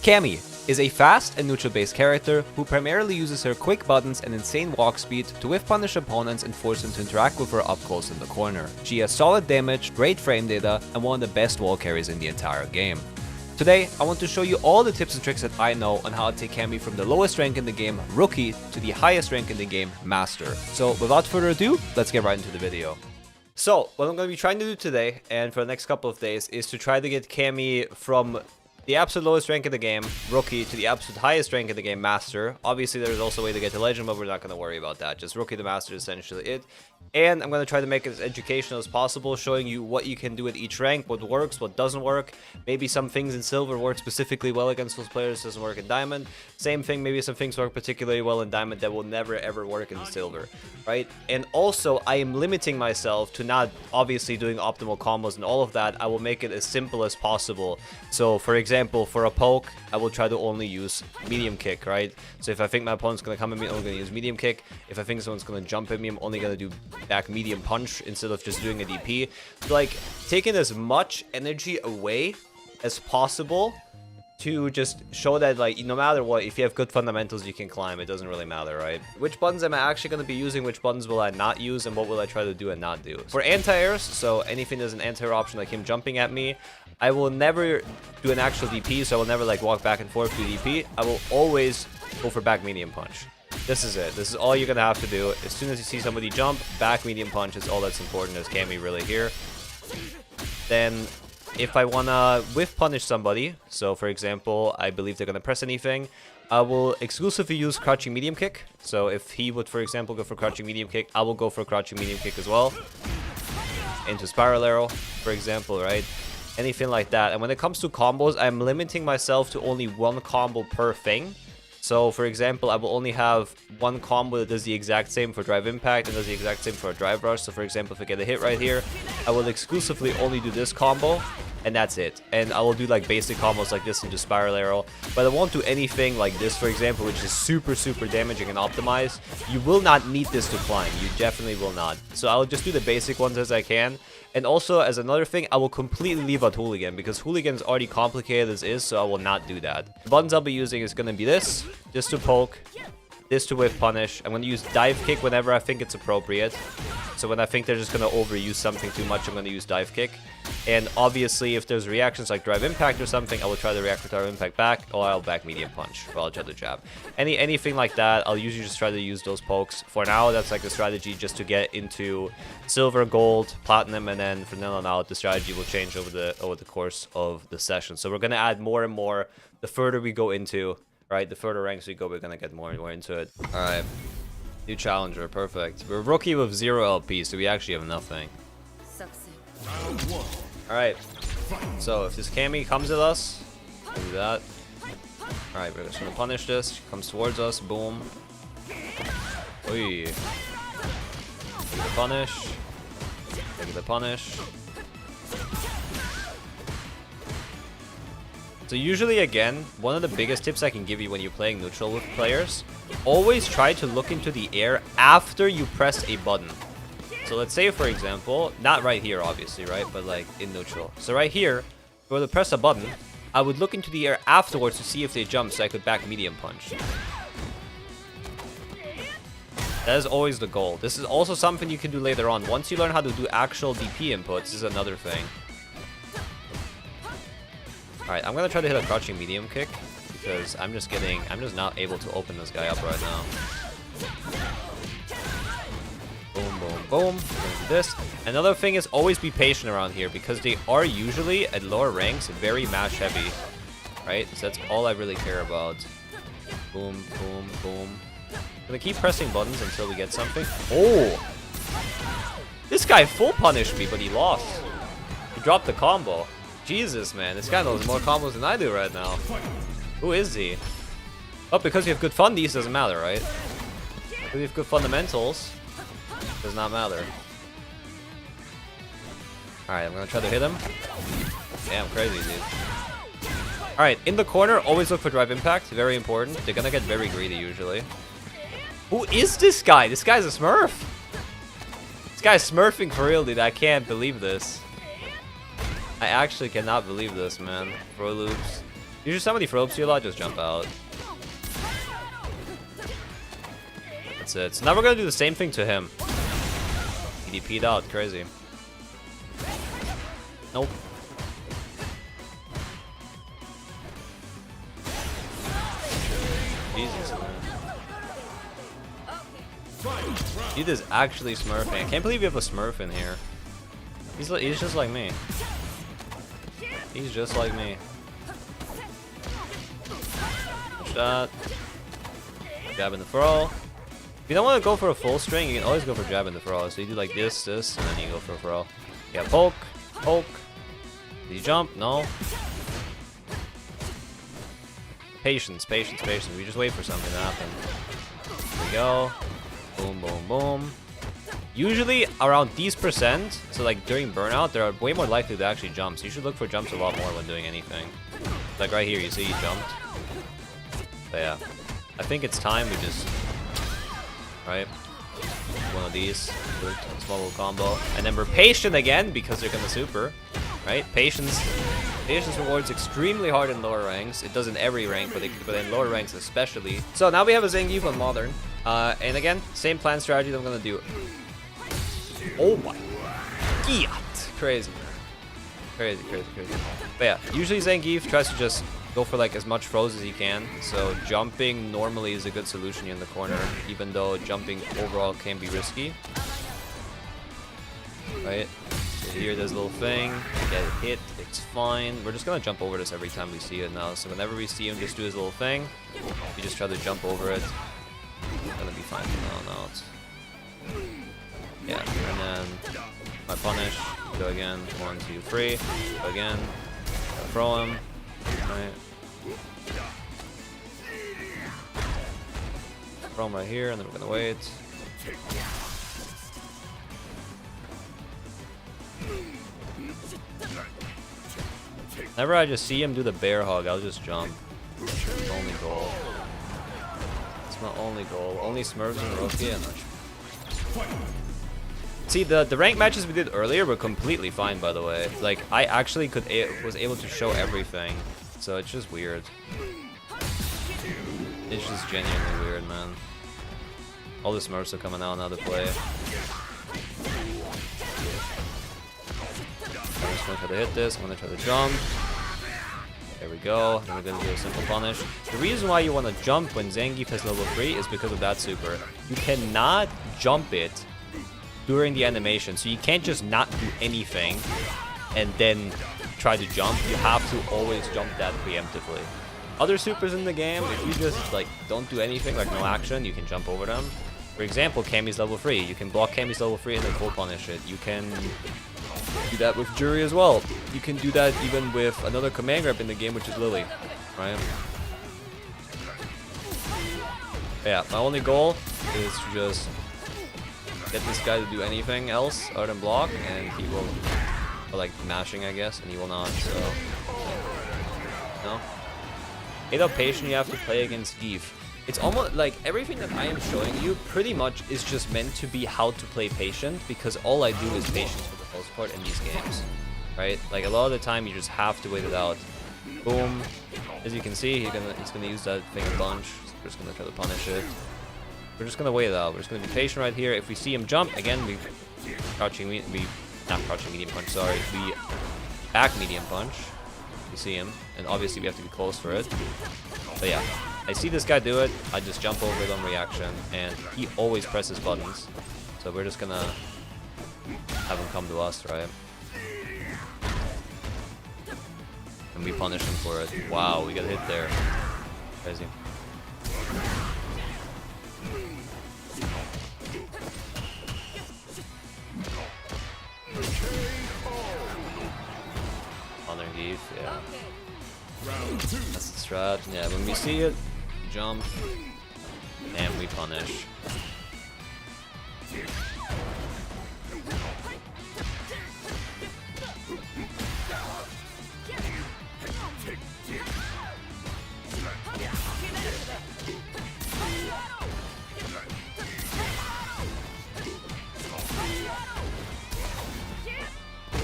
Cammy is a fast and neutral based character who primarily uses her quick buttons and insane walk speed to whiff punish opponents and force them to interact with her up close in the corner. She has solid damage, great frame data, and one of the best wall carries in the entire game. Today, I want to show you all the tips and tricks that I know on how to take Cammy from the lowest rank in the game, Rookie, to the highest rank in the game, Master. So without further ado, let's get right into the video. So, what I'm going to be trying to do today, and for the next couple of days, is to try to get Cammy from the absolute lowest rank in the game, Rookie, to the absolute highest rank in the game, Master. Obviously, there's also a way to get to Legend, but we're not going to worry about that. Just Rookie to Master is essentially it. And I'm going to try to make it as educational as possible, showing you what you can do at each rank, what works, what doesn't work. Maybe some things in Silver work specifically well against those players, doesn't work in Diamond. Same thing, maybe some things work particularly well in Diamond that will never ever work in Silver, right? And also, I am limiting myself to not obviously doing optimal combos and all of that. I will make it as simple as possible. So, for example, for a poke, I will try to only use medium kick, right? So if I think my opponent's going to come at me, I'm going to use medium kick. If I think someone's going to jump at me, I'm only going to do back medium punch instead of just doing a DP. So, like, taking as much energy away as possible to just show that, like, no matter what, if you have good fundamentals, you can climb. It doesn't really matter, right? Which buttons am I actually going to be using? Which buttons will I not use? And what will I try to do and not do? For anti-airs, so anything that's an anti-air option, like him jumping at me, I will never do an actual DP, so I will never, like, walk back and forth to DP. I will always go for back medium punch. This is it. This is all you're going to have to do. As soon as you see somebody jump, back medium punch is all that's important as Cammy really here. Then, if I want to whiff punish somebody, so for example, I believe they're going to press anything, I will exclusively use crouching medium kick. So if he would, for example, go for crouching medium kick, I will go for crouching medium kick as well. Into spiral arrow, for example, right? Anything like that. And when it comes to combos, I'm limiting myself to only one combo per thing. So, for example, I will only have one combo that does the exact same for drive impact and does the exact same for a drive rush. So, for example, if I get a hit right here, I will exclusively only do this combo, and that's it. And I will do, like, basic combos like this into spiral arrow, but I won't do anything like this, for example, which is super damaging and optimized. You will not need this to climb. You definitely will not. So I'll just do the basic ones as I can. And also, as another thing, I will completely leave out Hooligan, because Hooligan is already complicated as is, so I will not do that. The buttons I'll be using is going to be this to poke, this to whiff punish. I'm going to use dive kick whenever I think it's appropriate. So when I think they're just going to overuse something too much, I'm going to use dive kick. And obviously, if there's reactions like drive impact or something, I will try to react with drive impact back, or I'll back medium punch, or I'll try to jab. Anything like that, I'll usually just try to use those pokes. For now, that's like the strategy just to get into silver, gold, platinum, and then from then on out, the strategy will change over the course of the session. So we're going to add more and more the further we go into, right? The further ranks we go, we're going to get more and more into it. All right. New challenger, perfect. We're Rookie with 0 LP, so we actually have nothing. Alright, so if this Cammy comes at us, we'll do that. Alright, we're just gonna punish this. She comes towards us, boom. Oi. Take the punish. Take the punish. So usually, again, one of the biggest tips I can give you when you're playing neutral with players, always try to look into the air after you press a button. So let's say, for example, not right here, obviously, right? But like in neutral. So right here, if I were to press a button, I would look into the air afterwards to see if they jump so I could back medium punch. That is always the goal. This is also something you can do later on. Once you learn how to do actual DP inputs, this is another thing. Alright, I'm going to try to hit a crouching medium kick because I'm just not able to open this guy up right now. Boom, boom, boom. We're gonna do this. Another thing is always be patient around here because they are usually at lower ranks very mash heavy, right? So that's all I really care about. Boom, boom, boom. I'm gonna keep pressing buttons until we get something. Oh! This guy full punished me, but he lost. He dropped the combo. Jesus, man. This guy knows more combos than I do right now. Who is he? Oh, because you have good fundies, doesn't matter, right? If you have good fundamentals, does not matter. Alright, I'm gonna try to hit him. Damn, crazy, dude. Alright, in the corner, always look for drive impact. Very important. They're gonna get very greedy, usually. Who is this guy? This guy's a smurf. This guy's smurfing for real, dude. I can't believe this. I actually cannot believe this, man. Throw loops. Usually somebody throws you a lot, just jump out. That's it. So now we're gonna do the same thing to him. EDP'd out, crazy. Nope. Jesus, man. Dude is actually smurfing. I can't believe you have a smurf in here. He's just like me. He's just like me. Push that. Jab in the throw. If you don't want to go for a full string, you can always go for jab in the throw. So you do like this, and then you go for a throw. Yeah, poke, poke. Did you jump? No. Patience, patience, patience. We just wait for something to happen. Here we go. Boom, boom, boom. Usually around these percent, so like during burnout, they're way more likely to actually jump. So you should look for jumps a lot more when doing anything. Like right here, you see he jumped. But yeah, I think it's time we just, right? One of these, small little combo, and then we're patient again because they're gonna super, right? Patience rewards extremely hard in lower ranks. It does in every rank, but in lower ranks especially. So now we have a Zangief on modern, and again, same plan strategy that I'm gonna do. Oh my god, crazy, crazy, crazy, crazy. But yeah, usually Zangief tries to just go for like as much throws as he can. So jumping normally is a good solution in the corner, even though jumping overall can be risky. Right? So here there's a little thing, get hit, it's fine. We're just gonna jump over this every time we see it now. So whenever we see him just do his little thing, we just try to jump over it. It's gonna be fine from now on out. Yeah, and then my punish, go again, 1, 2, 3, go again, throw him, right. Throw him right here, and then we're gonna wait. Whenever I just see him do the bear hug, I'll just jump. It's my only goal. It's my only goal. Only Smurfs and Roki and see, the rank matches we did earlier were completely fine, by the way. Like, I actually was able to show everything. So it's just weird. It's just genuinely weird, man. All the Smurfs are coming out now to play. I'm just gonna try to hit this. I'm gonna try to jump. There we go. Then we're gonna do a simple punish. The reason why you want to jump when Zangief has level 3 is because of that super. You cannot jump it during the animation, so you can't just not do anything and then try to jump. You have to always jump that preemptively. Other supers in the game, if you just like don't do anything, like no action, you can jump over them. For example, Cammy's level 3. You can block Cammy's level 3 and then full punish it. You can do that with Juri as well. You can do that even with another command grab in the game, which is Lily, right? Yeah, my only goal is to just get this guy to do anything else other than block, and he will, or like mashing, I guess, and he will not, so, no. 8-up patient you have to play against Geef. It's almost like everything that I am showing you pretty much is just meant to be how to play patient, because all I do is patience for the most part in these games, right? Like a lot of the time you just have to wait it out. Boom. As you can see, it's gonna use that thing a bunch, so we're just gonna try to punish it. We're just gonna wait it out. We're just gonna be patient right here. If we see him jump, again, we not crouching medium punch, sorry. We back medium punch. We see him, and obviously we have to be close for it. But yeah, I see this guy do it. I just jump over it on reaction, and he always presses buttons. So we're just gonna have him come to us, right? And we punish him for it. Wow, we got hit there. Crazy. Geef, yeah. That's the strat. Yeah, when we see it, jump, and we punish.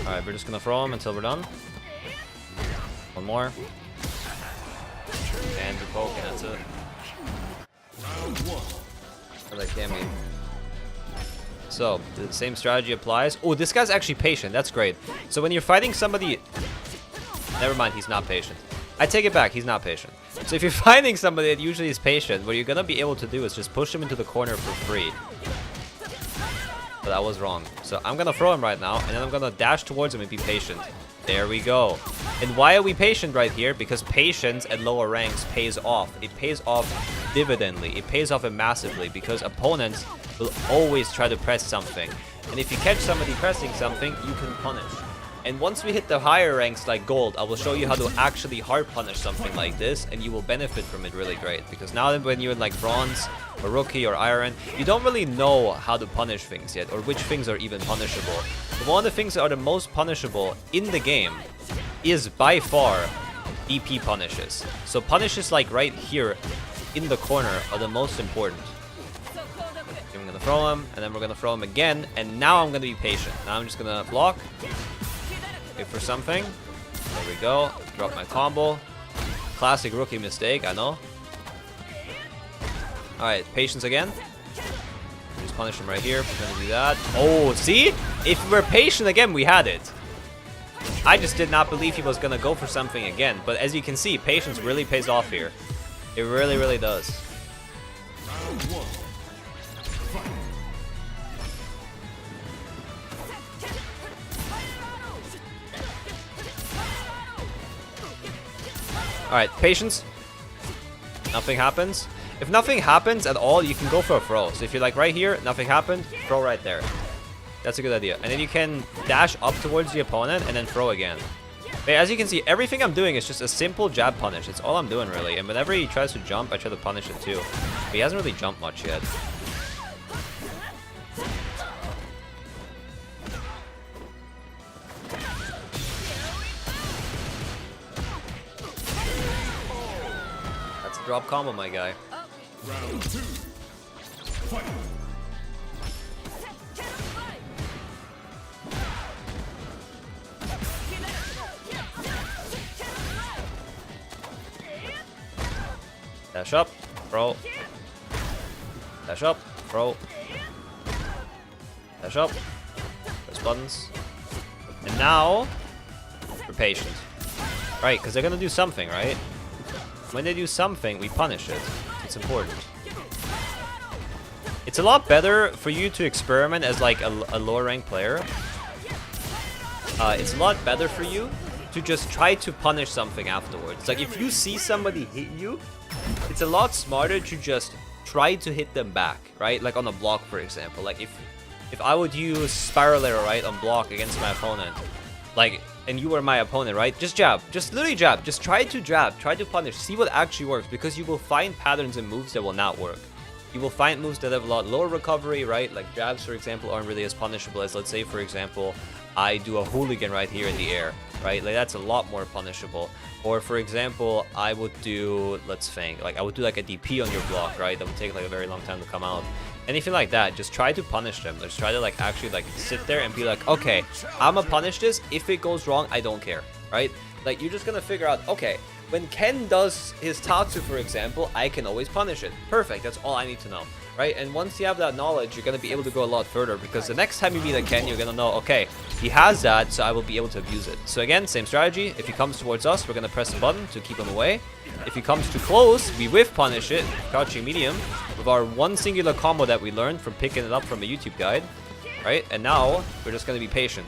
Alright, we're just gonna throw him until we're done. One more. poking, that's it. I like Cammy. So, the same strategy applies. Oh, this guy's actually patient. That's great. So when you're fighting somebody... Never mind, he's not patient. I take it back, he's not patient. So if you're fighting somebody that usually is patient, what you're gonna be able to do is just push him into the corner for free. But I was wrong. So I'm gonna throw him right now, and then I'm gonna dash towards him and be patient. There we go. And why are we patient right here? Because patience at lower ranks pays off. It pays off dividendly. It pays off massively because opponents will always try to press something. And if you catch somebody pressing something, you can punish. And once we hit the higher ranks like gold, I will show you how to actually hard punish something like this, and you will benefit from it really great. Because now that when you're in like bronze or rookie or iron, you don't really know how to punish things yet, or which things are even punishable. But one of the things that are the most punishable in the game is by far EP punishes. So punishes like right here in the corner are the most important. I'm gonna throw him, and then we're gonna throw him again, and now I'm gonna be patient. Now I'm just gonna block. Wait for something. There we go. Drop my combo. Classic rookie mistake, I know. Alright, patience again. Just punish him right here. We're gonna do that. Oh, see? If we were patient again, we had it. I just did not believe he was gonna go for something again. But as you can see, patience really pays off here. It really, really does. Alright, patience. Nothing happens. If nothing happens at all, you can go for a throw. So if you're like right here, nothing happened, throw right there. That's a good idea. And then you can dash up towards the opponent and then throw again. But as you can see, everything I'm doing is just a simple jab punish. That's all I'm doing really. And whenever he tries to jump, I try to punish it too. But he hasn't really jumped much yet. Drop combo, my guy. Round 2. Fight. Dash up, throw. Dash up, throw. Dash up. Press buttons. And now, we're patient. Right, because they're gonna do something, right? When they do something, we punish it. It's important. It's a lot better for you to experiment as like a lower rank player. It's a lot better for you to just try to punish something afterwards. Like if you see somebody hit you, it's a lot smarter to just try to hit them back, right? Like on a block, for example. Like if I would use spiral arrow, right, on block against my opponent, like, and you were my opponent, right? Just jab. Just literally jab. Just try to jab. Try to punish. See what actually works, because you will find patterns and moves that will not work. You will find moves that have a lot lower recovery, right? Like jabs, for example, aren't really as punishable as, let's say, for example, I do a hooligan right here in the air, right? Like that's a lot more punishable. Or for example, I would do, let's think, like I would do like a DP on your block, right? That would take like a very long time to come out. Anything like that, just try to punish them. Just try to like actually like sit there and be like, okay, I'm gonna punish this. If it goes wrong, I don't care, right? Like you're just gonna figure out, okay, when Ken does his Tatsu, for example, I can always punish it. Perfect, that's all I need to know, right? And once you have that knowledge, you're gonna be able to go a lot further, because the next time you meet a Ken, you're gonna know, okay, he has that, so I will be able to abuse it. So again, same strategy. If he comes towards us, we're gonna press the button to keep him away. If he comes too close, we whiff punish it, crouching medium, with our one singular combo that we learned from picking it up from a YouTube guide, right? And now, we're just gonna be patient.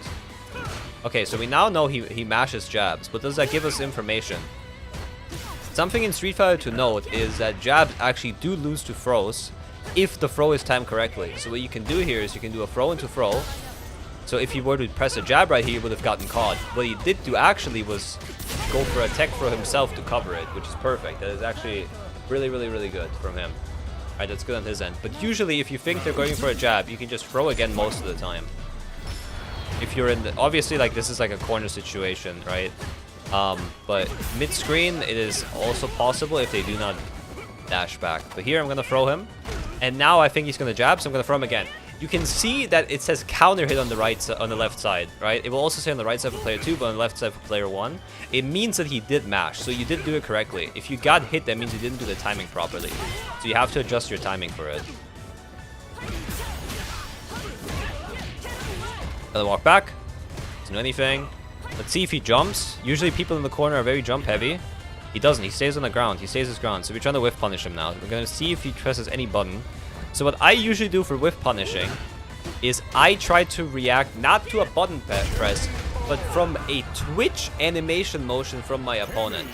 Okay, so we now know he mashes jabs, but does that give us information? Something in Street Fighter to note is that jabs actually do lose to throws if the throw is timed correctly. So what you can do here is you can do a throw into throw. So if he were to press a jab right here, he would have gotten caught. What he did do actually was go for a tech throw himself to cover it, which is perfect. That is actually really, really, really good from him. Alright, that's good on his end. But usually if you think they're going for a jab, you can just throw again most of the time. If you're in the, obviously like this is like a corner situation, right? But mid-screen, it is also possible if they do not dash back. But here I'm going to throw him. And now I think he's going to jab, so I'm going to throw him again. you can see that it says counter hit on the on the left side, right? It will also say on the right side for player 2, but on the left side for player 1. It means that he did mash, so you did do it correctly. If you got hit, that means you didn't do the timing properly. So you have to adjust your timing for it. Gotta walk back. Doesn't do anything. Let's see if he jumps. Usually people in the corner are very jump heavy. He doesn't. He stays on the ground. He stays his ground. So we're trying to whiff punish him now. We're gonna see if he presses any button. So what I usually do for whiff punishing is I try to react not to a button press, but from a twitch animation motion from my opponent.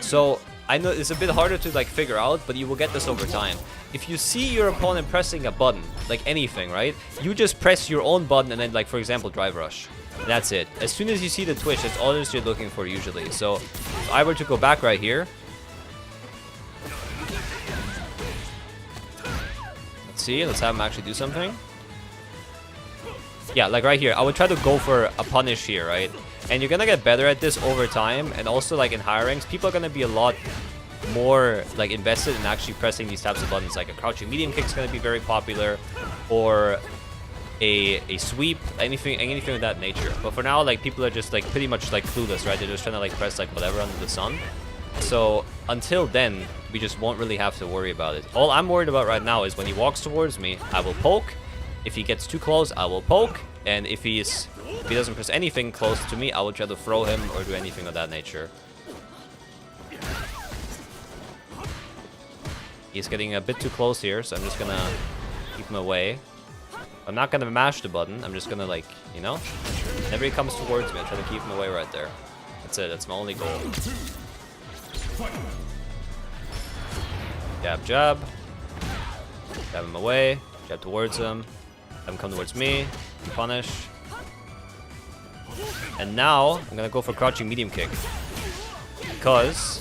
So I know it's a bit harder to like figure out, but you will get this over time. If you see your opponent pressing a button, like anything, right? You just press your own button and then, like, for example, drive rush. That's it. As soon as you see the twitch, that's all you're looking for usually. So if I were to go back right here, let's see, let's have him actually do something. Yeah, like right here, I would try to go for a punish here, right? And you're gonna get better at this over time, and also like in higher ranks, people are gonna be a lot more like invested in actually pressing these types of buttons. Like a crouching medium kick is gonna be very popular, or a sweep, anything of that nature. But for now, like, people are just like pretty much like clueless, right? They're just trying to like press like whatever under the sun. So until then, we just won't really have to worry about it. All I'm worried about right now is when he walks towards me, I will poke. If he gets too close, I will poke. And if he doesn't press anything close to me, I will try to throw him or do anything of that nature. He's getting a bit too close here, so I'm just gonna keep him away. I'm not gonna mash the button. I'm just gonna, like, you know, whenever he comes towards me, I try to keep him away right there. That's it. That's my only goal. Jab, jab. Jab him away. Jab towards him. Have him come towards me. Punish. And now I'm gonna go for crouching medium kick, because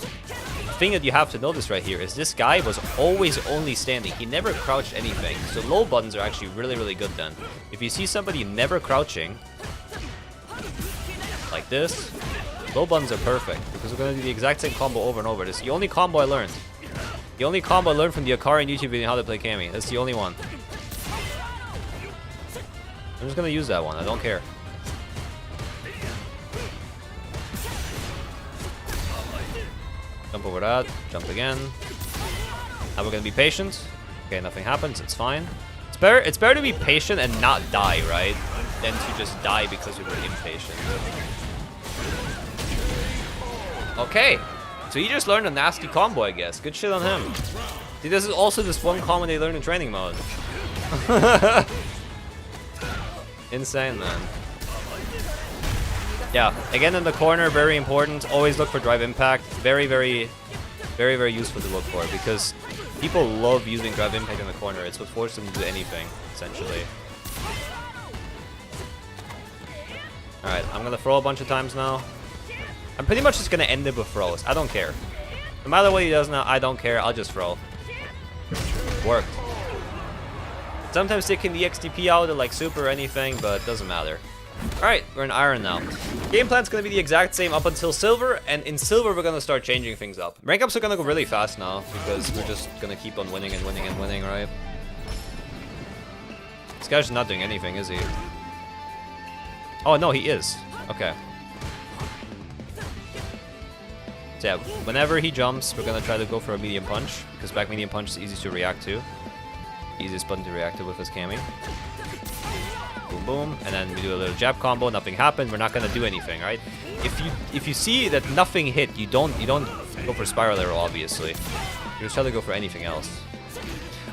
the thing that you have to notice right here is this guy was always only standing. He never crouched anything. So low buttons are actually really, really good then. If you see somebody never crouching, like this, low buttons are perfect, because we're going to do the exact same combo over and over. This is the only combo I learned. The only combo I learned from the Akari YouTube video on how to play Cammy. That's the only one. I'm just going to use that one. I don't care. Jump over that, jump again. Now we're gonna be patient. Okay, nothing happens, it's fine. It's better to be patient and not die, right? Than to just die because we were impatient. Okay, so he just learned a nasty combo, I guess. Good shit on him. See, this is also this one combo they learned in training mode. Insane, man. Yeah, again in the corner, very important. Always look for drive impact. Very, very, very, very useful to look for, because people love using drive impact in the corner. It's what forces them to do anything, essentially. Alright, I'm gonna throw a bunch of times now. I'm pretty much just gonna end it with throws. I don't care. No matter what he does now, I don't care. I'll just throw. Worked. Sometimes taking the XTP out of like super or anything, but it doesn't matter. Alright, we're in iron now. Game plan's gonna be the exact same up until silver, and in silver we're gonna start changing things up. Rank ups are gonna go really fast now, because we're just gonna keep on winning and winning and winning, right? This guy's not doing anything, is he? Oh no, he is. Okay. So yeah, whenever he jumps, we're gonna try to go for a medium punch, because back medium punch is easy to react to. Easiest button to react to with his Cammy. Boom, boom, and then we do a little jab combo. Nothing happened. We're not gonna do anything, right? If you see that nothing hit, you don't go for spiral arrow. Obviously, you just try to go for anything else.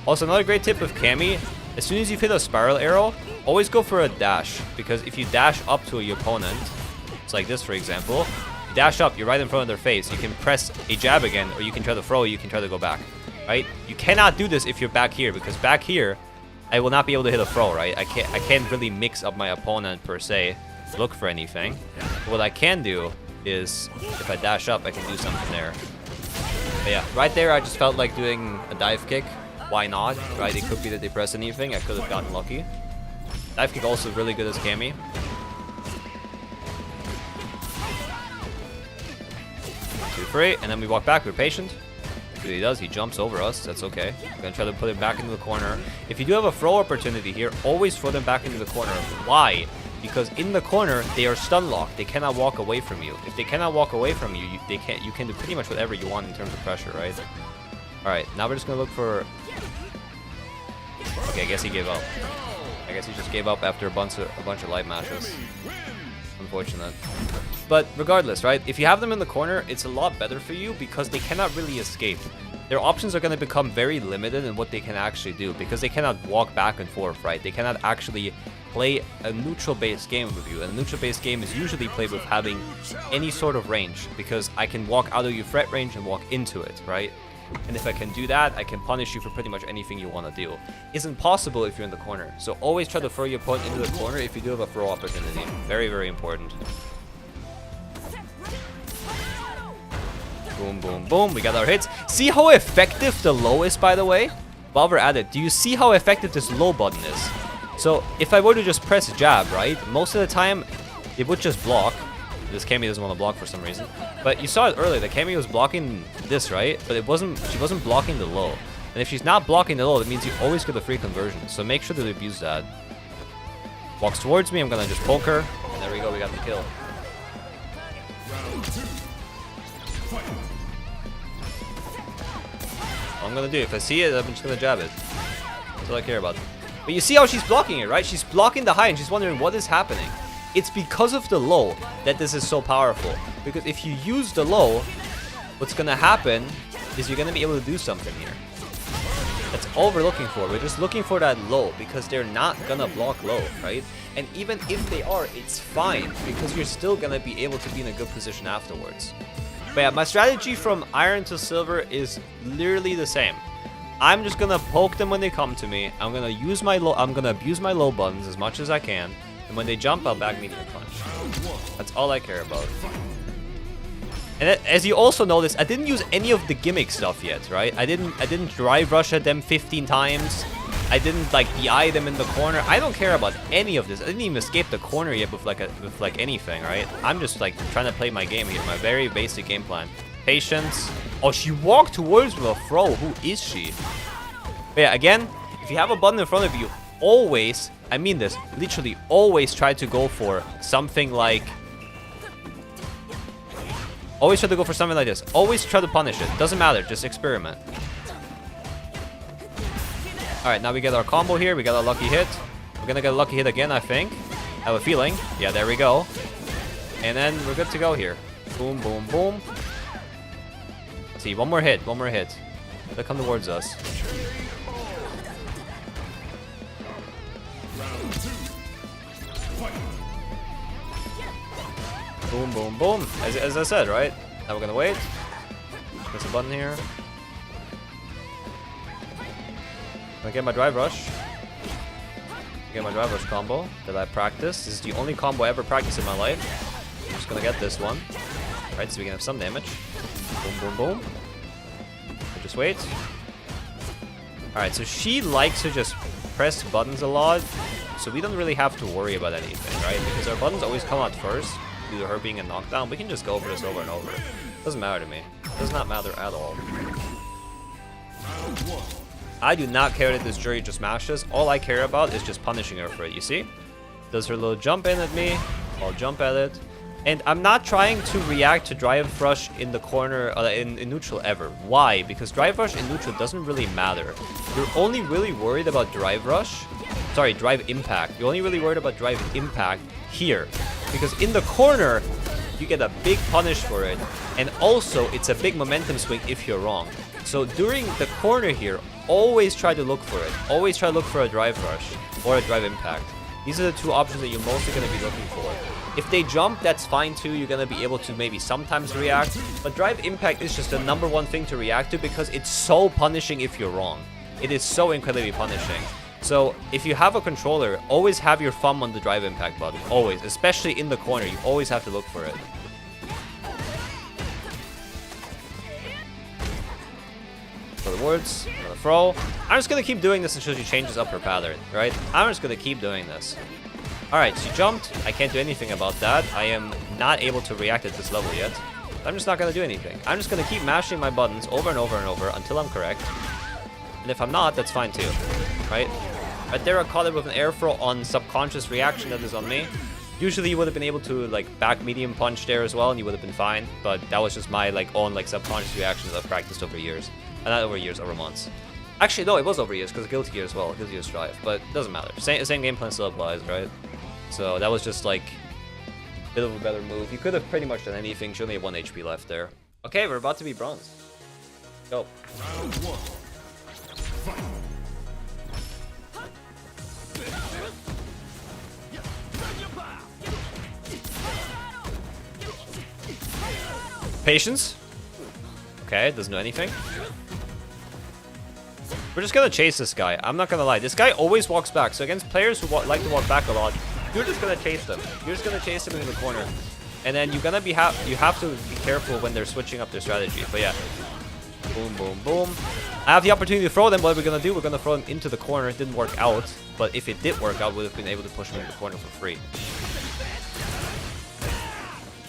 Also, another great tip with Cammy: as soon as you hit a spiral arrow, always go for a dash, because if you dash up to your opponent, it's like this, for example. You dash up, you're right in front of their face. You can press a jab again, or you can try to throw. You can try to go back, right? You cannot do this if you're back here, because back here, I will not be able to hit a throw, right? I can't really mix up my opponent per se, look for anything. But what I can do is, if I dash up, I can do something there. But yeah, right there I just felt like doing a dive kick. Why not, right? It could be that they press anything. I could have gotten lucky. Dive kick also really good as Cammy. Two free, and then we walk back. We're patient. What he does, he jumps over us. That's okay. I'm gonna try to put him back into the corner. If you do have a throw opportunity here, always throw them back into the corner. Why? Because in the corner, they are stun locked. They cannot walk away from you. If they cannot walk away from you, you can do pretty much whatever you want in terms of pressure, right? Alright, now we're just gonna look for... Okay, I guess he gave up. I guess he just gave up after a bunch of light matches. Unfortunate. But regardless, right? If you have them in the corner, it's a lot better for you because they cannot really escape. Their options are going to become very limited in what they can actually do because they cannot walk back and forth, right? They cannot actually play a neutral-based game with you. And a neutral-based game is usually played with having any sort of range because I can walk out of your threat range and walk into it, right? And if I can do that, I can punish you for pretty much anything you want to do. Isn't possible if you're in the corner. So always try to throw your opponent into the corner if you do have a throw opportunity. Very, very important. Boom, boom, boom. We got our hits. See how effective the low is, by the way? While we're at it, do you see how effective this low button is? So if I were to just press jab, right? Most of the time, it would just block. This Cammy doesn't want to block for some reason. But you saw it earlier. The Cammy was blocking this, right? But she wasn't blocking the low. And if she's not blocking the low, that means you always get a free conversion. So make sure to abuse that. Walks towards me. I'm going to just poke her. And there we go. We got the kill. All I'm going to do, if I see it, I'm just going to jab it. That's all I care about. But you see how she's blocking it, right? She's blocking the high and she's wondering what is happening. It's because of the low that this is so powerful. Because if you use the low, what's going to happen is you're going to be able to do something here. That's all we're looking for. We're just looking for that low because they're not going to block low, right? And even if they are, it's fine because you're still going to be able to be in a good position afterwards. But yeah, my strategy from iron to silver is literally the same. I'm just going to poke them when they come to me. I'm going to use my low. I'm going to abuse my low buttons as much as I can. And when they jump, I'll back medium punch. That's all I care about. And as you also notice, I didn't use any of the gimmick stuff yet, right? I didn't drive rush at them 15 times. I didn't like DI them in the corner. I don't care about any of this. I didn't even escape the corner yet with like anything, right? I'm just like trying to play my game here, my very basic game plan. Patience. Oh, she walked towards with a throw. Who is she? But yeah, again, if you have a button in front of you, always, I mean this, literally always try to go for something like... Always try to go for something like this. Always try to punish it. Doesn't matter, just experiment. Alright, now we get our combo here. We got a lucky hit. We're gonna get a lucky hit again, I think. I have a feeling. Yeah, there we go. And then we're good to go here. Boom, boom, boom. Let's see, one more hit, one more hit. They'll come towards us. Boom, boom, boom. As I said, right? Now we're gonna wait. Press a button here. Gonna get my drive rush. Get my drive rush combo that I practiced. This is the only combo I ever practiced in my life. I'm just gonna get this one. Right, so we can have some damage. Boom, boom, boom. So just wait. Alright, so she likes to just press buttons a lot. So we don't really have to worry about anything, right? Because our buttons always come out first. Due to her being a knockdown, we can just go over this over and over. Doesn't matter to me. Does not matter at all. I do not care that this Juri just mashes. All I care about is just punishing her for it, you see? Does her little jump in at me? I'll jump at it. And I'm not trying to react to drive rush in the corner, in neutral ever. Why? Because drive rush in neutral doesn't really matter. You're only really worried about drive rush. Sorry, drive impact. You're only really worried about drive impact here. Because in the corner, you get a big punish for it. And also, it's a big momentum swing if you're wrong. So during the corner here, always try to look for it. Always try to look for a drive rush or a drive impact. These are the two options that you're mostly going to be looking for. If they jump, that's fine too. You're going to be able to maybe sometimes react. But drive impact is just the #1 thing to react to because it's so punishing if you're wrong. It is so incredibly punishing. So if you have a controller, always have your thumb on the drive impact button. Always. Especially in the corner. You always have to look for it. For the words, another throw. I'm just going to keep doing this until she changes up her pattern, right? I'm just going to keep doing this. Alright, she jumped. I can't do anything about that. I am not able to react at this level yet. I'm just not gonna do anything. I'm just gonna keep mashing my buttons over and over and over until I'm correct. And if I'm not, that's fine too, right? Right there, I caught it with an air throw on subconscious reaction that is on me. Usually you would have been able to like back medium punch there as well and you would have been fine. But that was just my like own like subconscious reactions I've practiced over years. Not over years, over months. Actually, no, it was over years because Guilty Gear as well. Guilty Gear Strive. But it doesn't matter. Same game plan still applies, right? So that was just like a bit of a better move. You could have pretty much done anything. She only had 1 HP left there. Okay, we're about to be bronze. Go. Round 1. Fight. Patience. Okay, doesn't do anything. We're just gonna chase this guy. I'm not gonna lie. This guy always walks back. So against players who like to walk back a lot, you're just gonna chase them. You're just gonna chase them into the corner, and then you're gonna be you have to be careful when they're switching up their strategy. But yeah, boom, boom, boom. I have the opportunity to throw them. What we're gonna do? We're gonna throw them into the corner. It didn't work out, but if it did work out, we would have been able to push them into the corner for free.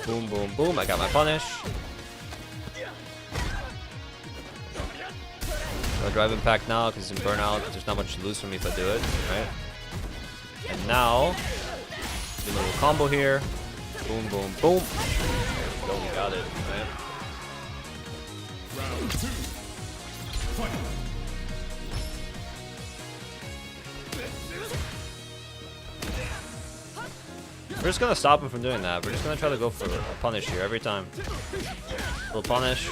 Boom, boom, boom. I got my punish. I'll drive impact now because it's in burnout. There's not much to lose for me if I do it, right? And now, do a little combo here. Boom, boom, boom. There we go, we got it, right? Round 2. Fight. We're just gonna stop him from doing that. We're just gonna try to go for a punish here every time. Little punish.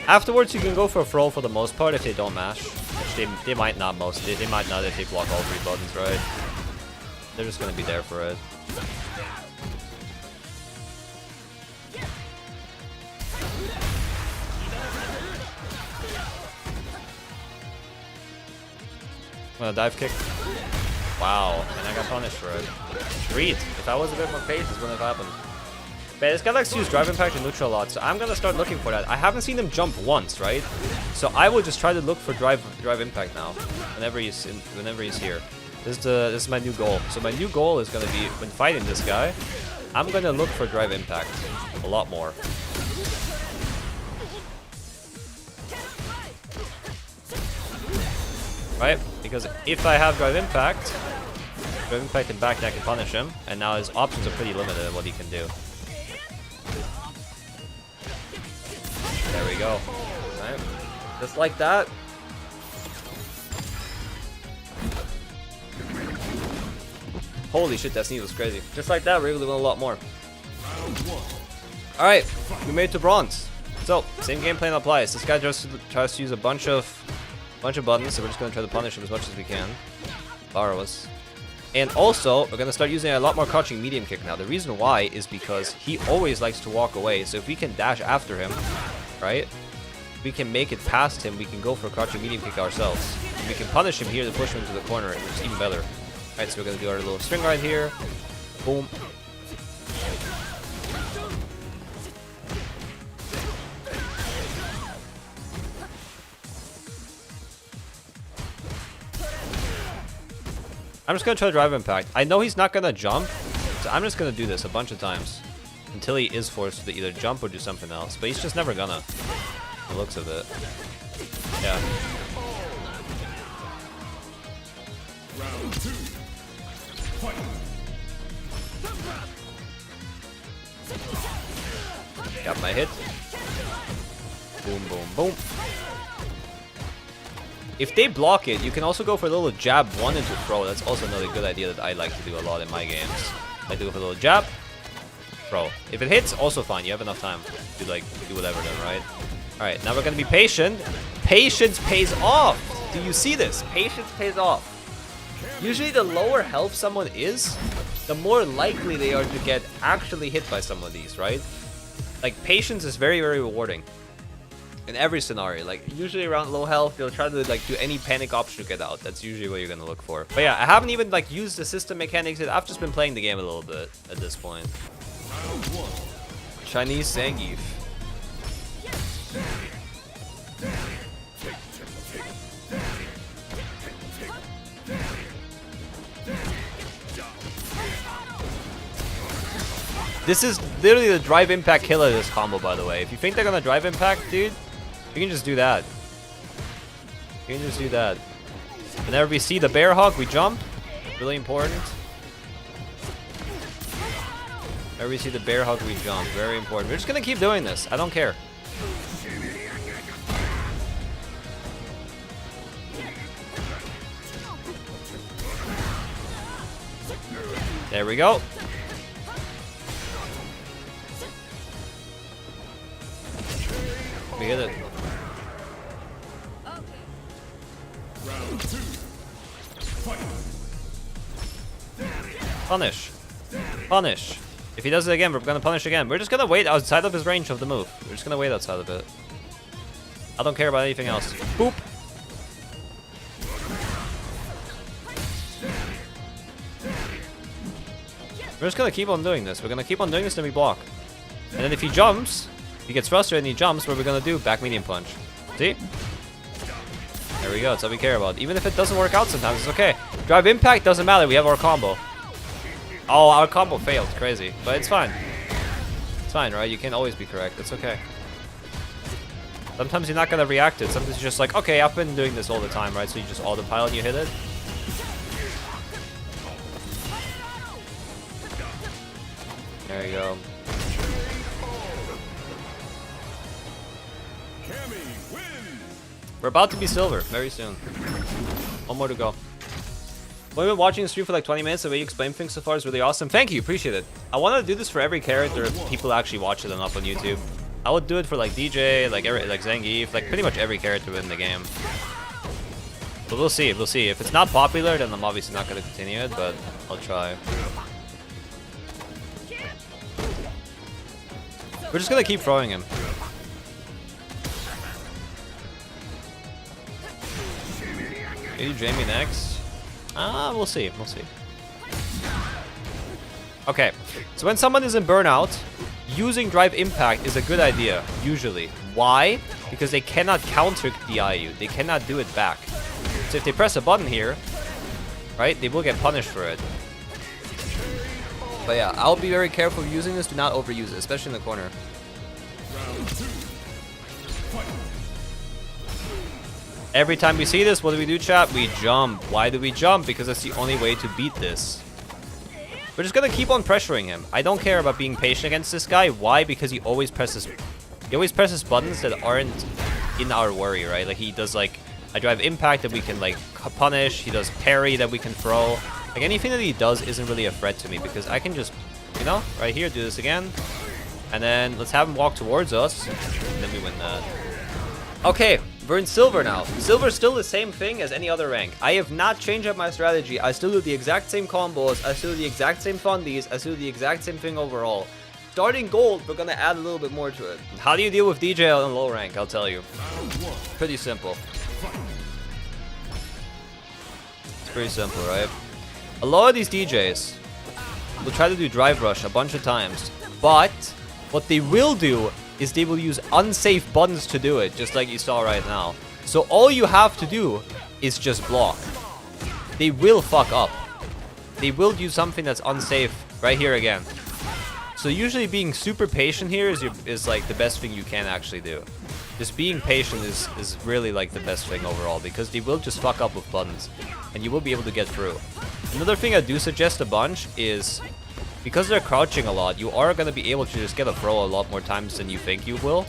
Afterwards, you can go for a throw for the most part if they don't mash. Which they might not they might not if they block all 3 buttons, right? They're just gonna be there for it. Dive kick. Wow, and I got punished for it. Treat. If I was a bit more patient, this wouldn't have happened. But this guy likes to use drive impact and neutral a lot, so I'm gonna start looking for that. I haven't seen him jump once, right? So I will just try to look for drive impact now, whenever he's here. This is my new goal. So my new goal is gonna be when fighting this guy, I'm gonna look for drive impact a lot more. Right? Because if I have drive impact and back, I can punish him, and now his options are pretty limited in what he can do. There we go. Right? Just like that. Holy shit, that sneeze was crazy. Just like that, we're able to win a lot more. Alright, we made it to bronze. So, same game plan applies. This guy just tries to use a bunch of buttons, so we're just going to try to punish him as much as we can. Borrow us. And also, we're going to start using a lot more crouching medium kick now. The reason why is because he always likes to walk away, so if we can dash after him, right, we can make it past him, we can go for a crouching medium kick ourselves. And we can punish him here to push him into the corner, which is even better. Alright, so we're going to do our little string ride here. Boom. I'm just going to try to drive impact. I know he's not going to jump, so I'm just going to do this a bunch of times until he is forced to either jump or do something else. But he's just never gonna. The looks of it. Yeah. Round 2. Fight. Got my hit. Boom, boom, boom. If they block it, you can also go for a little jab 1 into throw. That's also another good idea that I like to do a lot in my games. I do it for a little jab, throw. If it hits, also fine. You have enough time to like do whatever then, right? Alright, now we're gonna be patient. Patience pays off! Do you see this? Patience pays off. Usually the lower health someone is, the more likely they are to get actually hit by some of these, right? Like, patience is very, very rewarding. In every scenario, like usually around low health, you'll try to like do any panic option to get out. That's usually what you're gonna look for. But yeah, I haven't even like used the system mechanics yet. I've just been playing the game a little bit at this point. Chinese Zangief. This is literally the drive impact killer of this combo, by the way. If you think they're gonna drive impact, dude, you can just do that. You can just do that. Whenever we see the bear hug, we jump. Really important. Whenever we see the bear hug, we jump. Very important. We're just gonna keep doing this. I don't care. There we go. We hit it. Round 2. Fight. Punish. Punish. If he does it again, we're gonna punish again. We're just gonna wait outside of his range of the move. We're just gonna wait outside of it. I don't care about anything else. Boop. We're just gonna keep on doing this. We're gonna keep on doing this, then we block. And then if he jumps, he gets frustrated and he jumps, what we're gonna do? Back medium punch. See? There we go, that's all we care about. Even if it doesn't work out sometimes, it's okay. Drive impact doesn't matter, we have our combo. Oh, our combo failed, crazy. But it's fine. It's fine, right? You can't always be correct, it's okay. Sometimes you're not gonna react to it. Sometimes you're just like, okay, I've been doing this all the time, right? So you just autopilot and you hit it. There you go. Cammy wins. We're about to be silver very soon. One more to go. We've been watching the stream for like 20 minutes. The way you explain things so far is really awesome. Thank you, appreciate it. I wanted to do this for every character if people actually watch it enough on YouTube. I would do it for like DJ, like Zangief, like pretty much every character in the game. But we'll see, we'll see. If it's not popular, then I'm obviously not going to continue it, but I'll try. We're just gonna keep throwing him. Maybe Jamie next? We'll see, we'll see. Okay, so when someone is in burnout, using drive impact is a good idea, usually. Why? Because they cannot counter DI you. They cannot do it back. So if they press a button here, right, they will get punished for it. But yeah, I'll be very careful using this. Do not overuse it, especially in the corner. Round 2. Fight. Every time we see this, what do we do, chat? We jump. Why do we jump? Because that's the only way to beat this. We're just gonna keep on pressuring him. I don't care about being patient against this guy. Why? Because he always presses buttons that aren't in our worry, right? Like he does like a drive impact that we can like punish. He does parry that we can throw. Like anything that he does isn't really a threat to me because I can just, you know, right here, do this again. And then let's have him walk towards us. And then we win that. Okay, we're in silver now. Silver's still the same thing as any other rank. I have not changed up my strategy. I still do the exact same combos. I still do the exact same fundies. I still do the exact same thing overall. Starting gold, we're gonna add a little bit more to it. How do you deal with DJ on low rank? I'll tell you. Pretty simple. It's pretty simple, right? A lot of these DJs will try to do drive rush a bunch of times, but what they will do is they will use unsafe buttons to do it, just like you saw right now. So all you have to do is just block. They will fuck up. They will do something that's unsafe right here again. So usually being super patient here is like the best thing you can actually do. Just being patient is really like the best thing overall because they will just fuck up with buttons and you will be able to get through. Another thing I do suggest a bunch is because they're crouching a lot, you are going to be able to just get a throw a lot more times than you think you will.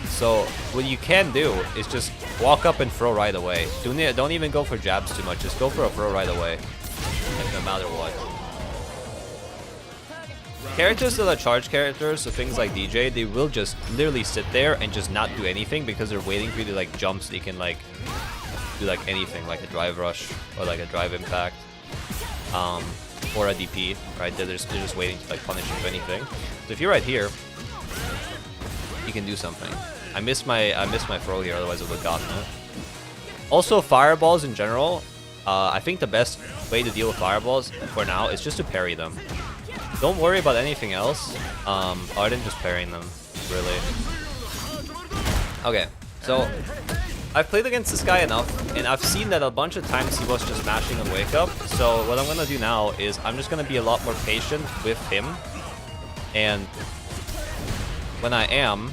So what you can do is just walk up and throw right away. Don't even go for jabs too much, just go for a throw right away. Like no matter what. Characters that are charge characters, so things like DJ, they will just literally sit there and just not do anything because they're waiting for you to like jump so they can like do like anything, like a drive rush or like a drive impact. Or a DP, right? They're just waiting to like punish you for anything. So if you're right here, you can do something. I missed my throw here, otherwise I would have gotten it. Also, fireballs in general, I think the best way to deal with fireballs for now is just to parry them. Don't worry about anything else, other than just parrying them, really. Okay, so I've played against this guy enough, and I've seen that a bunch of times he was just mashing a wake up. So what I'm gonna do now is I'm just gonna be a lot more patient with him, and when I am,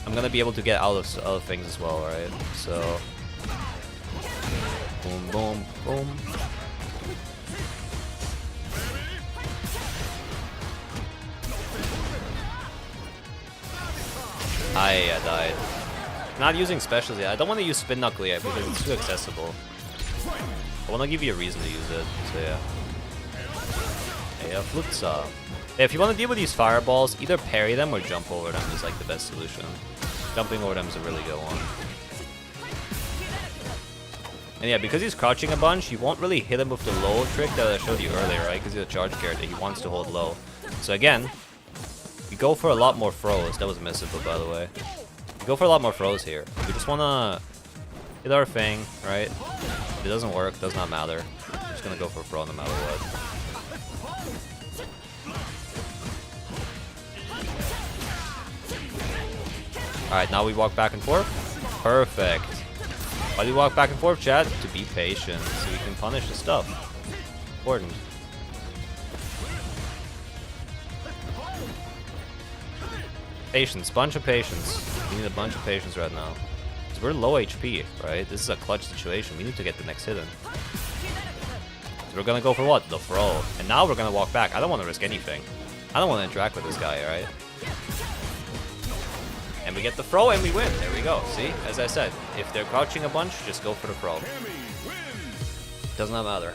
I'm gonna be able to get out of other things as well, right? So boom, boom, boom. I died. Not using specials yet. I don't want to use spin knuckle yet because it's too accessible. I want to give you a reason to use it. So yeah. Hey, Flutsa. If you want to deal with these fireballs, either parry them or jump over them is like the best solution. Jumping over them is a really good one. And yeah, because he's crouching a bunch, you won't really hit him with the low trick that I showed you earlier, right? Because he's a charge character, he wants to hold low. So again, we go for a lot more throws. That was a misinput, by the way. We go for a lot more throws here. We just want to hit our thing, right? If it doesn't work, does not matter. We're just going to go for a throw no matter what. Alright, now we walk back and forth. Perfect. Why do we walk back and forth, chat? To be patient, so we can punish the stuff. Important. Patience, bunch of patience. We need a bunch of patience right now. Because we're low HP, right? This is a clutch situation. We need to get the next hit in. So we're gonna go for what? The throw. And now we're gonna walk back. I don't want to risk anything. I don't want to interact with this guy, right? And we get the throw and we win. There we go. See? As I said, if they're crouching a bunch, just go for the throw. Does not matter.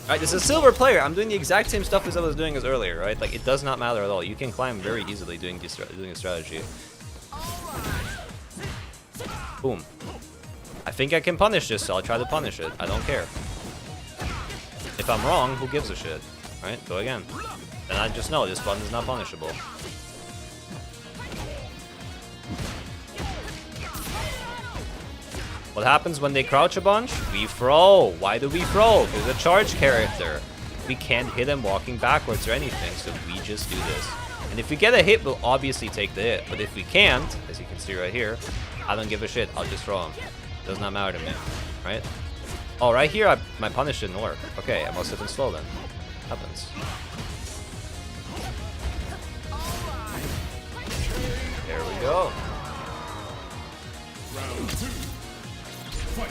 Alright, this is a silver player. I'm doing the exact same stuff as I was doing as earlier, right? Like, it does not matter at all. You can climb very easily doing a strategy. Boom. I think I can punish this, so I'll try to punish it. I don't care. If I'm wrong, who gives a shit? Right? Go again. Then I just know this button is not punishable. What happens when they crouch a bunch? We throw. Why do we throw? Because a charge character. We can't hit him walking backwards or anything, so we just do this. And if we get a hit, we'll obviously take the hit. But if we can't, as you can see right here, I don't give a shit. I'll just throw him. Does not matter to me, right? Oh, right here, my punish didn't work. Okay, I must have been slow then. Happens. There we go. Round 2. Fight.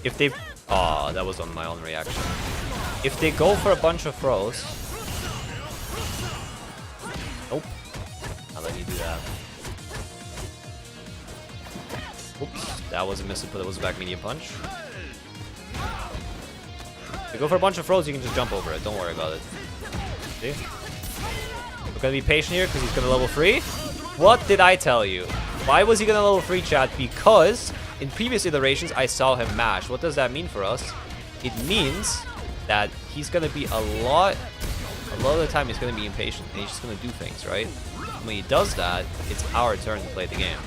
If they... Oh, that was on my own reaction. If they go for a bunch of throws... Nope. I'll let you do that. Oops, that was a miss, but it was a back medium punch. If you go for a bunch of throws, you can just jump over it. Don't worry about it. See? We're gonna be patient here because he's gonna level 3. What did I tell you? Why was he gonna level 3, chat? Because in previous iterations, I saw him mash. What does that mean for us? It means that he's gonna be a lot of the time he's gonna be impatient and he's just gonna do things, right? And when he does that, it's our turn to play the game.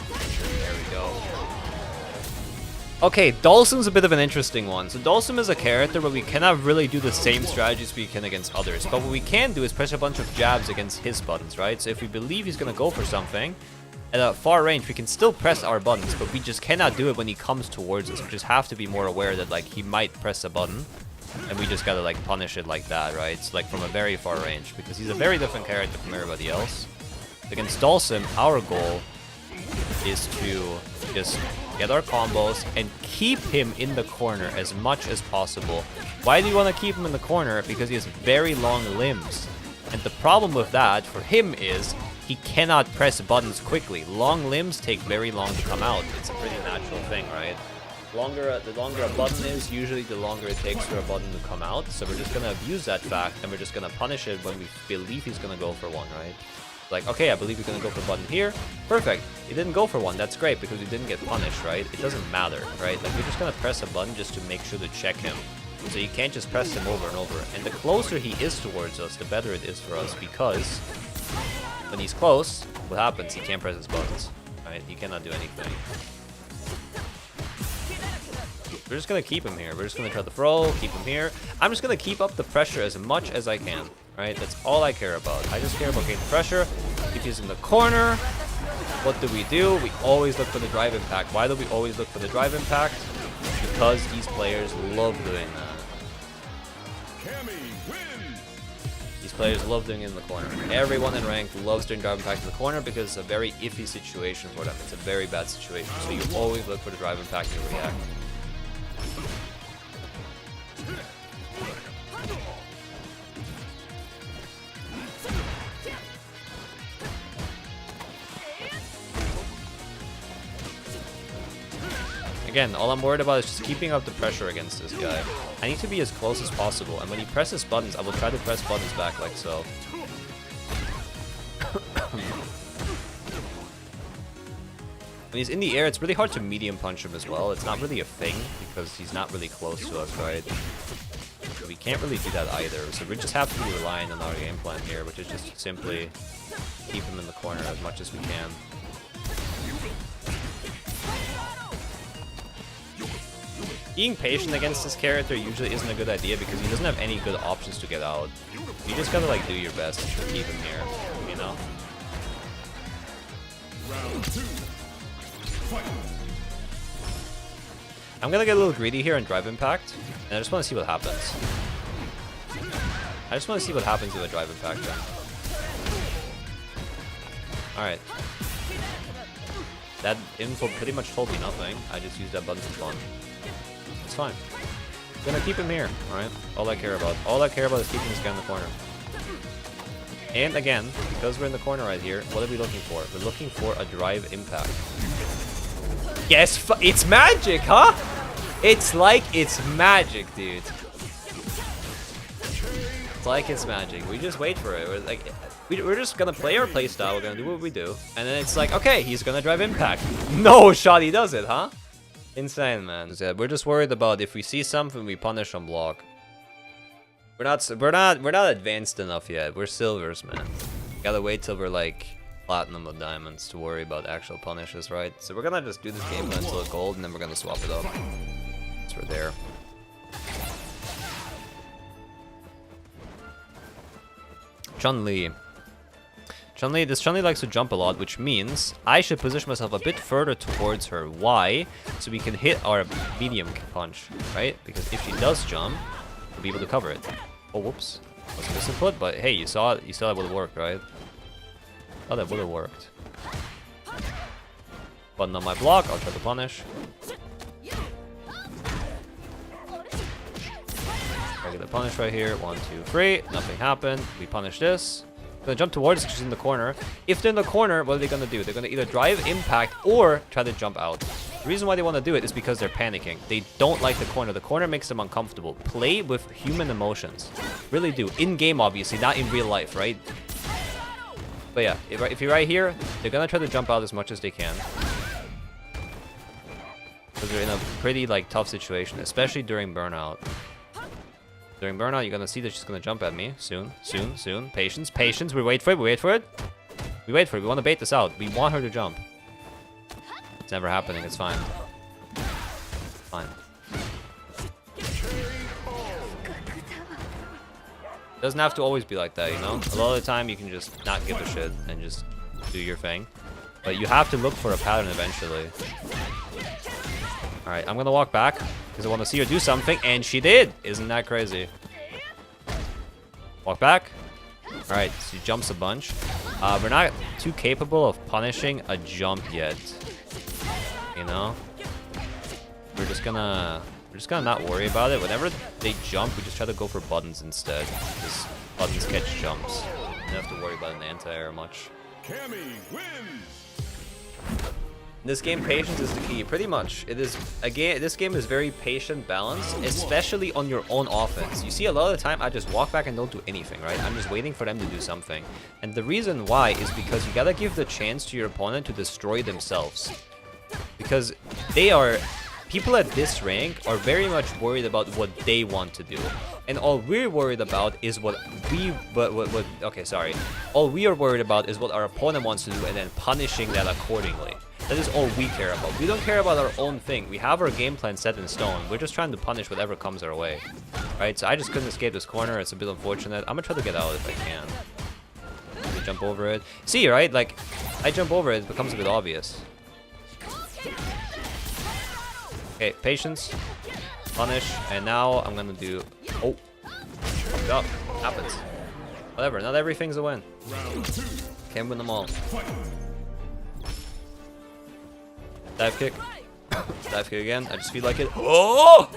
There we go. Okay, Dhalsim's a bit of an interesting one. So Dhalsim is a character where we cannot really do the same strategies we can against others. But what we can do is press a bunch of jabs against his buttons, right? So if we believe he's gonna go for something, at a far range, we can still press our buttons, but we just cannot do it when he comes towards us. We just have to be more aware that, like, he might press a button, and we just gotta, like, punish it like that, right? It's like from a very far range, because he's a very different character from everybody else. Against Dhalsim, our goal is to just get our combos and keep him in the corner as much as possible. Why do you want to keep him in the corner? Because he has very long limbs. And the problem with that for him is he cannot press buttons quickly. Long limbs take very long to come out. It's a pretty natural thing, right? The longer a button is, usually the longer it takes for a button to come out. So we're just going to abuse that fact and we're just going to punish it when we believe he's going to go for one, right? Like, okay, I believe he's going to go for a button here. Perfect. He didn't go for one. That's great because he didn't get punished, right? It doesn't matter, right? Like, we're just going to press a button just to make sure to check him. So you can't just press him over and over. And the closer he is towards us, the better it is for us, because when he's close, what happens? He can't press his buttons. Right? He cannot do anything. We're just gonna keep him here. We're just gonna try to throw, keep him here. I'm just gonna keep up the pressure as much as I can. Right? That's all I care about. I just care about getting the pressure. If he's in the corner, what do? We always look for the drive impact. Why do we always look for the drive impact? Because these players love doing that. Cammy wins. These players love doing it in the corner. Everyone in ranked loves doing drive impact in the corner because it's a very iffy situation for them. It's a very bad situation. So you always look for the drive impact and react. Again, all I'm worried about is just keeping up the pressure against this guy. I need to be as close as possible, and when he presses buttons, I will try to press buttons back like so. When he's in the air, it's really hard to medium punch him as well. It's not really a thing, because he's not really close to us, right? So we can't really do that either, so we just have to be relying on our game plan here, which is just simply keep him in the corner as much as we can. Being patient against this character usually isn't a good idea because he doesn't have any good options to get out. You just gotta like do your best to keep him here, you know? Round 2. Fight. I'm gonna get a little greedy here and drive impact, and I just want to see what happens. I just want to see what happens with a drive impact then. Alright. That info pretty much told me nothing. I just used that button for fun. It's fine. I'm gonna keep him here, alright? All I care about. All I care about is keeping this guy in the corner. And again, because we're in the corner right here, what are we looking for? We're looking for a drive impact. Yes, it's magic, huh? It's like it's magic, dude. It's like it's magic. We just wait for it. We're like, we're just gonna play our playstyle. We're gonna do what we do, and then it's like, okay, he's gonna drive impact. No shot, he does it, huh? Insane, man. We're just worried about if we see something, we punish on block. We're not advanced enough yet. We're silvers, man. Gotta wait till we're like platinum or diamonds to worry about actual punishes, right? So we're gonna just do this game plan until it's gold, and then we're gonna swap it up. So we're there. Chun Li. This Chun Li likes to jump a lot, which means I should position myself a bit further towards her. Why? So we can hit our medium punch, right? Because if she does jump, we'll be able to cover it. Oh, whoops. I was misinput, but hey, you saw it. You saw that would have worked, right? Oh, that would have worked. Button on my block. I'll try to punish. Regular punish right here. 1, 2, 3. Nothing happened. We punish this. Gonna jump towards because she's in the corner. If they're in the corner, what are they gonna do? They're gonna either drive impact or try to jump out. The reason why they want to do it is because they're panicking. They don't like the corner. The corner makes them uncomfortable. Play with human emotions. Really do. In game, obviously, not in real life, right? But yeah, if you're right here, they're gonna try to jump out as much as they can. Because they're in a pretty like tough situation, especially during burnout. During burnout, you're gonna see that she's gonna jump at me soon. Patience. We wait for it. We want to bait this out. We want her to jump. It's never happening. It's fine. Fine. Doesn't have to always be like that, you know? A lot of the time, you can just not give a shit and just do your thing. But you have to look for a pattern eventually. Alright, I'm gonna walk back because I want to see her do something, and she did! Isn't that crazy? Walk back. Alright, she jumps a bunch. We're not too capable of punishing a jump yet. You know? We're just gonna not worry about it. Whenever they jump, we just try to go for buttons instead. Because buttons catch jumps. You don't have to worry about an anti-air much. Cammy wins. In this game, patience is the key. Pretty much. It is, again, this game is very patient balanced, especially on your own offense. You see, a lot of the time, I just walk back and don't do anything, right? I'm just waiting for them to do something. And the reason why is because you gotta give the chance to your opponent to destroy themselves. Because they are people at this rank are very much worried about what they want to do. And all we're worried about is what all we are worried about is what our opponent wants to do and then punishing that accordingly. That is all we care about. We don't care about our own thing. We have our game plan set in stone. We're just trying to punish whatever comes our way. Right? So I just couldn't escape this corner. It's a bit unfortunate. I'm gonna try to get out if I can. Maybe jump over it. See, right? Like, I jump over it, it becomes a bit obvious. Okay, patience. Punish. And now I'm gonna do... Oh. Up. Happens. Whatever. Not everything's a win. Can't win them all. Dive kick. Dive kick again. I just feel like it. Oh!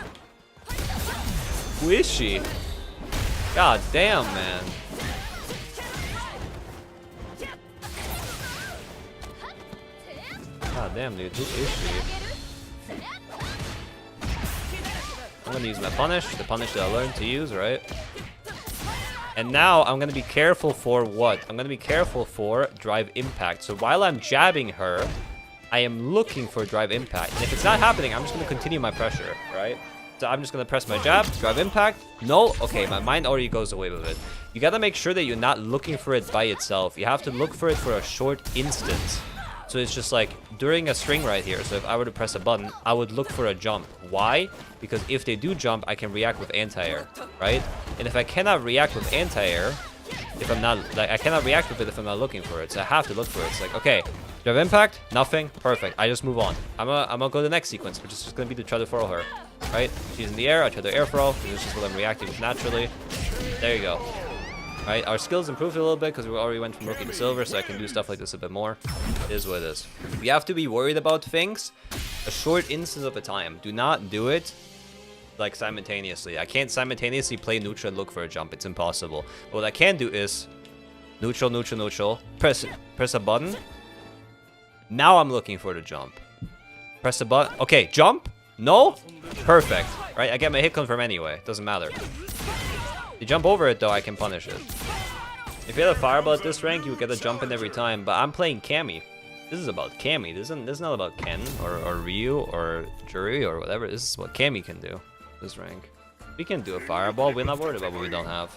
Who is she? God damn, man. God damn, dude. Who is she? I'm gonna use my punish. The punish that I learned to use, right? And now I'm gonna be careful for what? I'm gonna be careful for drive impact. So while I'm jabbing her, I am looking for drive impact. And if it's not happening, I'm just gonna continue my pressure, right? So I'm just gonna press my jab, drive impact. No, okay, my mind already goes away with it. You gotta make sure that you're not looking for it by itself. You have to look for it for a short instant. So it's just like during a string right here. So if I were to press a button, I would look for a jump. Why? Because if they do jump, I can react with anti-air, right? And if I cannot react with anti-air, if I'm not, like, I cannot react with it if I'm not looking for it. So I have to look for it. It's like, okay, drive impact, nothing, perfect. I just move on. I'm gonna go to the next sequence, which is just gonna be to try to throw her, right? She's in the air, I try to air throw. This is just what I'm reacting with naturally. There you go. Right, our skills improved a little bit because we already went from rookie to silver, so I can do stuff like this a bit more. It is what it is. We have to be worried about things a short instance of a time. Do not do it like simultaneously. I can't simultaneously play neutral and look for a jump. It's impossible. But what I can do is neutral, neutral, neutral. Press a button. Now I'm looking for the jump. Press the button. Okay, jump. No. Perfect. Right, I get my hit confirm anyway. Doesn't matter. If you jump over it though, I can punish it. If you had a fireball at this rank, you would get a jump in every time. But I'm playing Cammy. This is about Cammy. This is not about Ken or Ryu or Juri or whatever. This is what Cammy can do. This rank. We can do a fireball. We're not worried about what we don't have.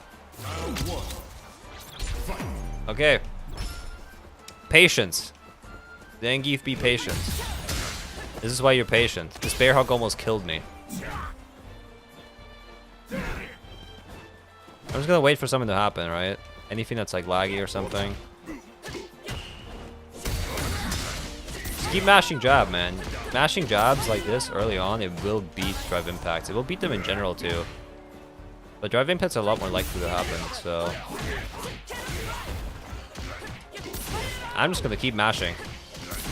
Okay. Patience. Zangief, be patient. This is why you're patient. This bear hug almost killed me. I'm just gonna wait for something to happen, right? Anything that's like laggy or something. Just keep mashing jab, man. Mashing jabs like this early on, it will beat drive impacts. It will beat them in general too. But drive impacts are a lot more likely to happen, so... I'm just gonna keep mashing.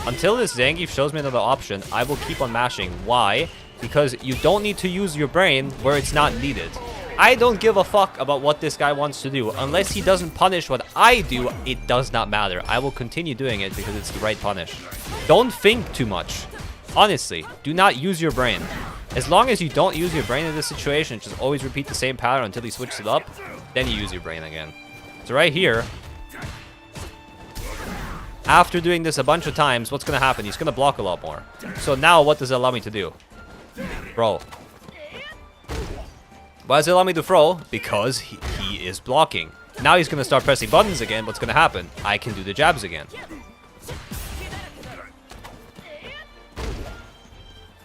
Until this Zangief shows me another option, I will keep on mashing. Why? Because you don't need to use your brain where it's not needed. I don't give a fuck about what this guy wants to do. Unless he doesn't punish what I do, it does not matter. I will continue doing it because it's the right punish. Don't think too much. Honestly, do not use your brain. As long as you don't use your brain in this situation, just always repeat the same pattern until he switches it up, then you use your brain again. So right here, after doing this a bunch of times, what's going to happen? He's going to block a lot more. So now what does it allow me to do? Bro. Why does it allow me to throw? Because he is blocking. Now he's going to start pressing buttons again. What's going to happen? I can do the jabs again.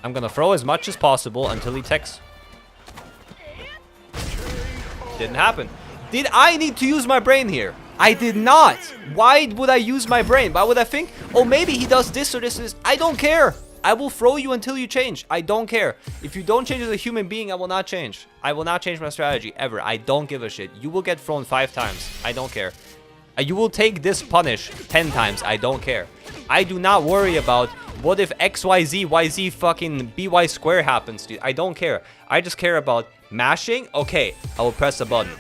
I'm going to throw as much as possible until he techs. Didn't happen. Did I need to use my brain here? I did not. Why would I use my brain? Why would I think, oh, maybe he does this or this or this? I don't care. I will throw you until you change. I don't care. If you don't change as a human being, I will not change. I will not change my strategy ever. I don't give a shit. You will get thrown 5 times. I don't care. You will take this punish 10 times. I don't care. I do not worry about what if XYZ, YZ fucking BY square happens, dude. I don't care. I just care about mashing. Okay, I will press a button.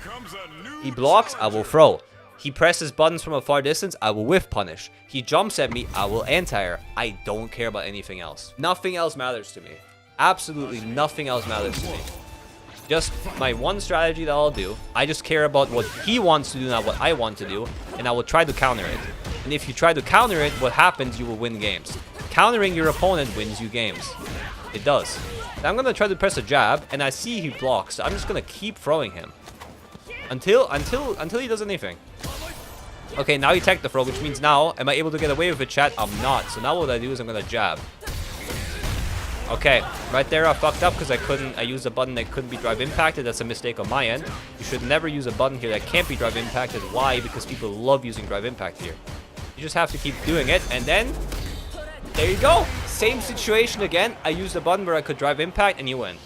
He blocks, I will throw. He presses buttons from a far distance, I will whiff punish. He jumps at me, I will anti-air. I don't care about anything else. Nothing else matters to me. Absolutely nothing else matters to me. Just my one strategy that I'll do. I just care about what he wants to do, not what I want to do. And I will try to counter it. And if you try to counter it, what happens, you will win games. Countering your opponent wins you games. It does. I'm gonna try to press a jab, and I see he blocks. So I'm just gonna keep throwing him until he does anything. Okay, now he teched the throw, which means now am I able to get away with it, chat? I'm not. So now what I do is I'm gonna jab. Okay, right there I fucked up because I used a button that couldn't be drive impacted. That's a mistake on my end. You should never use a button here that can't be drive impacted. Why? Because people love using drive impact here. You just have to keep doing it, and then there you go. Same situation again. I used a button where I could drive impact, and you win.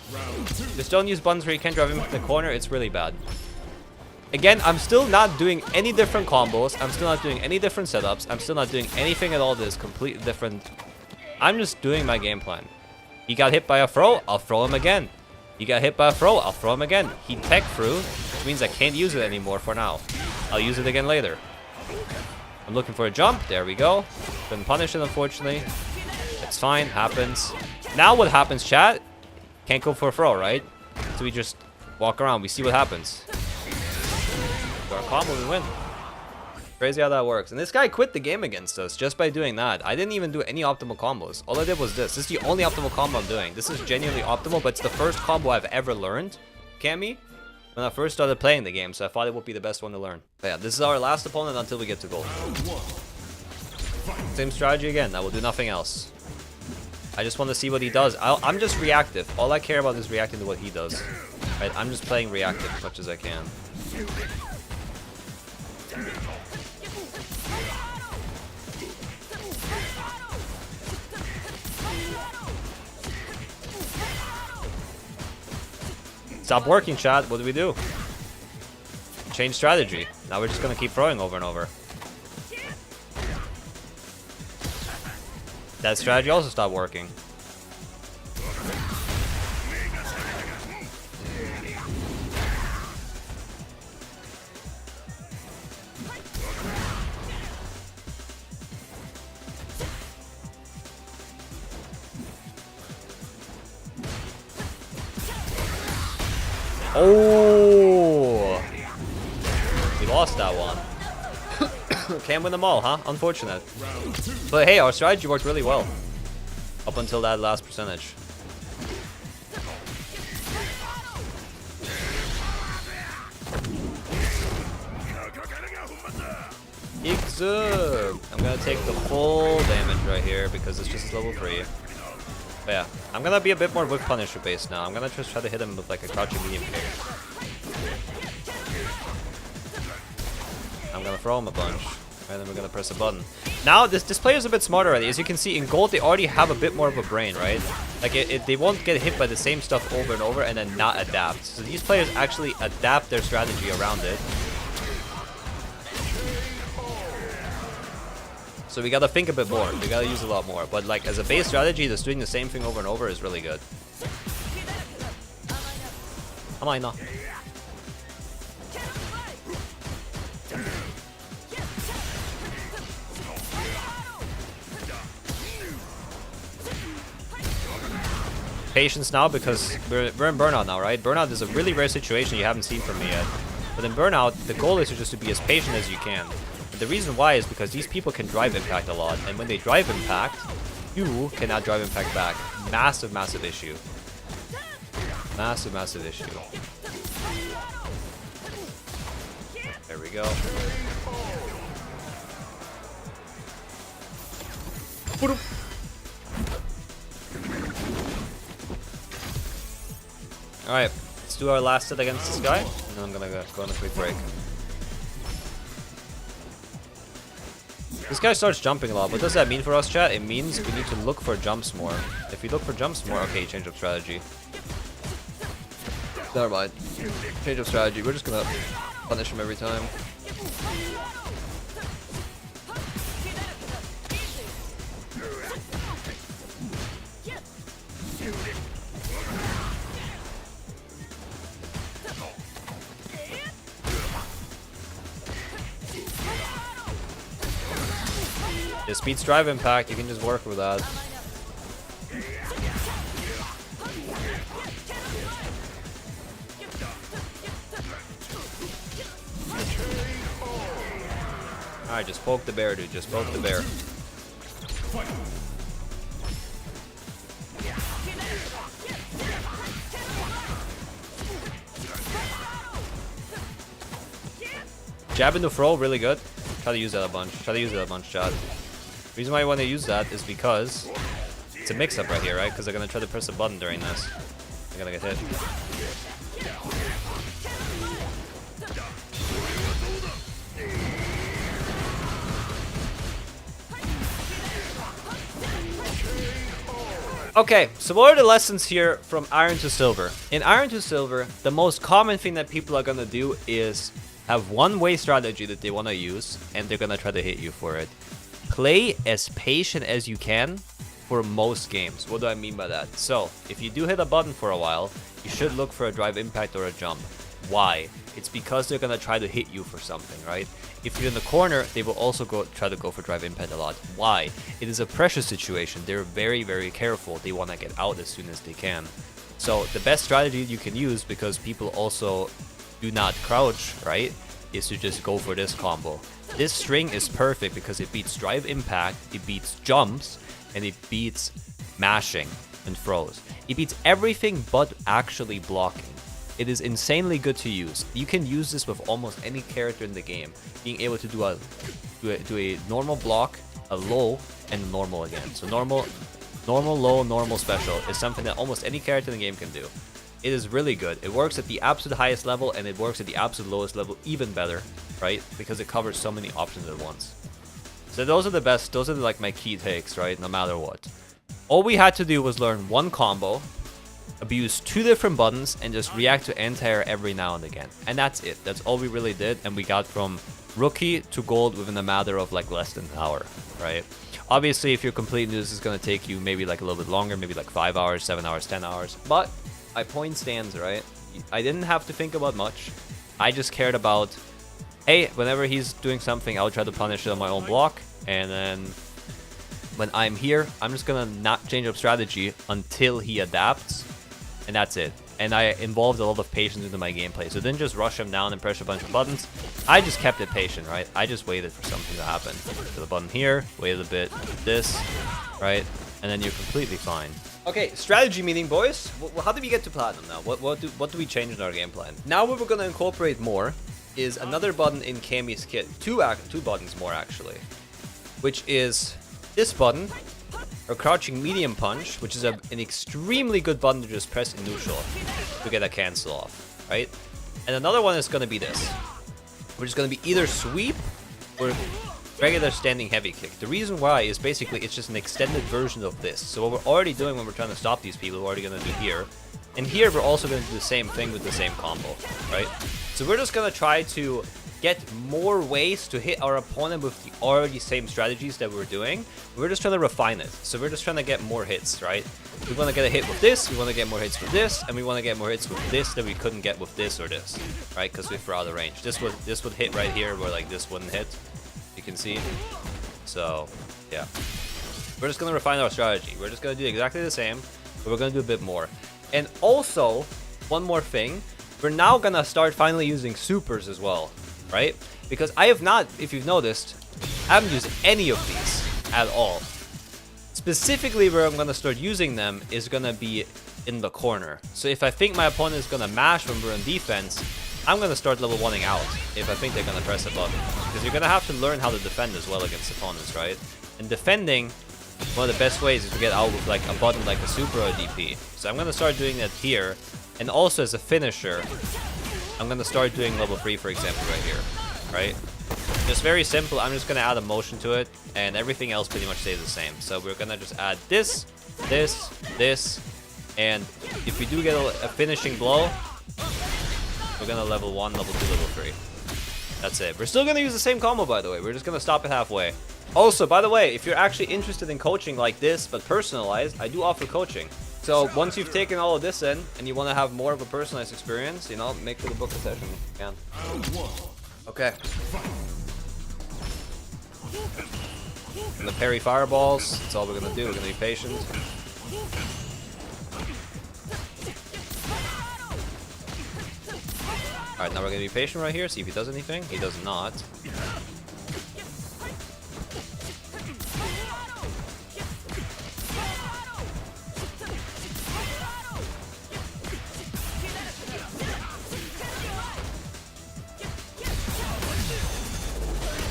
Just don't use buttons where you can't drive impact in the corner. It's really bad. Again, I'm still not doing any different combos. I'm still not doing any different setups. I'm still not doing anything at all that is completely different. I'm just doing my game plan. He got hit by a throw, I'll throw him again. He got hit by a throw, I'll throw him again. He tech through, which means I can't use it anymore for now. I'll use it again later. I'm looking for a jump. There we go. Couldn't punish it, unfortunately. It's fine, happens. Now what happens, chat? Can't go for a throw, right? So we just walk around, we see what happens. Our combo, we win. Crazy how that works. And this guy quit the game against us just by doing that. I didn't even do any optimal combos. All I did was this. This is the only optimal combo I'm doing. This is genuinely optimal, but it's the first combo I've ever learned, Cammy, when I first started playing the game, so I thought it would be the best one to learn. But yeah, this is our last opponent until we get to gold. Same strategy again. I will do nothing else. I just want to see what he does. I'm just reactive. All I care about is reacting to what he does. Right? I'm just playing reactive as much as I can. Stop working, chat. What do we do? Change strategy. Now we're just gonna keep throwing over and over. That strategy also stopped working. Oh, we lost that one. Can't win them all, huh? Unfortunate. But hey, our strategy worked really well up until that last percentage. I'm gonna take the full damage right here because it's just level 3. But yeah, I'm gonna be a bit more whip punisher based now. I'm gonna just try to hit him with like a crouching medium kick. I'm gonna throw him a bunch, and then we're gonna press a button. Now this player's a bit smarter already. As you can see in gold, they already have a bit more of a brain, right? Like they won't get hit by the same stuff over and over and then not adapt. So these players actually adapt their strategy around it. So we gotta think a bit more. We gotta use a lot more. But like as a base strategy, just doing the same thing over and over is really good. Patience now because we're in burnout now, right? Burnout is a really rare situation you haven't seen from me yet. But in burnout, the goal is just to be as patient as you can. And the reason why is because these people can drive impact a lot, and when they drive impact, you cannot drive impact back. Massive, massive issue. Massive, massive issue. There we go. Alright, let's do our last set against this guy, and then I'm gonna go on a quick break. This guy starts jumping a lot. What does that mean for us, chat? It means we need to look for jumps more. If we look for jumps more, okay, change up strategy. Never mind. Change of strategy. We're just gonna punish him every time. The speed's drive impact, you can just work with that. Alright, just poke the bear, dude. Just poke the bear. Jab into throw, really good. Try to use that a bunch. Try to use it a bunch, chat. The reason why I want to use that is because it's a mix-up right here, right? Because they're going to try to press a button during this. They're going to get hit. Okay, so what are the lessons here from Iron to Silver? In Iron to Silver, the most common thing that people are gonna do is have one-way strategy that they wanna use, and they're gonna try to hit you for it. Play as patient as you can for most games. What do I mean by that? So, if you do hit a button for a while, you should look for a drive impact or a jump. Why? It's because they're gonna try to hit you for something, right? If you're in the corner, they will also try to go for drive impact a lot. Why? It is a pressure situation. They're very, very careful. They want to get out as soon as they can. So the best strategy you can use, because people also do not crouch, right, is to just go for this combo. This string is perfect because it beats drive impact, it beats jumps, and it beats mashing and throws. It beats everything but actually blocking. It is insanely good to use. You can use this with almost any character in the game. Being able to do a normal block, a low, and a normal again. So normal, low, normal, special is something that almost any character in the game can do. It is really good. It works at the absolute highest level, and it works at the absolute lowest level even better, right? Because it covers so many options at once. So those are the best. Those are like my key takes, right? No matter what. All we had to do was learn one combo, abuse 2 different buttons, and just react to anti-air every now and again. And that's it. That's all we really did, and we got from rookie to gold within a matter of like less than an hour, right? Obviously, if you're completing this is going to take you maybe like a little bit longer, maybe like 5 hours, 7 hours, 10 hours. But my point stands, right? I didn't have to think about much. I just cared about, hey, whenever he's doing something, I'll try to punish it on my own block, and then when I'm here, I'm just gonna not change up strategy until he adapts. And that's it. And I involved a lot of patience into my gameplay. So didn't just rush him down and press a bunch of buttons. I just kept it patient, right? I just waited for something to happen. So the button here, waited a bit, this, right? And then you're completely fine. Okay, strategy meeting, boys. How did we get to platinum now? What do we change in our game plan? Now what we're gonna incorporate more is another button in Cammy's kit. Two buttons more actually. Which is this button, or crouching medium punch, which is an extremely good button to just press in neutral to get a cancel off, right? And another one is going to be this, which is going to be either sweep or regular standing heavy kick. The reason why is basically it's just an extended version of this. So what we're already doing when we're trying to stop these people, we're already going to do here. And here we're also going to do the same thing with the same combo, right? So we're just going to try to get more ways to hit our opponent with the already same strategies that we're doing. We're just trying to refine it. So we're just trying to get more hits, right? We want to get a hit with this, we want to get more hits with this, and we want to get more hits with this that we couldn't get with this or this, right? Because we're out of range. This would hit right here where like this wouldn't hit. You can see. So yeah, we're just gonna refine our strategy. We're just gonna do exactly the same, but we're gonna do a bit more. And also, one more thing, we're now gonna start finally using supers as well. Right? Because I have not, if you've noticed, I haven't used any of these at all. Specifically where I'm going to start using them is going to be in the corner. So if I think my opponent is going to mash when we're in defense, I'm going to start level 1ing out if I think they're going to press a button. Because you're going to have to learn how to defend as well against opponents, right? And defending, one of the best ways is to get out with like a button like a super or a DP. So I'm going to start doing that here. And also as a finisher, I'm going to start doing level 3, for example, right here, right? Just very simple. I'm just going to add a motion to it, and everything else pretty much stays the same. So we're going to just add this, this, this, and if we do get a finishing blow, we're going to level 1, level 2, level 3. That's it. We're still going to use the same combo, by the way. We're just going to stop it halfway. Also, by the way, if you're actually interested in coaching like this, but personalized, I do offer coaching. So once you've taken all of this in and you want to have more of a personalized experience, you know, make sure to book a session if you can. Okay. And the parry fireballs, that's all we're going to do. We're going to be patient. Alright, now we're going to be patient right here, see if he does anything. He does not.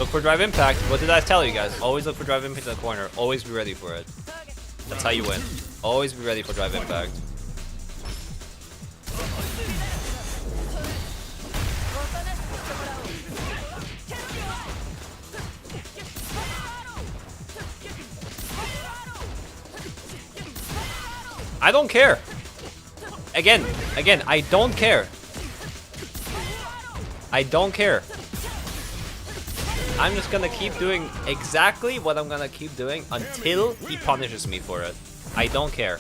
Look for drive impact. What did I tell you guys? Always look for drive impact in the corner. Always be ready for it. That's how you win. Always be ready for drive impact. I don't care. Again, I don't care. I don't care. I'm just gonna keep doing exactly what I'm gonna keep doing until he punishes me for it. I don't care.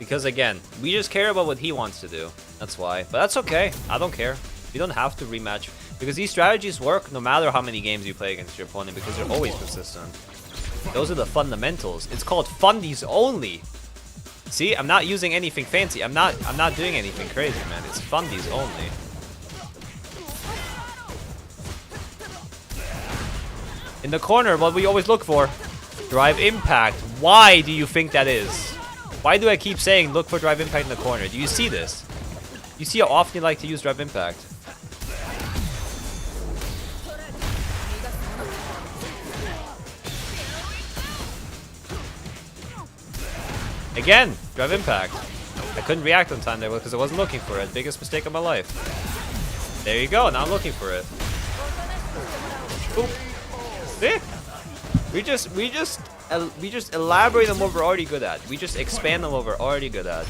Because again, we just care about what he wants to do. That's why. But that's okay. I don't care. You don't have to rematch. Because these strategies work no matter how many games you play against your opponent, because they're always consistent. Those are the fundamentals. It's called fundies only. See, I'm not using anything fancy. I'm not doing anything crazy, man. It's fundies only. In the corner, what we always look for, drive impact. Why do you think that is? Why do I keep saying look for drive impact in the corner? Do you see this? You see how often you like to use drive impact? Again, drive impact. I couldn't react on time there because I wasn't looking for it. Biggest mistake of my life. There you go. Now I'm looking for it. Oop. See? We just elaborate on what we're already good at. We just expand on what we're already good at.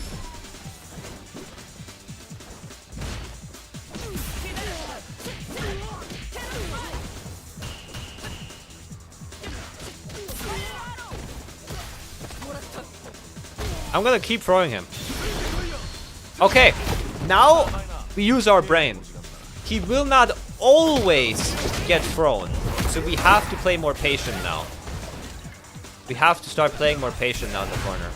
I'm gonna keep throwing him. Okay, now we use our brain. He will not always get thrown, so we have to play more patient now. We have to start playing more patient now in the corner.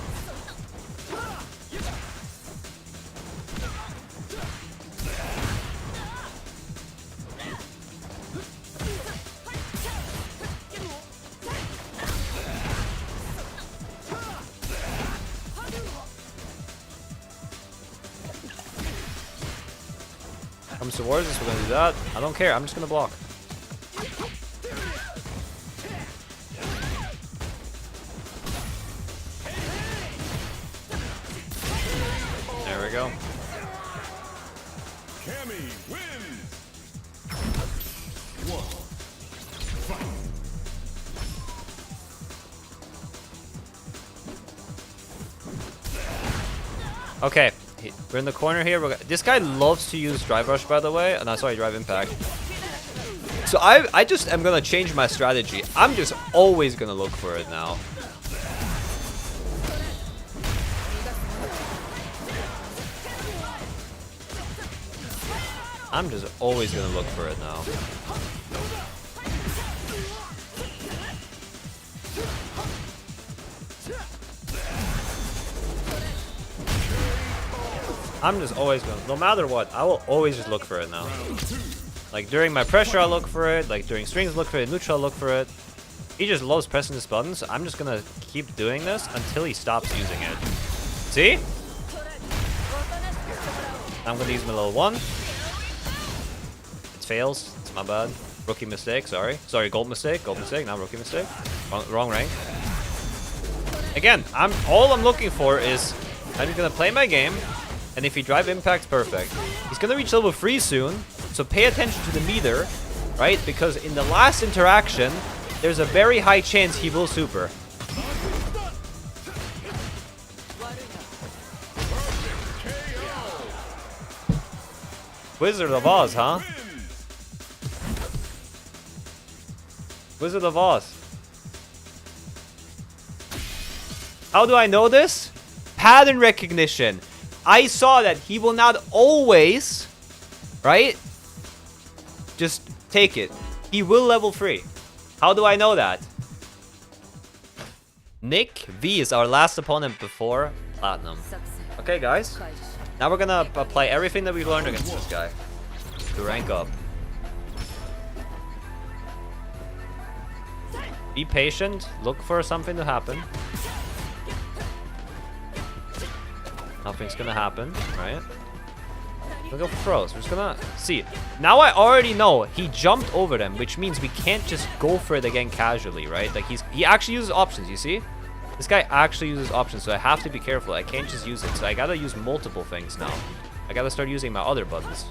Comes towards us, we're gonna do that. I don't care, I'm just gonna block. There we go. Cammy wins. One. Fight. Okay, we're in the corner here. This guy loves to use drive rush, by the way. No, sorry, drive impact. So I just am gonna change my strategy. I'm just always gonna look for it now. I'm just always gonna look for it now. I'm just always gonna, no matter what, I will always just look for it now. Like during my pressure, I'll look for it. Like during strings, look for it. Neutral, I'll look for it. He just loves pressing this button, so I'm just gonna keep doing this until he stops using it. See? I'm gonna use my level 1. It fails. It's my bad. Rookie mistake. Sorry. Sorry. Gold mistake. Gold mistake. Now rookie mistake. Wrong rank. Again, all I'm looking for is I'm just gonna play my game. And if he drive impacts, perfect. He's gonna reach level 3 soon, so pay attention to the meter, right? Because in the last interaction, there's a very high chance he will super. Wizard of Oz, huh? Wizard of Oz. How do I know this? Pattern recognition. I saw that he will not always, right? Just take it. He will level 3. How do I know that? Nick V is our last opponent before Platinum. Okay, guys. Now we're gonna apply everything that we learned against this guy to rank up. Be patient. Look for something to happen. Nothing's gonna happen, right? Look up throws. We're just gonna see. Now I already know he jumped over them, which means we can't just go for it again casually, right? Like he actually uses options, you see? This guy actually uses options, so I have to be careful. I can't just use it. So I gotta use multiple things now. I gotta start using my other buttons.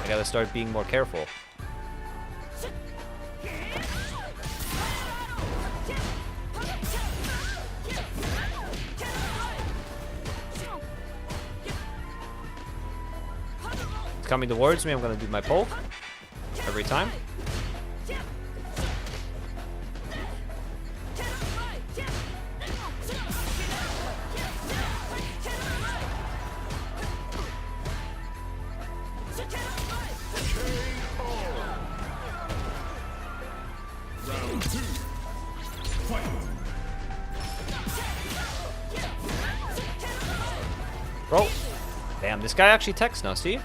I gotta start being more careful. It's coming towards me. I'm gonna do my poke every time. Round 2. Fight. Bro. Damn, this guy actually techs now, see?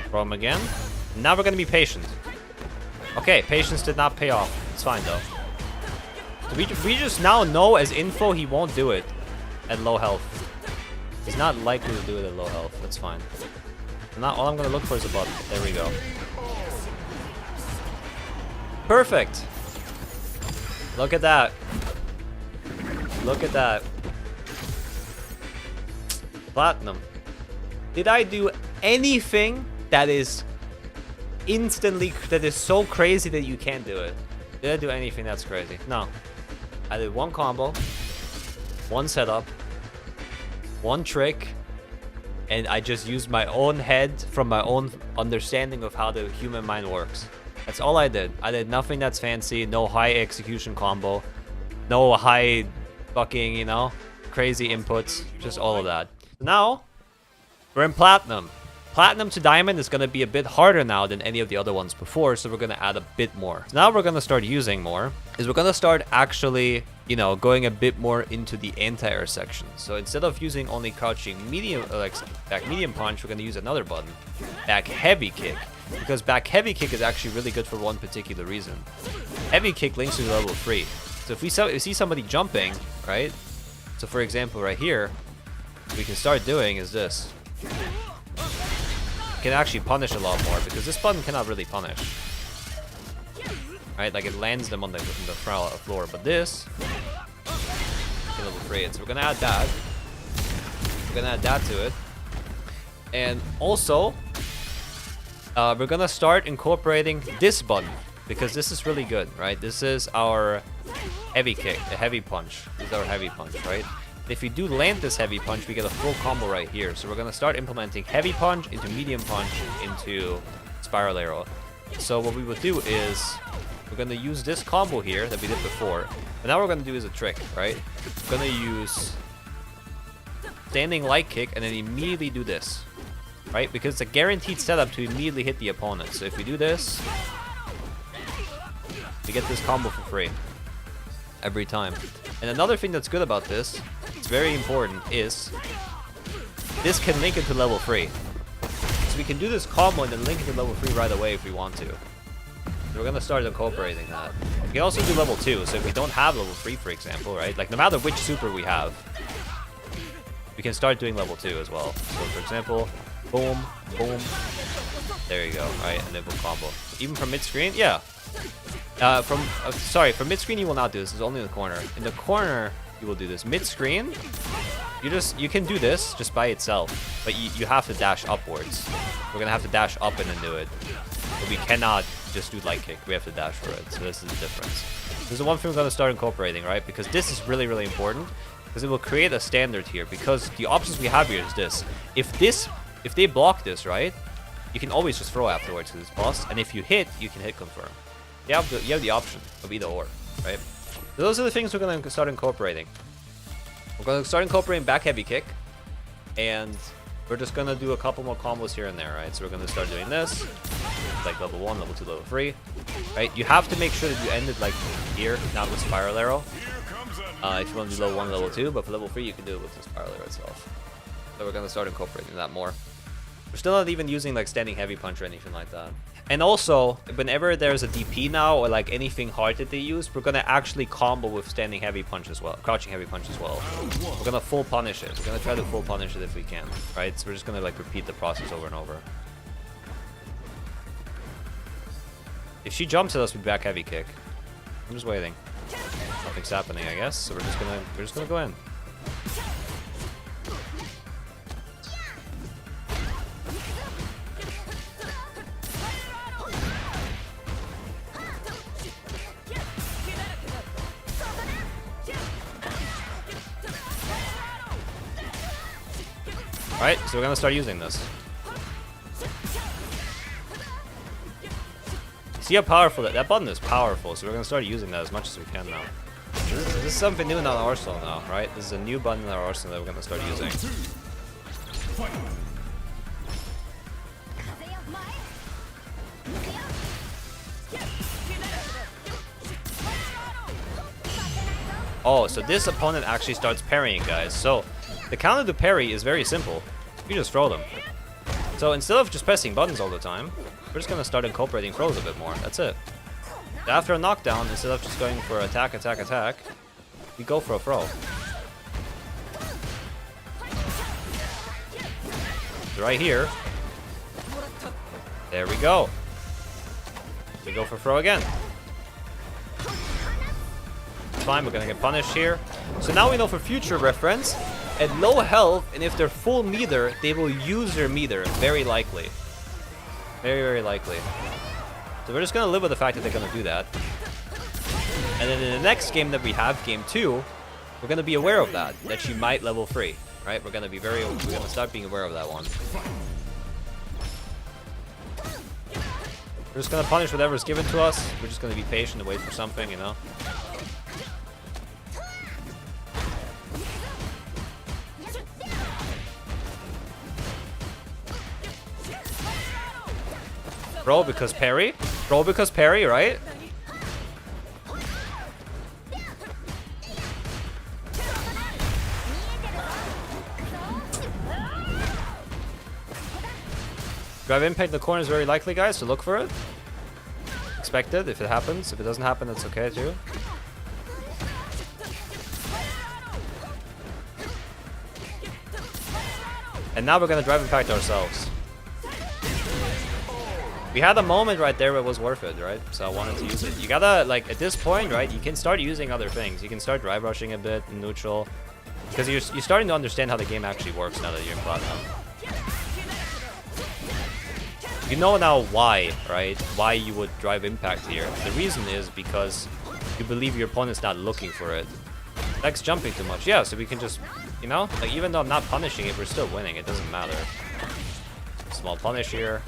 Throw him again. Now we're gonna be patient. Okay, patience did not pay off. It's fine though. So we just now know as info he won't do it at low health. He's not likely to do it at low health. That's fine. Now all I'm gonna look for is a button. There we go. Perfect. Look at that. Look at that. Platinum. Did I do anything that is so crazy that you can't do it? Did I do anything that's crazy? No. I did one combo, one setup, one trick, and I just used my own head from my own understanding of how the human mind works. That's all I did. I did nothing that's fancy, no high execution combo, no high fucking, you know, crazy inputs, just all of that. Now, we're in Platinum. Platinum to Diamond is going to be a bit harder now than any of the other ones before, so we're going to add a bit more. So now we're going to start using more, is we're going to start actually, you know, going a bit more into the anti-air section. So instead of using only crouching medium, like back medium punch, we're going to use another button, back heavy kick. Because back heavy kick is actually really good for one particular reason. Heavy kick links to level 3. So if we see somebody jumping, right? So for example, right here, what we can start doing is this. Can actually punish a lot more because this button cannot really punish, right? Like it lands them on the floor, but this can level 3 it. So we're gonna add that. We're gonna add that to it, and also we're gonna start incorporating this button because this is really good, right? This is our heavy kick, the heavy punch. This is our heavy punch, right? If we do land this heavy punch, we get a full combo right here. So we're going to start implementing heavy punch into medium punch into spiral arrow. So what we would do is we're going to use this combo here that we did before. But now what we're going to do is a trick, right? We're going to use standing light kick and then immediately do this, right? Because it's a guaranteed setup to immediately hit the opponent. So if we do this, we get this combo for free every time. And another thing that's good about this, it's very important, is this can link into level 3. So we can do this combo and then link into level 3 right away if we want to. So we're going to start incorporating that. We can also do level 2, so if we don't have level 3, for example, right? Like no matter which super we have, we can start doing level 2 as well. So for example, boom, boom. There you go, right? And then we'll combo. Even from mid-screen, yeah. From mid-screen you will not do this. It's only in the corner. In the corner you will do this. Mid-screen, you can do this just by itself, but you have to dash upwards. We're gonna have to dash up and then do it. But we cannot just do light kick. We have to dash for it. So this is the difference. This is the one thing we're gonna start incorporating, right? Because this is really, really important. Because it will create a standard here. Because the options we have here is this. If they block this, right? You can always just throw afterwards because it's boss. And if you hit, you can hit confirm. You have the option of either or, right? So those are the things we're going to start incorporating. We're going to start incorporating back heavy kick. And we're just going to do a couple more combos here and there, right? So we're going to start doing this. Like level 1, level 2, level 3. Right? You have to make sure that you end it like here, not with spiral arrow. If you want to do level 1, level 2. But for level 3, you can do it with the spiral arrow itself. So we're going to start incorporating that more. We're still not even using like standing heavy punch or anything like that. And also, whenever there's a DP now or like anything hard that they use, we're gonna actually combo with standing heavy punch as well, crouching heavy punch as well. We're gonna full punish it. We're gonna try to full punish it if we can, right? So we're just gonna like repeat the process over and over. If she jumps at us with back heavy kick, I'm just waiting. Nothing's happening, I guess. So we're just gonna go in. Alright, so we're gonna start using this. See how powerful that button is powerful, so we're gonna start using that as much as we can now. This is something new in our arsenal now, right? This is a new button in our arsenal that we're gonna start using. Oh, so this opponent actually starts parrying, guys. So the counter to parry is very simple. You just throw them. So instead of just pressing buttons all the time, we're just gonna start incorporating throws a bit more. That's it. After a knockdown, instead of just going for attack, attack, attack, we go for a throw. Right here. There we go. We go for throw again. It's fine, we're gonna get punished here. So now we know for future reference, at low health, and if they're full meter, they will use their meter, very likely. Very, very likely. So we're just gonna live with the fact that they're gonna do that. And then in the next game that we have, game 2, we're gonna be aware of that she might level 3, right? We're gonna start being aware of that one. We're just gonna punish whatever's given to us. We're just gonna be patient and wait for something, you know? Roll because parry. Roll because parry, right? Grab impact in the corner is very likely, guys, so look for it. Expect it if it happens. If it doesn't happen, that's okay too. And now we're gonna drive impact ourselves. We had a moment right there where it was worth it, right? So I wanted to use it. You gotta, like, at this point, right, you can start using other things. You can start drive rushing a bit in neutral. Because you're starting to understand how the game actually works now that you're in Platinum. You know now why, right? Why you would drive impact here. The reason is because you believe your opponent's not looking for it. Deck's jumping too much. Yeah, so we can just, you know, like, even though I'm not punishing it, we're still winning. It doesn't matter. Small punish here.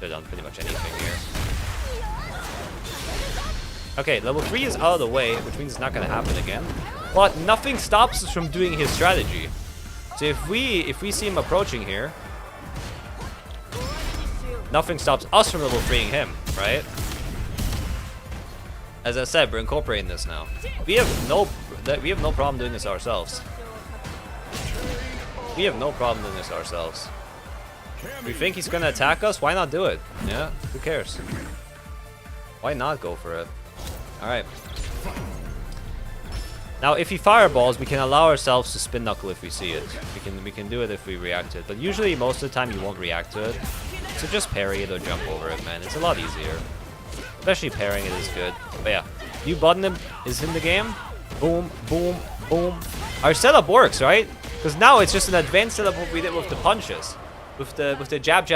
Could have done pretty much anything here. Okay, level 3 is out of the way, which means it's not going to happen again. But nothing stops us from doing his strategy. So if we see him approaching here, nothing stops us from level 3ing him, right? As I said, we're incorporating this now. We have no problem doing this ourselves. We have no problem doing this ourselves. We think he's gonna attack us, why not do it? Yeah, who cares? Why not go for it? Alright. Now if he fireballs, we can allow ourselves to spin knuckle if we see it. We can do it if we react to it. But usually most of the time you won't react to it. So just parry it or jump over it, man. It's a lot easier. Especially parrying it is good. But yeah, new button is in the game. Boom, boom, boom. Our setup works, right? Because now it's just an advanced setup what we did with the punches. With the jabs,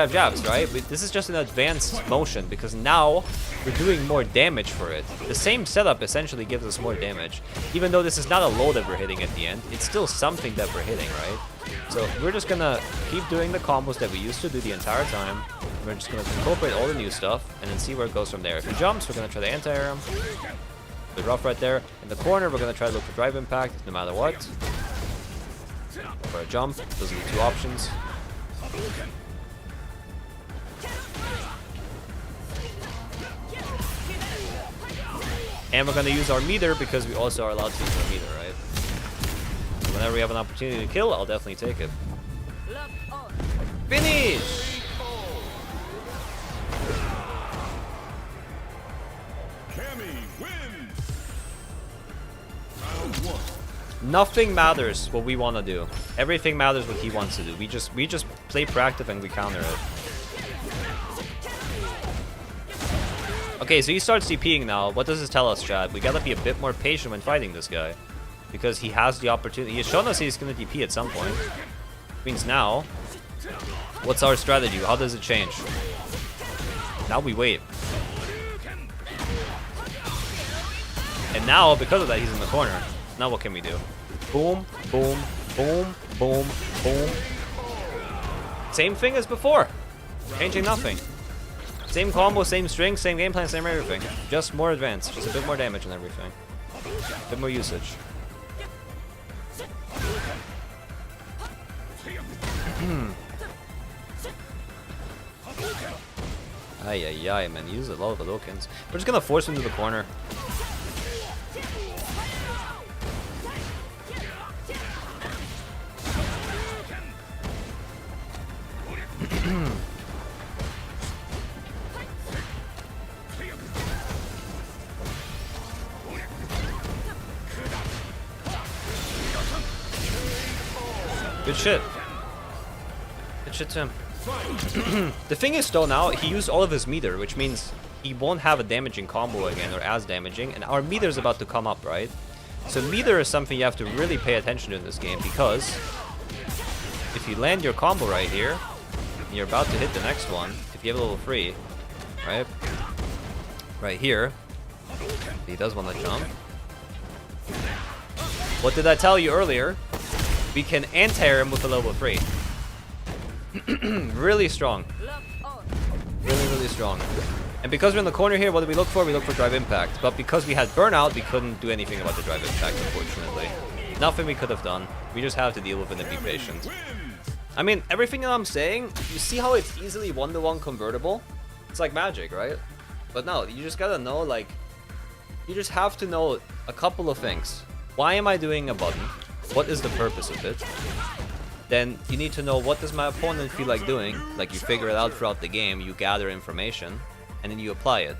right? This is just an advanced motion because now we're doing more damage for it. The same setup essentially gives us more damage. Even though this is not a low that we're hitting at the end, it's still something that we're hitting, right? So we're just gonna keep doing the combos that we used to do the entire time. We're just gonna incorporate all the new stuff and then see where it goes from there. If he jumps, we're gonna try to anti-air him. The rough right there. In the corner, we're gonna try to look for drive impact no matter what. For a jump, those are the two options. And we're gonna use our meter because we also are allowed to use our meter, right? So whenever we have an opportunity to kill, I'll definitely take it. Finish! Cammy wins. Round 1. Nothing matters what we want to do. Everything matters what he wants to do. We just play proactive and we counter it. Okay, so he starts DPing now. What does this tell us, Chad? We gotta be a bit more patient when fighting this guy. Because he has the opportunity. He has shown us he's gonna DP at some point. Which means now, what's our strategy? How does it change? Now we wait. And now, because of that, he's in the corner. Now what can we do? Boom, boom, boom, boom, boom. Same thing as before. Changing nothing. Same combo, same string, same game plan, same everything. Just more advanced. Just a bit more damage and everything. A bit more usage. Ay, ay, ay, man. Use a lot of the Hadokens. We're just gonna force him to the corner. Good shit. Good shit to him. The thing is though now, he used all of his meter, which means he won't have a damaging combo again, or as damaging, and our meter is about to come up, right? So meter is something you have to really pay attention to in this game, because if you land your combo right here, and you're about to hit the next one, if you have level 3, right? Right here, he does want to jump. What did I tell you earlier? We can anti-air him with a level 3. Really strong. Really, really strong. And because we're in the corner here, what do we look for? We look for drive impact. But because we had burnout, we couldn't do anything about the drive impact, unfortunately. Nothing we could have done. We just have to deal with it and be patient. I mean, everything that I'm saying, you see how it's easily 1-to-1 convertible? It's like magic, right? But no, you just gotta know, like, you just have to know a couple of things. Why am I doing a button? What is the purpose of it? Then you need to know, what does my opponent feel like doing? Like, you figure it out throughout the game, you gather information, and then you apply it.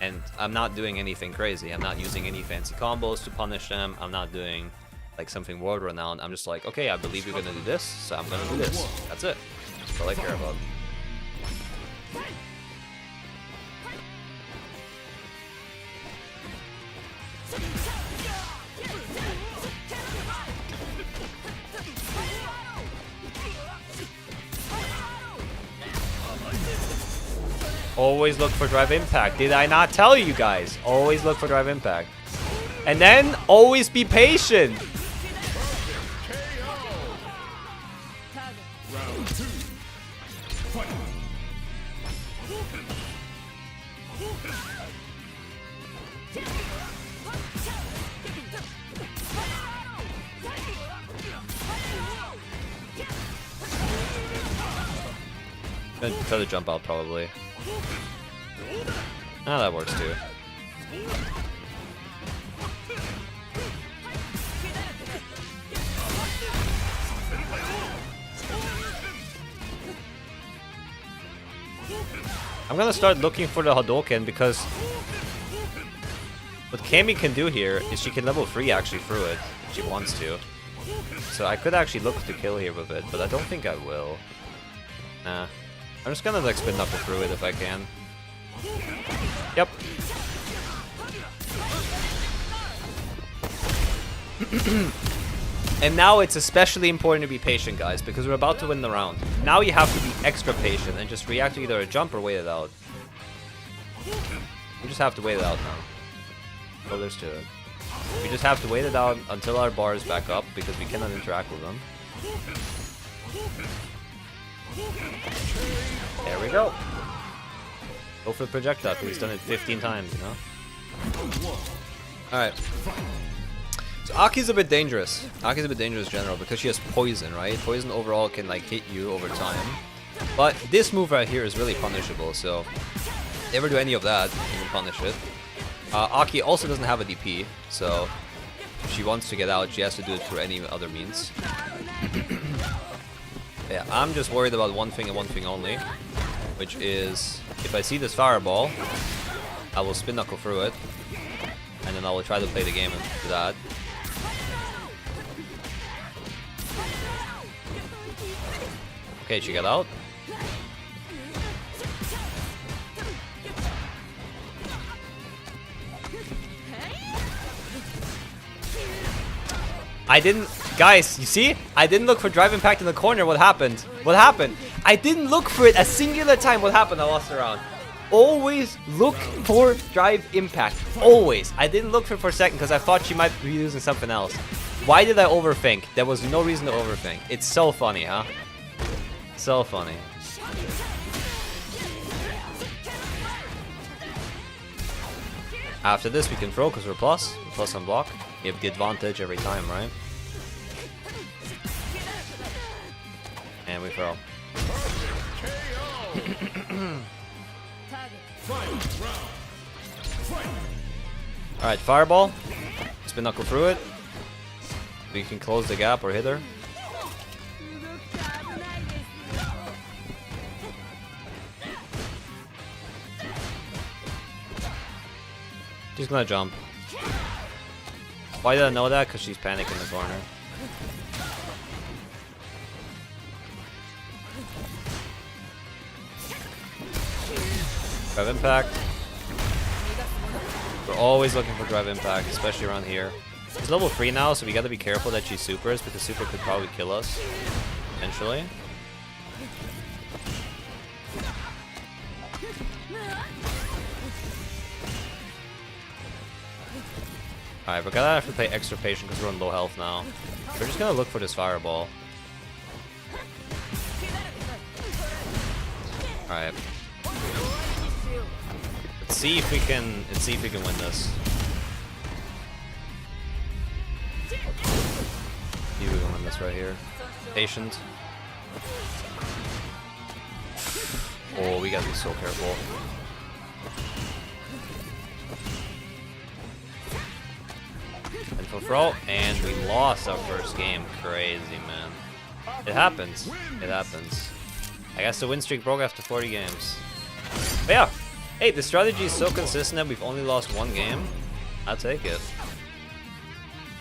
And I'm not doing anything crazy. I'm not using any fancy combos to punish them. I'm not doing like something world renowned. I'm just like, okay, I believe you're gonna do this, so I'm gonna do this. That's it. That's all I care about. Always look for drive impact. Did I not tell you guys? Always look for drive impact. And then always be patient. Round 2. Fight. Gonna try to jump out probably. Ah, that works too. I'm gonna start looking for the Hadouken because what Cammy can do here is she can level 3 actually through it if she wants to. So I could actually look to kill here with it, but I don't think I will. Nah. I'm just gonna like spin knuckle through it if I can. Yep. And now it's especially important to be patient, guys, because we're about to win the round. Now you have to be extra patient and just react to either a jump or wait it out. We just have to wait it out now. Oh, there's to it. We just have to wait it out until our bar is back up because we cannot interact with them. There we go. Go for the projectile, because he's done it 15 times, you know? Alright. So Aki's a bit dangerous. Aki's a bit dangerous in general because she has poison, right? Poison overall can like hit you over time. But this move right here is really punishable, so if you ever do any of that, you can punish it. Aki also doesn't have a DP, so if she wants to get out, she has to do it through any other means. Yeah, I'm just worried about one thing and one thing only, which is if I see this fireball, I will spin knuckle through it, and then I will try to play the game after that. Okay, she got out. I didn't, guys, you see? I didn't look for drive impact in the corner. What happened? What happened? I didn't look for it a singular time. What happened? I lost the round. Always look for drive impact. Always. I didn't look for it for a second because I thought she might be using something else. Why did I overthink? There was no reason to overthink. It's so funny, huh? So funny. After this, we can throw because we're plus on block. You have the advantage every time, right? And we throw. Alright, fireball. Spin knuckle through it. We can close the gap or hit her. She's gonna jump. Why did I know that? Because she's panicking in the corner. Drive impact. We're always looking for drive impact, especially around here. She's level 3 now, so we gotta be careful that she supers, because super could probably kill us eventually. Alright, we're gonna have to play extra patient because we're on low health now. We're just gonna look for this fireball. Alright. Let's see if we can win this. See if we can win this right here. Patient. Oh, we gotta be so careful. And throw, and we lost our first game. Crazy, man. It happens. It happens. I guess the win streak broke after 40 games. But yeah, hey, the strategy is so consistent that we've only lost one game. I'll take it.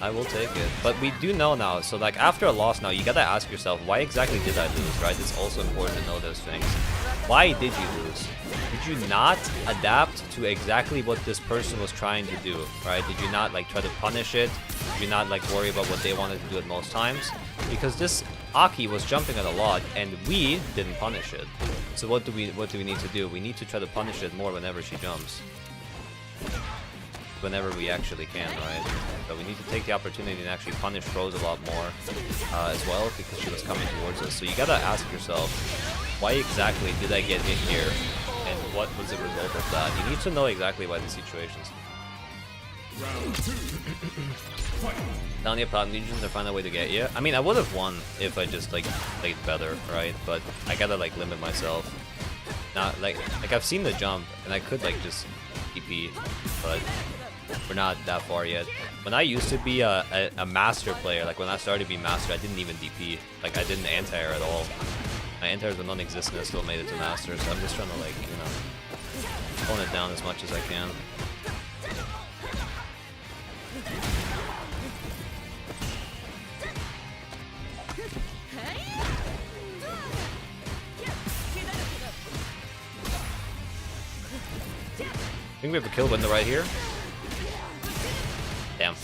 I will take it. But we do know now, so like after a loss now, you gotta ask yourself, why exactly did I lose, right? It's also important to know those things. Why did you lose? Did you not adapt to exactly what this person was trying to do, right? Did you not like try to punish it? Did you not like worry about what they wanted to do at most times? Because this Aki was jumping it a lot and we didn't punish it. So what do we need to do? We need to try to punish it more whenever she jumps. Whenever we actually can, right? But we need to take the opportunity and actually punish throws a lot more as well, because she was coming towards us. So you gotta ask yourself, why exactly did I get hit here? And what was the result of that? You need to know exactly why the situation's. Down your platinum legions to find a way to get you. I mean, I would have won if I just like played better, right? But I gotta like limit myself. Not like I've seen the jump and I could like just DP, but we're not that far yet. When I used to be a master player, like when I started to be master, I didn't even DP. Like I didn't anti-air at all. My anti-airs were non-existent. I still made it to master, so I'm just trying to like, you know, tone it down as much as I can. I think we have a kill window right here. Damn.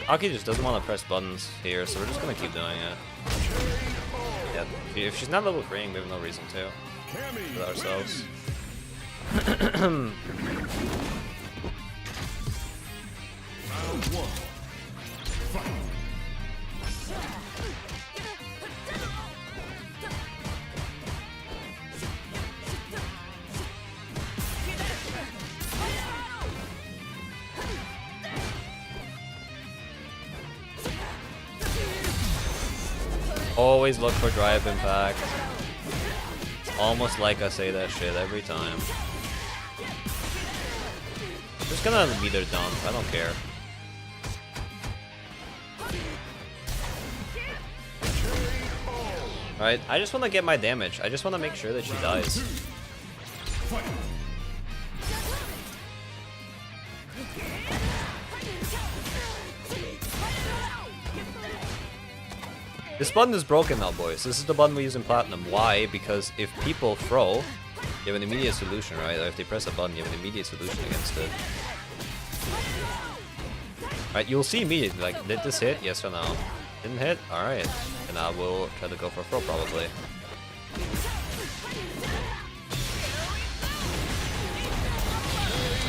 Aki just doesn't want to press buttons here, so we're just gonna keep doing it. Yeah, if she's not level 3ing, we have no reason to. With ourselves. Always look for drive impact. It's almost like I say that shit every time. Just gonna meter dump, I don't care. Alright, I just wanna get my damage. I just wanna make sure that she dies. This button is broken now, boys. This is the button we use in Platinum. Why? Because if people throw, you have an immediate solution, right? Or if they press a button, you have an immediate solution against it. Alright, you'll see immediately, like, did this hit? Yes or no? Didn't hit? Alright. And I will try to go for a throw, probably.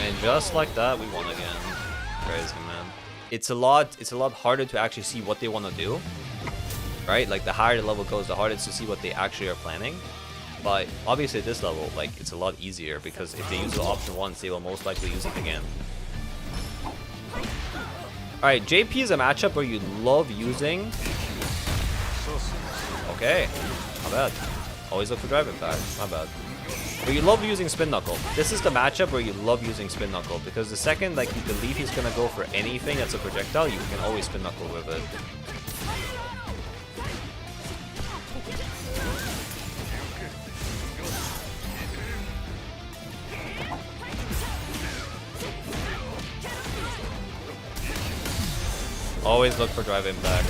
And just like that, we won again. Crazy, man. It's a lot harder to actually see what they want to do. Right? Like, the higher the level goes, the harder it's to see what they actually are planning. But obviously at this level, like, it's a lot easier because if they use the option once, they will most likely use it again. Alright, JP is a matchup where you love using... Okay, not bad. Always look for drive impact, not bad. But you love using spin knuckle. This is the matchup where you love using spin knuckle because the second, like, you believe he's gonna go for anything that's a projectile, you can always spin knuckle with it. Always look for drive impact.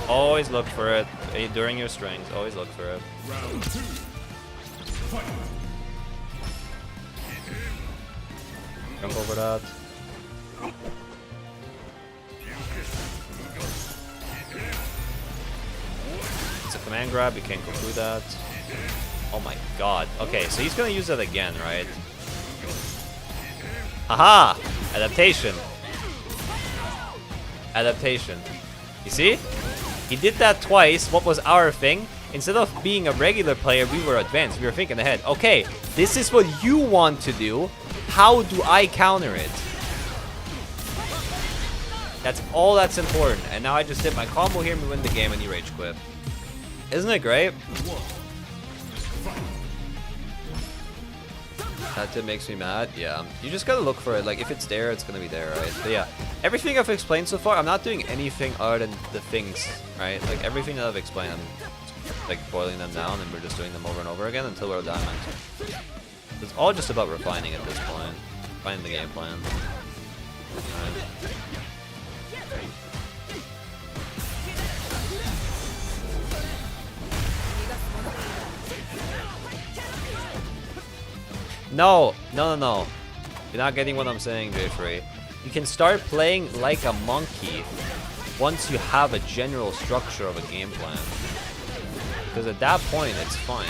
Always look for it during your strings. Always look for it. Round 2. Fight. Jump over that. It's a command grab. You can't go through that. Oh my god. Okay, so he's gonna use that again, right? Haha! Adaptation. Adaptation. You see? He did that twice. What was our thing? Instead of being a regular player, we were advanced. We were thinking ahead. Okay, this is what you want to do. How do I counter it? That's all that's important. And now I just did my combo here and we win the game and he rage quit. Isn't it great? That tip makes me mad. Yeah, you just gotta look for it. Like, if it's there, it's gonna be there, right? But yeah, everything I've explained so far, I'm not doing anything other than the things, right? Like, everything that I've explained, I'm like boiling them down and we're just doing them over and over again until we're a diamond. It's all just about refining at this point. Refining the game plan. Right. No, no, no, no. You're not getting what I'm saying, J3. You can start playing like a monkey once you have a general structure of a game plan. Because at that point, it's fine.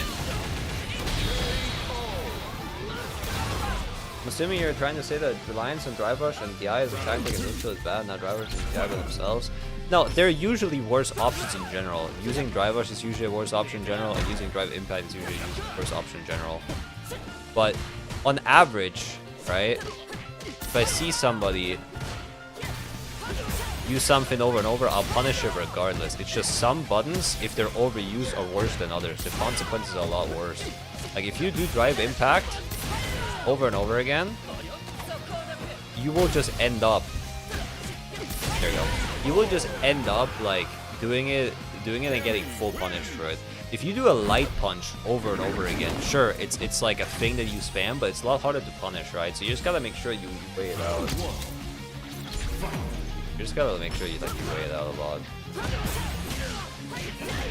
I'm assuming you're trying to say that reliance on drive rush and DI as a tactic and neutral is bad, not drive rush and DI by themselves. No, they're usually worse options in general. Using drive rush is usually a worse option in general, and using drive impact is usually a worse option in general. But on average, right, if I see somebody use something over and over, I'll punish it regardless. It's just some buttons, if they're overused, are worse than others. The consequences are a lot worse. Like, if you do drive impact over and over again, you will just end up... There you go. You will just end up, like, doing it and getting full punished for it. If you do a light punch over and over again, sure, it's like a thing that you spam, but it's a lot harder to punish, right? So you just gotta make sure you weigh it out. You just gotta make sure you weigh it out a lot.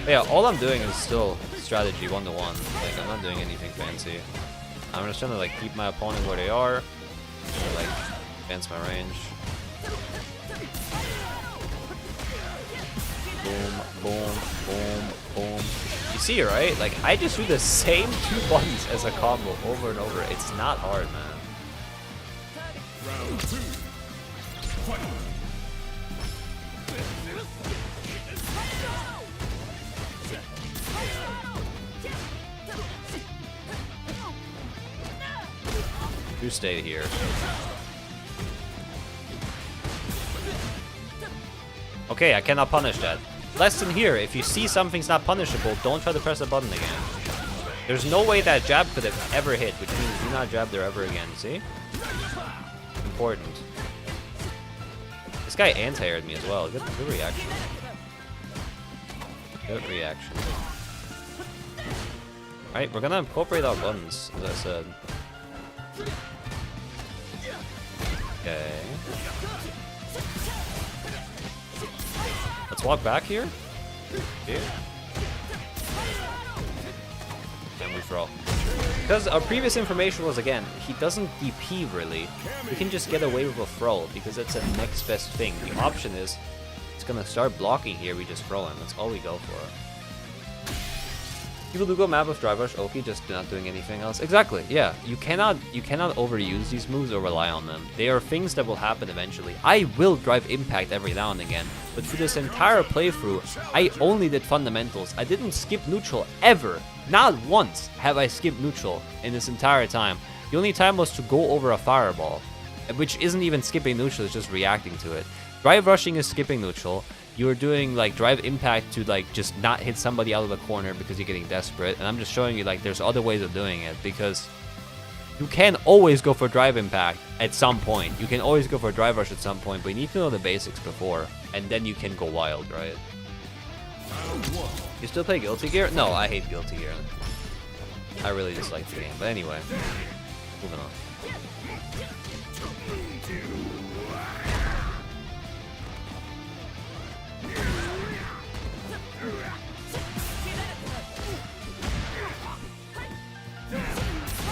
But yeah, all I'm doing is still strategy 1-to-1. Like, I'm not doing anything fancy. I'm just trying to like keep my opponent where they are, and, like, advance my range. Boom, boom, boom, boom. You see, right? Like, I just do the same 2 buttons as a combo over and over. It's not hard, man. Round 2. Fight. You stay here. Okay, I cannot punish that. lesson here, if you see something's not punishable, don't try to press a button again. There's no way that jab could have ever hit, which means do not jab there ever again, see? Important. This guy anti-aired me as well. Good reaction. Good reaction. Alright, we're gonna incorporate our buttons, as I said. Okay. Let's walk back here. Okay. And we throw. Because our previous information was, again, he doesn't DP really. We can just get away with a throw because it's a next best thing. The option is, it's gonna start blocking here, we just throw him. That's all we go for. People do go map with drive rush, Oki, just not doing anything else. Exactly, yeah. You cannot overuse these moves or rely on them. They are things that will happen eventually. I will drive impact every now and again, but for this entire playthrough, I only did fundamentals. I didn't skip neutral ever. Not once have I skipped neutral in this entire time. The only time was to go over a fireball, which isn't even skipping neutral, it's just reacting to it. Drive rushing is skipping neutral. You're doing like drive impact to like just not hit somebody out of the corner because you're getting desperate. And I'm just showing you like there's other ways of doing it, because you can always go for drive impact at some point. You can always go for drive rush at some point, but you need to know the basics before, and then you can go wild, right? You still play Guilty Gear? No, I hate Guilty Gear. I really dislike the game. But anyway, moving on.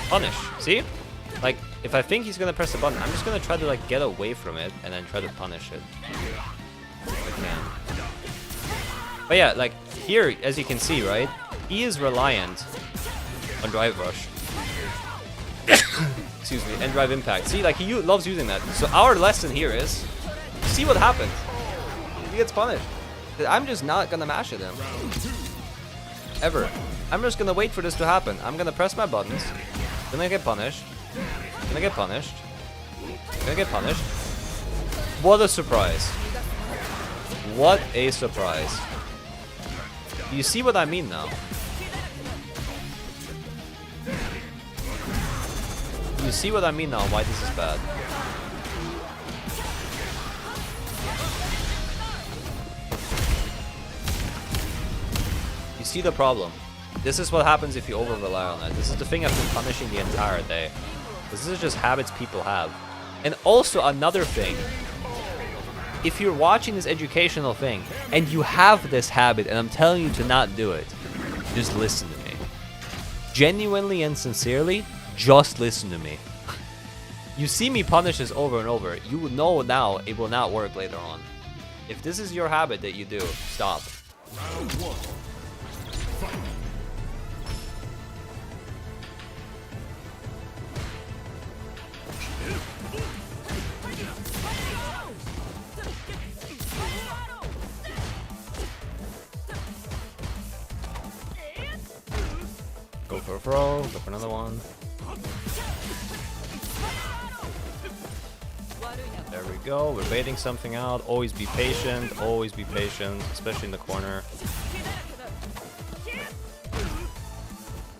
Punish. See? Like, if I think he's gonna press the button, I'm just gonna try to like get away from it and then try to punish it. If I can. But yeah, like here, as you can see, right? He is reliant on drive rush. Excuse me, and drive impact. See, like he loves using that. So our lesson here is, see what happens. He gets punished. I'm just not gonna mash at him. Ever. I'm just gonna wait for this to happen. I'm gonna press my buttons. Gonna get punished. Gonna get punished. Gonna get punished. What a surprise. What a surprise. You see what I mean now? You see what I mean now, why this is bad. You see the problem. This is what happens if you over-rely on it. This is the thing I've been punishing the entire day. This is just habits people have. And also another thing. If you're watching this educational thing, and you have this habit, and I'm telling you to not do it, just listen to me. Genuinely and sincerely, just listen to me. You see me punish this over and over, you will know now it will not work later on. If this is your habit that you do, stop. Round one. Fight. Go for a throw, go for another one. There we go, we're baiting something out. Always be patient, especially in the corner.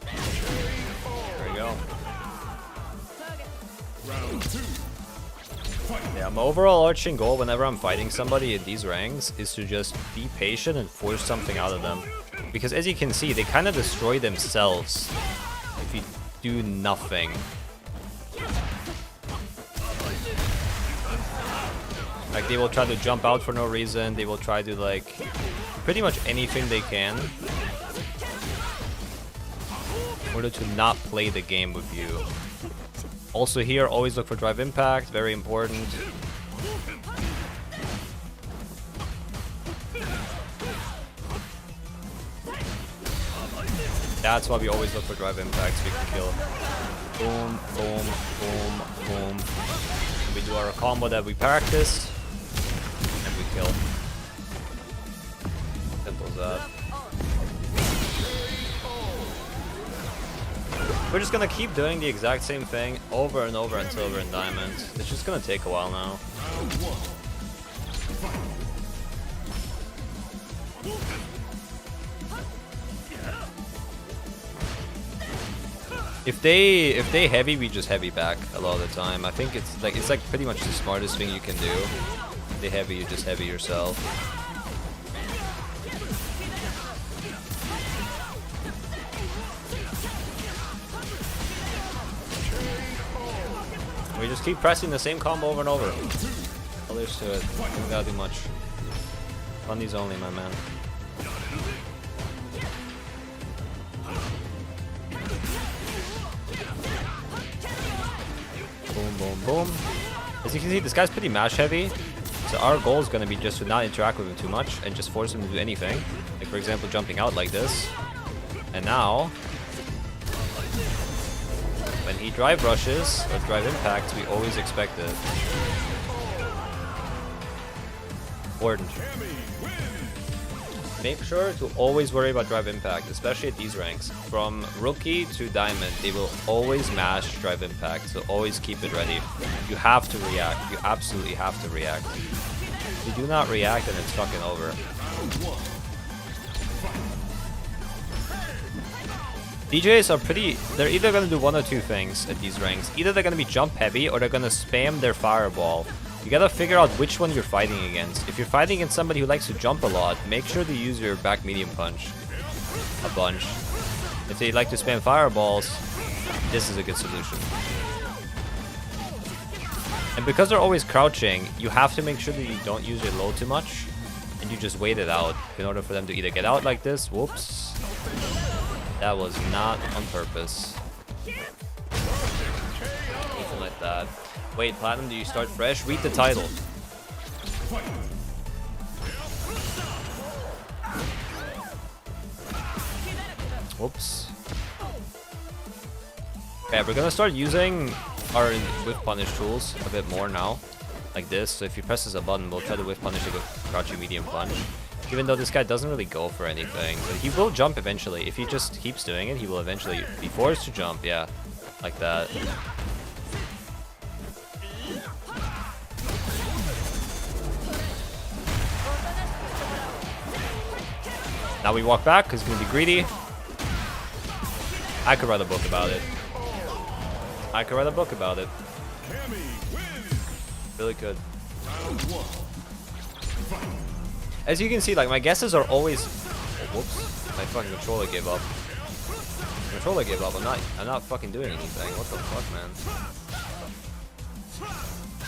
There we go. Round two. Fight. Yeah, my overall arching goal whenever I'm fighting somebody in these ranks is to just be patient and force something out of them. Because as you can see, they kind of destroy themselves if you do nothing. Like, they will try to jump out for no reason, they will try to, like, pretty much anything they can in order to not play the game with you. Also here, always look for drive impact, very important. That's why we always look for drive impacts, we can kill. Boom, boom, boom, boom. And we do our combo that we practiced, and we kill. Simple as that. We're just gonna keep doing the exact same thing over and over until we're in diamond. It's just gonna take a while now. If they heavy, we just heavy back a lot of the time. I think it's like pretty much the smartest thing you can do. If they heavy, you just heavy yourself. We just keep pressing the same combo over and over. All there's to it. Don't gotta do much. Fundies only, my man. Boom, boom, boom. As you can see, this guy's pretty mash heavy. So our goal is going to be just to not interact with him too much and just force him to do anything. Like, for example, jumping out like this. And now, when he drive rushes or drive impacts, we always expect it. Important. Make sure to always worry about drive impact, especially at these ranks. From rookie to diamond, they will always mash drive impact, so always keep it ready. You have to react. You absolutely have to react. If you do not react, then it's fucking over. DJs are they're either going to do one or two things at these ranks. Either they're going to be jump heavy or they're going to spam their fireball. You gotta figure out which one you're fighting against. If you're fighting against somebody who likes to jump a lot, make sure to use your back medium punch a bunch. If they like to spam fireballs, this is a good solution. And because they're always crouching, you have to make sure that you don't use your low too much, and you just wait it out in order for them to either get out like this. Whoops. That was not on purpose. Something like that. Wait, Platinum, do you start fresh? Read the title. Whoops. Okay, we're gonna start using our whiff punish tools a bit more now. Like this. So if he presses a button, we'll try to whiff punish a crouchy medium punch. Even though this guy doesn't really go for anything. But he will jump eventually. If he just keeps doing it, he will eventually be forced to jump. Yeah, like that. Now we walk back because he's going to be greedy. I could write a book about it. I could write a book about it. Really could. As you can see, like, my guesses are always... Oh, whoops. My fucking controller gave up. The controller gave up. I'm not fucking doing anything. What the fuck, man?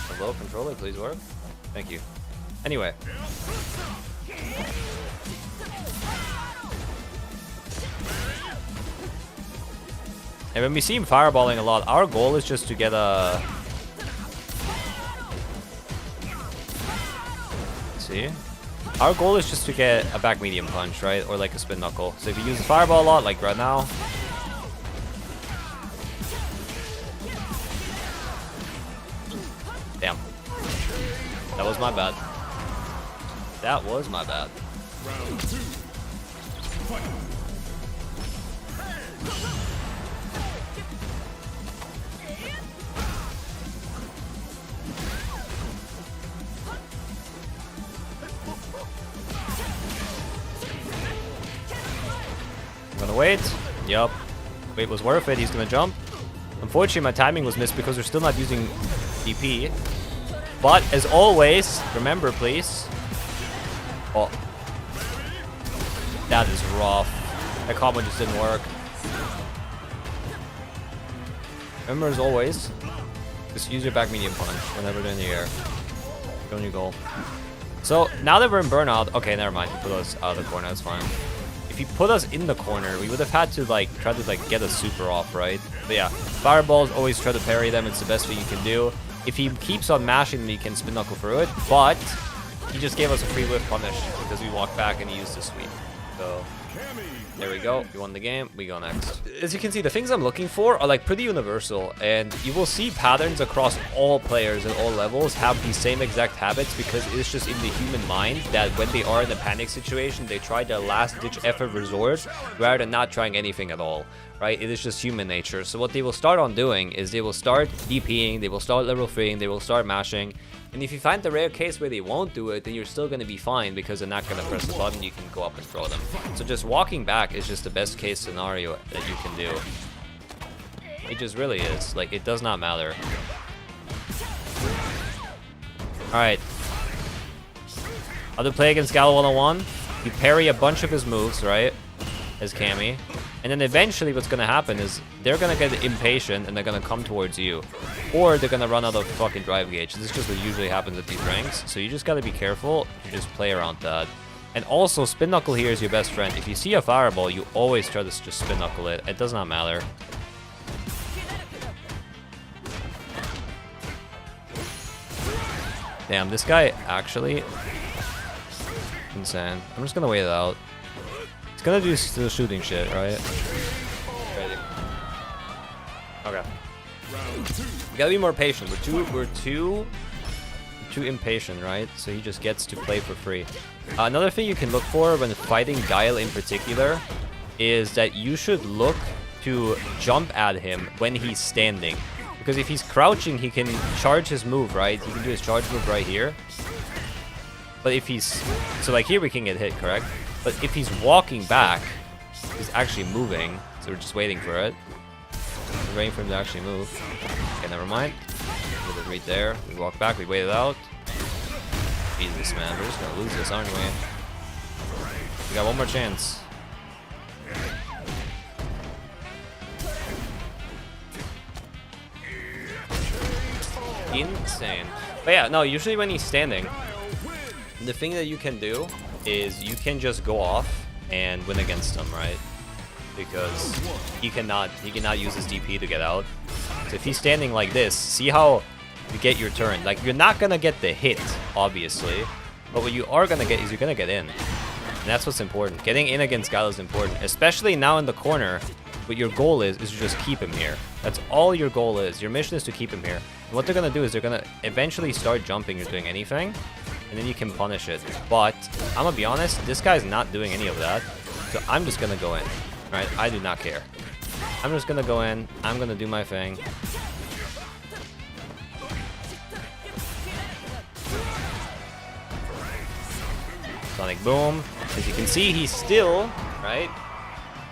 Hello, controller, please work. Thank you. Anyway. And when we see him fireballing a lot, our goal is just to get a... See? Our goal is just to get a back medium punch, right? Or like a spin knuckle. So if you use the fireball a lot, like right now... Damn. That was my bad. That was my bad. Round 2. Fight. I'm gonna wait. Yup. Wait was worth it. He's gonna jump. Unfortunately, my timing was missed because we're still not using DP. But as always, remember, please. Oh, that is rough. That combo just didn't work. Remember, as always, just use your back medium punch whenever they're in the air. Go on your goal. So now that we're in burnout, okay, never mind. He put us out of the corner. That's fine. If he put us in the corner, we would have had to like try to like get a super off, right? But yeah, fireballs, always try to parry them. It's the best thing you can do. If he keeps on mashing, we can spin knuckle through it. But he just gave us a free whiff punish because we walked back and he used the sweep. So there we go. We won the game. We go next. As you can see, the things I'm looking for are like pretty universal, and you will see patterns across all players at all levels have the same exact habits because it's just in the human mind that when they are in a panic situation, they try their last-ditch effort resort rather than not trying anything at all. Right? It is just human nature. So what they will start on doing is they will start DPing, they will start level 3ing, they will start mashing, And if you find the rare case where they won't do it, then you're still going to be fine because they're not going to press the button. You can go up and throw them. So just walking back is just the best case scenario that you can do. It just really is. Like, it does not matter. Alright. Other play against Gal 101. You parry a bunch of his moves, right? As Cammy. And then eventually what's going to happen is they're going to get impatient and they're going to come towards you. Or they're going to run out of fucking drive gauge. This is just what usually happens at these ranks. So you just got to be careful. You just play around that. And also, Spin Knuckle here is your best friend. If you see a fireball, you always try to just Spin Knuckle it. It does not matter. Damn, this guy actually... insane. I'm just going to wait it out. It's gonna do the shooting shit, right? Ready. Okay. We gotta be more patient. We're too impatient, right? So he just gets to play for free. Another thing you can look for when fighting Guile in particular is that you should look to jump at him when he's standing. Because if he's crouching, he can charge his move, right? He can do his charge move right here. But if he's... so like here we can get hit, correct? But if he's walking back, he's actually moving. So we're just waiting for it. We're waiting for him to actually move. Okay, never mind. Put it right there. We walk back, we wait it out. Jesus, man. We're just gonna lose this, aren't we? We got one more chance. Insane. But yeah, no, usually when he's standing, the thing that you can do is you can just go off and win against him, right? Because he cannot use his DP to get out. So if he's standing like this, see how you get your turn. Like, you're not gonna get the hit, obviously, but what you are gonna get is you're gonna get in. And that's what's important. Getting in against Guile is important, especially now in the corner. What your goal is to just keep him here. That's all your goal is. Your mission is to keep him here. And what they're gonna do is they're gonna eventually start jumping or doing anything, and then you can punish it. But I'm gonna be honest, this guy's not doing any of that, so I'm just gonna go in, right? I do not care. I'm just gonna go in. I'm gonna do my thing. Sonic Boom. As you can see, he's still, right?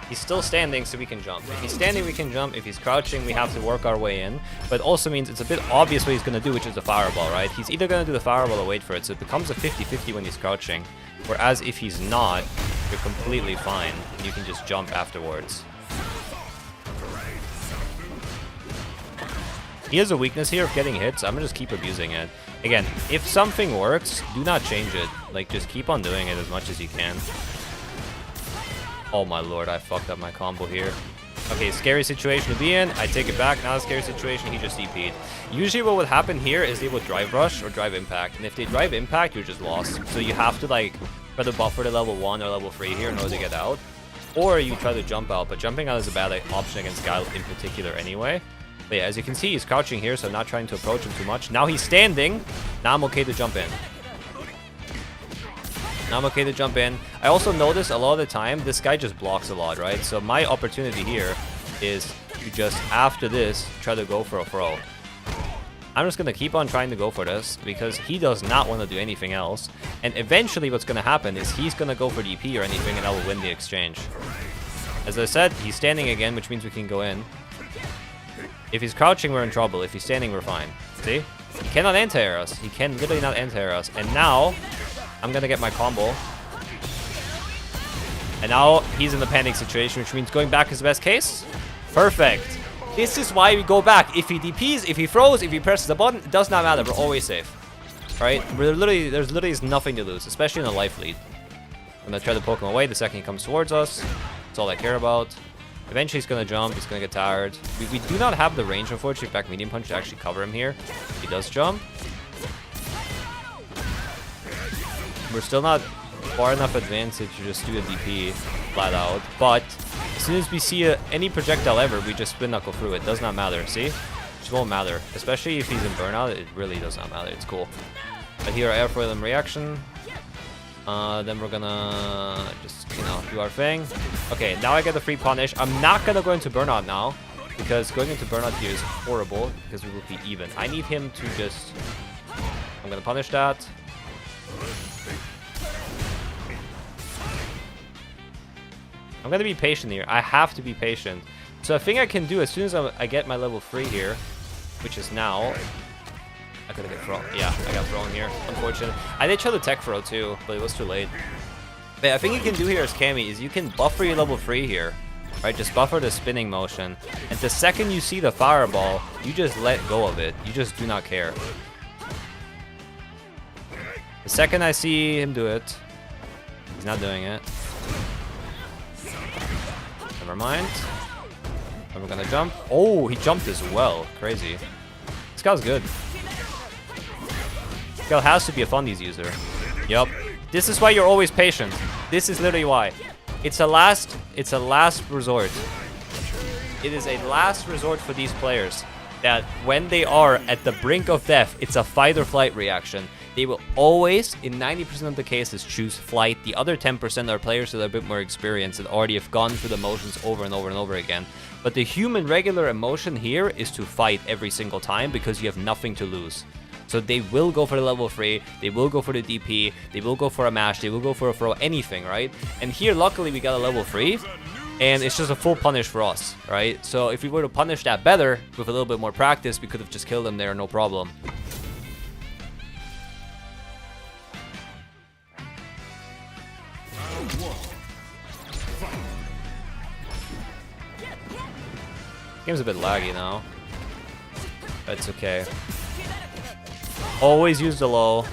He's still standing, so we can jump. If he's standing, we can jump. If he's crouching, we have to work our way in. But it also means it's a bit obvious what he's going to do, which is the fireball, right? He's either going to do the fireball or wait for it. So it becomes a 50-50 when he's crouching. Whereas if he's not, you're completely fine. And you can just jump afterwards. He has a weakness here of getting hits. I'm going to just keep abusing it. Again, if something works, do not change it. Like, just keep on doing it as much as you can. Oh my lord, I fucked up my combo here. Okay, scary situation to be in. I take it back. Not a scary situation. He just DP'd. Usually what would happen here is they would drive rush or drive impact. And if they drive impact, you're just lost. So you have to, like, try to buffer to level 1 or level 3 here in order to get out. Or you try to jump out. But jumping out is a bad option against Guile in particular anyway. But yeah, as you can see, he's crouching here, so I'm not trying to approach him too much. Now he's standing. Now I'm okay to jump in. Now I'm okay to jump in. I also notice a lot of the time, this guy just blocks a lot, right? So my opportunity here is to just, after this, try to go for a throw. I'm just going to keep on trying to go for this, because he does not want to do anything else. And eventually what's going to happen is he's going to go for DP or anything, and I will win the exchange. As I said, he's standing again, which means we can go in. If he's crouching, we're in trouble. If he's standing, we're fine. See? He cannot anti-air us. He can literally not anti-air us. And now, I'm gonna get my combo. And now, he's in the panic situation, which means going back is the best case. Perfect. This is why we go back. If he DPs, if he throws, if he presses the button, it does not matter. We're always safe. Right? There's literally nothing to lose, especially in a life lead. I'm gonna try to poke him away the second he comes towards us. That's all I care about. Eventually, he's going to jump. He's going to get tired. We do not have the range, unfortunately, back medium punch to actually cover him here. He does jump. We're still not far enough advanced to just do a DP flat out. But as soon as we see any projectile ever, we just spin knuckle through it. Does not matter. See? It just won't matter. Especially if he's in burnout, it really does not matter. It's cool. But here, airfoil and reaction. Then we're gonna just, you know, do our thing. Okay, now I get the free punish. I'm not gonna go into burnout now, because going into burnout here is horrible, because we will be even. I need him to just... I'm gonna punish that. I'm gonna be patient here. I have to be patient. So a thing I can do as soon as I get my level 3 here, which is now. I could have get thrown. Yeah, I got thrown here. Unfortunate. I did try the tech throw too, but it was too late. But I think you can do here as Cammy is you can buffer your level 3 here. Right, just buffer the spinning motion. And the second you see the fireball, you just let go of it. You just do not care. The second I see him do it, he's not doing it. Never mind. And we're gonna jump. Oh, he jumped as well. Crazy. This guy's good. This guy has to be a Fundies user. Yup. This is why you're always patient. This is literally why. It's a last resort. It is a last resort for these players that when they are at the brink of death, it's a fight or flight reaction. They will always, in 90% of the cases, choose flight. The other 10% are players that are a bit more experienced and already have gone through the motions over and over and over again. But the human regular emotion here is to fight every single time because you have nothing to lose. So they will go for the level 3, they will go for the DP, they will go for a mash, they will go for a throw, anything, right? And here, luckily, we got a level 3, and it's just a full punish for us, right? So if we were to punish that better, with a little bit more practice, we could have just killed them there, no problem. Game's a bit laggy now. That's okay. Always use the low.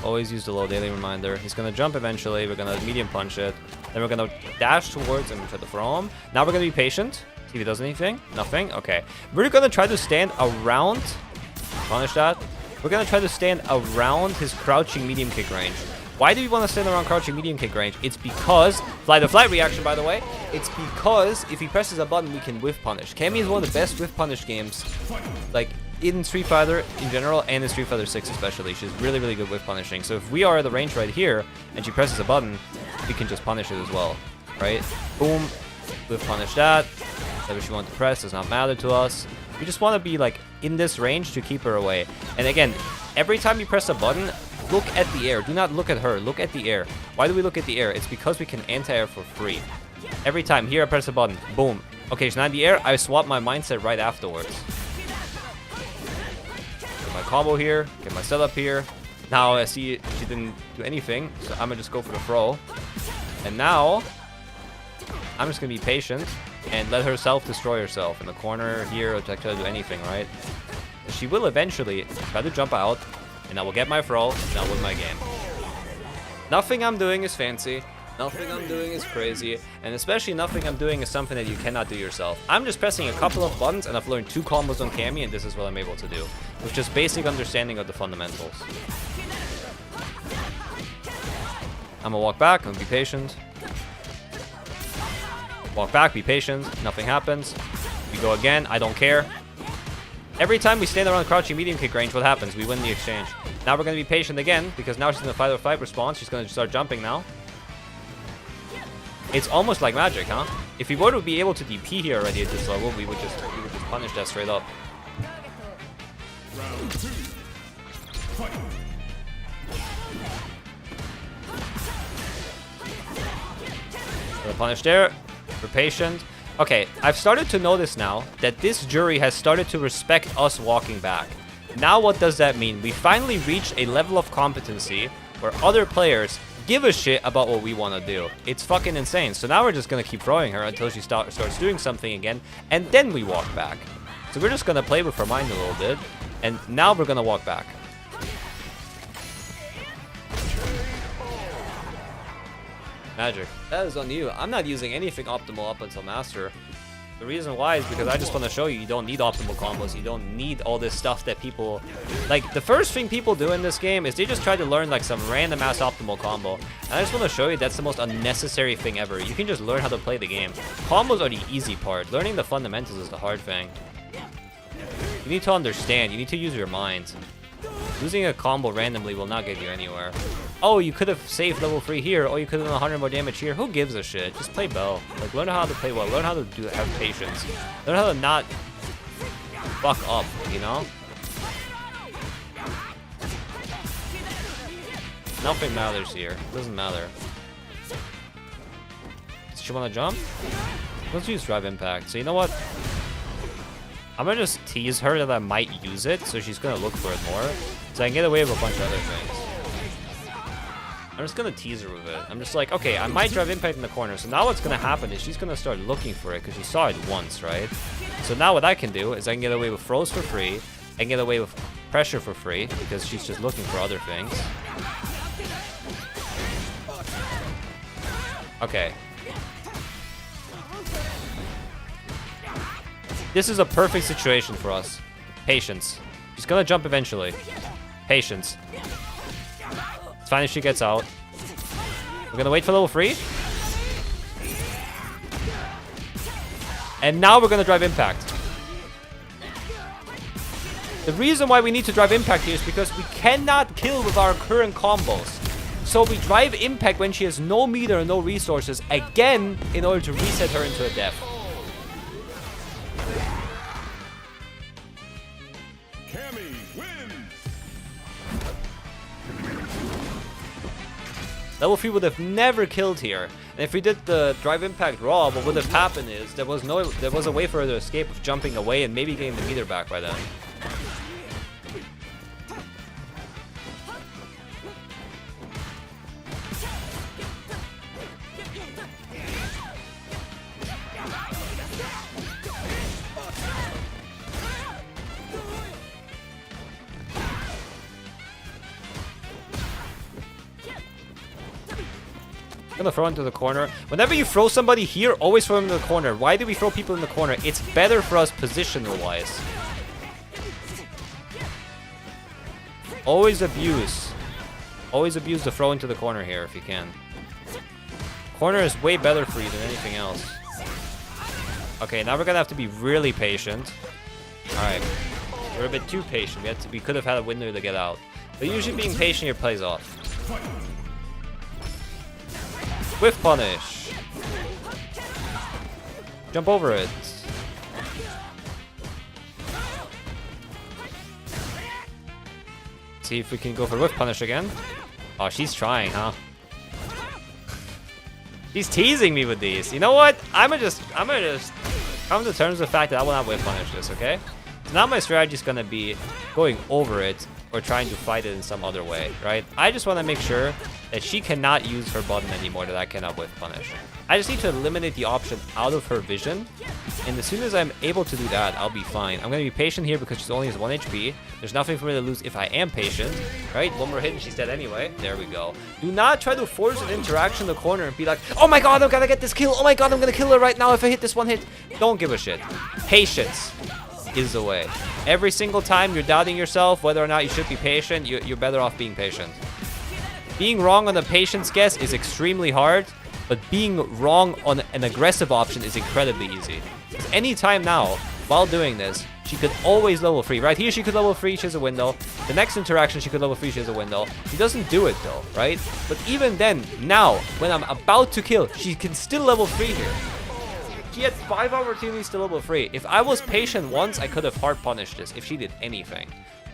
Always use the low, daily reminder. He's gonna jump eventually. We're gonna medium punch it. Then we're gonna dash towards him and try to throw him. Now we're gonna be patient. See if he does anything. Nothing. Okay. We're gonna try to stand around. Punish that. We're gonna try to stand around his crouching medium kick range. Why do we want to stand around crouching medium kick range? It's because, fly to flight reaction by the way, it's because if he presses a button we can whiff punish. Cammy is one of the best whiff punish games, like in Street Fighter in general and in Street Fighter 6 especially. She's really, really good whiff punishing. So if we are at the range right here and she presses a button, we can just punish it as well, right? Boom, whiff punish that. Whatever she wants to press does not matter to us. We just want to be like in this range to keep her away. And again, every time you press a button, look at the air. Do not look at her. Look at the air. Why do we look at the air? It's because we can anti-air for free. Every time. Here I press a button. Boom. Okay, she's not in the air. I swap my mindset right afterwards. Get my combo here. Get my setup here. Now I see she didn't do anything. So I'm going to just go for the throw. And now I'm just going to be patient and let herself destroy herself in the corner here or try to do anything, right? She will eventually try to jump out. And I will get my throw, and I'll win my game. Nothing I'm doing is fancy. Nothing I'm doing is crazy. And especially nothing I'm doing is something that you cannot do yourself. I'm just pressing a couple of buttons, and I've learned 2 combos on Cammy, and this is what I'm able to do. With just basic understanding of the fundamentals. I'm gonna walk back, I'm gonna be patient. Walk back, be patient. Nothing happens. We go again, I don't care. Every time we stand around crouching medium kick range, what happens? We win the exchange. Now we're going to be patient again, because now she's in the fight or flight response. She's going to start jumping now. It's almost like magic, huh? If we were to be able to DP here already at this level, we would just punish that straight up. Round 2. Fight. Gonna punish there. We're patient. Okay, I've started to notice now that this Juri has started to respect us walking back. Now what does that mean? We finally reached a level of competency where other players give a shit about what we want to do. It's fucking insane. So now we're just going to keep throwing her until she starts doing something again, and then we walk back. So we're just going to play with her mind a little bit, and now we're going to walk back. Magic. That is on you. I'm not using anything optimal up until Master. The reason why is because I just want to show you don't need optimal combos. You don't need all this stuff that people... Like, the first thing people do in this game is they just try to learn, like, some random ass optimal combo. And I just want to show you that's the most unnecessary thing ever. You can just learn how to play the game. Combos are the easy part. Learning the fundamentals is the hard thing. You need to understand. You need to use your mind. Losing a combo randomly will not get you anywhere. Oh, you could have saved level 3 here, or you could have done 100 more damage here. Who gives a shit? Just play Bell. Like, learn how to play well. Learn how to have patience. Learn how to not fuck up, you know? Nothing matters here. Doesn't matter. Does she want to jump? Let's use drive impact. So you know what? I'm gonna just tease her that I might use it, so she's gonna look for it more, so I can get away with a bunch of other things. I'm just gonna tease her with it. I'm just like, okay, I might drive impact in the corner, so now what's gonna happen is she's gonna start looking for it, because she saw it once, right? So now what I can do is I can get away with froze for free, I can get away with pressure for free, because she's just looking for other things. Okay. This is a perfect situation for us. Patience. She's gonna jump eventually. Patience. It's fine if she gets out. We're gonna wait for level 3. And now we're gonna drive impact. The reason why we need to drive impact here is because we cannot kill with our current combos. So we drive impact when she has no meter and no resources again in order to reset her into a death. Cammy wins. Level 3 would have never killed here. And if we did the drive impact raw, what would have happened is there was a way for her to escape of jumping away and maybe getting the meter back by then. I'm gonna throw into the corner. Whenever you throw somebody here, always throw them in the corner. Why do we throw people in the corner? It's better for us positional-wise. Always abuse. Always abuse the throw into the corner here if you can. Corner is way better for you than anything else. Okay, now we're gonna have to be really patient. Alright. We're a bit too patient. We could have had a window to get out. But usually being patient here plays off. Whiff punish. Jump over it. See if we can go for whiff punish again. Oh, she's trying, huh? She's teasing me with these. You know what? I'm gonna just come to terms with the fact that I will not whiff punish this, okay? So now my strategy is gonna be going over it or trying to fight it in some other way, right? I just want to make sure that she cannot use her button anymore, that I cannot whiff punish. I just need to eliminate the option out of her vision, and as soon as I'm able to do that, I'll be fine. I'm going to be patient here because she only has 1 HP. There's nothing for me to lose if I am patient, right? One more hit and she's dead anyway. There we go. Do not try to force an interaction in the corner and be like, oh my god, I'm gonna get this kill. Oh my god, I'm gonna kill her right now if I hit this 1 hit. Don't give a shit. Patience is the way. Every single time you're doubting yourself whether or not you should be patient, you're better off being patient. Being wrong on the patience guess is extremely hard, but being wrong on an aggressive option is incredibly easy. Because anytime now, while doing this, she could always level 3. Right here she could level 3, she has a window. The next interaction she could level 3, she has a window. She doesn't do it though, right? But even then, now, when I'm about to kill, she can still level 3 here. She had 5 opportunities to level 3. If I was patient once, I could have hard punished this if she did anything.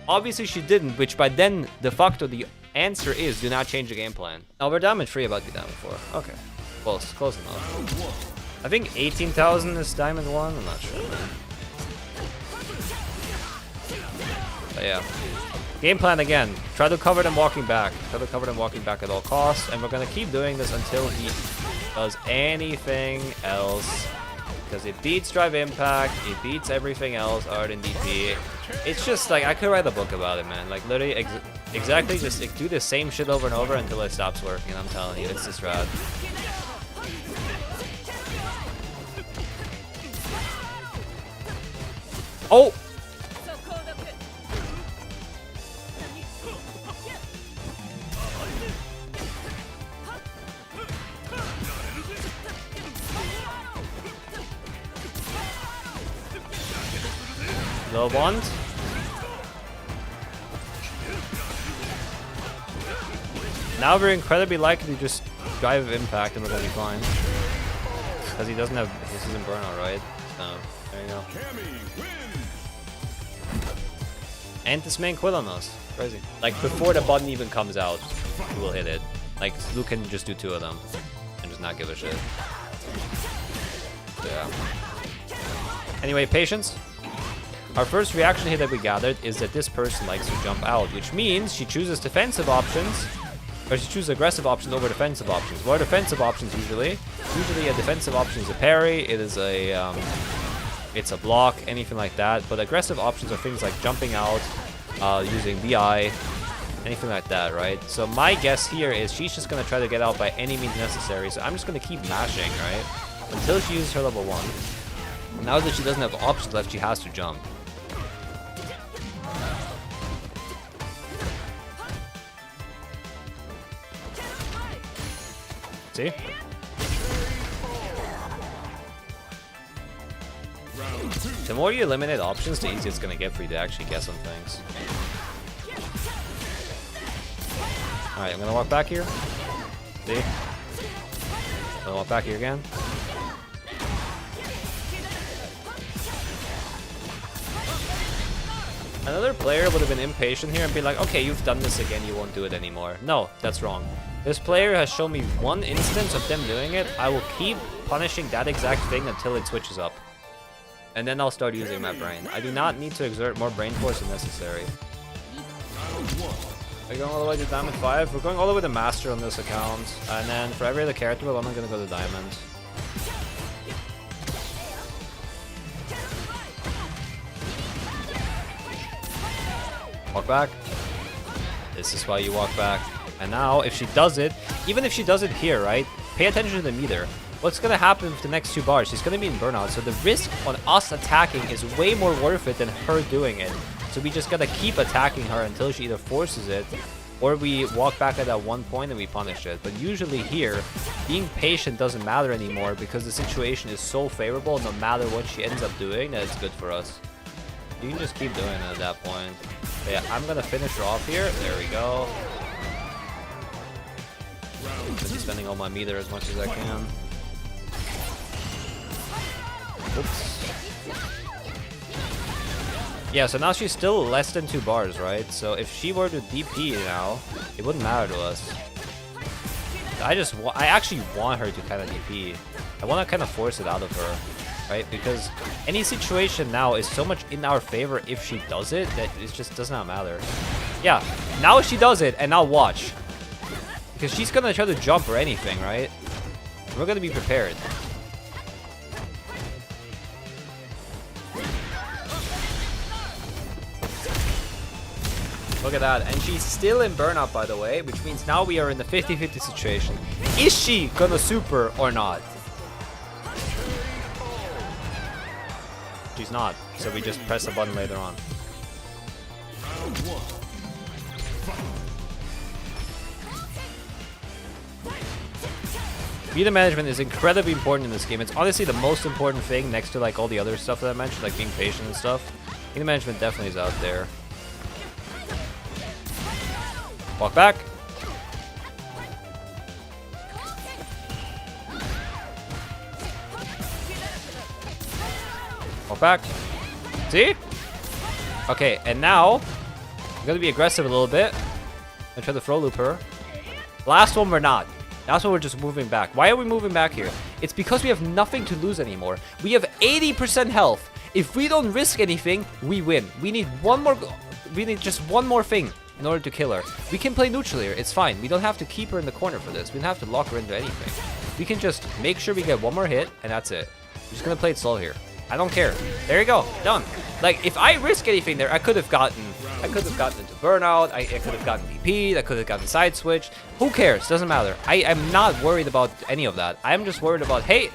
Obviously she didn't, which by then, de facto, the answer is do not change the game plan. Oh, we're damage free, about to be damage 4. Okay. Close enough. I think 18,000 is diamond 1, I'm not sure. But yeah. Game plan again. Try to cover them walking back. Try to cover them walking back at all costs, and we're gonna keep doing this until he does anything else. Because it beats drive impact, it beats everything else other than DP. It's just like, I could write a book about it, man. Like literally, exactly just do the same shit over and over until it stops working. I'm telling you, it's just rad. Oh! Low bond. Now we're incredibly likely to just drive impact and we're gonna be fine. Because he doesn't have, this isn't burnout, right? So, there you go. And this main quit on us. Crazy. Like before the button even comes out. he will hit it. Like, Luke can just do 2 of them and just not give a shit. So, yeah. Anyway, patience. Our first reaction here that we gathered is that this person likes to jump out, which means she chooses defensive options, or she chooses aggressive options over defensive options. What are defensive options usually? Usually a defensive option is a parry, it is a, it's a block, anything like that. But aggressive options are things like jumping out, using BI, anything like that, right? So my guess here is she's just gonna try to get out by any means necessary. So I'm just gonna keep mashing, right? Until she uses her level 1. Now that she doesn't have options left, she has to jump. See? The more you eliminate options, the easier it's gonna get for you to actually guess on things. Alright, I'm gonna walk back here. See? I'm gonna walk back here again. Another player would have been impatient here and be like, okay, you've done this again, you won't do it anymore. No, that's wrong. This player has shown me one instance of them doing it. I will keep punishing that exact thing until it switches up. And then I'll start using my brain. I do not need to exert more brain force than necessary. Are we going all the way to Diamond 5? We're going all the way to Master on this account. And then for every other character, I'm going to go to Diamond. Walk back. This is why you walk back. And now, if she does it, even if she does it here, right? Pay attention to the meter. What's going to happen with the next 2 bars? She's going to be in burnout. So the risk on us attacking is way more worth it than her doing it. So we just got to keep attacking her until she either forces it or we walk back at that one point and we punish it. But usually here, being patient doesn't matter anymore because the situation is so favorable no matter what she ends up doing that it's good for us. You can just keep doing it at that point. But yeah, I'm going to finish her off here. There we go. I'm going to be spending all my meter as much as I can. Oops. Yeah, so now she's still less than 2 bars, right? So if she were to DP now, it wouldn't matter to us. I actually want her to kind of DP. I want to kind of force it out of her, right? Because any situation now is so much in our favor if she does it that it just does not matter. Yeah, now she does it, and now watch. Because she's going to try to jump or anything, right? We're going to be prepared. Look at that. And she's still in burnout, by the way, which means now we are in the 50-50 situation. Is she going to super or not? She's not. So we just press the button later on. Meter management is incredibly important in this game. It's honestly the most important thing next to like all the other stuff that I mentioned, like being patient and stuff. Meter management definitely is out there. Walk back. Walk back. See? Okay, and now I'm gonna be aggressive a little bit and try to throw loop her. Last one we're not. That's why we're just moving back. Why are we moving back here? It's because we have nothing to lose anymore. We have 80% health. If we don't risk anything, we win. We need just one more thing in order to kill her. We can play neutral here. It's fine. We don't have to keep her in the corner for this. We don't have to lock her into anything. We can just make sure we get one more hit, and that's it. We're just gonna play it slow here. I don't care. There you go. Done. Like, if I risk anything there, I could have gotten into burnout. I could have gotten DP'd. I could have gotten side switched. Who cares? Doesn't matter. I'm not worried about any of that. I'm just worried about, hey,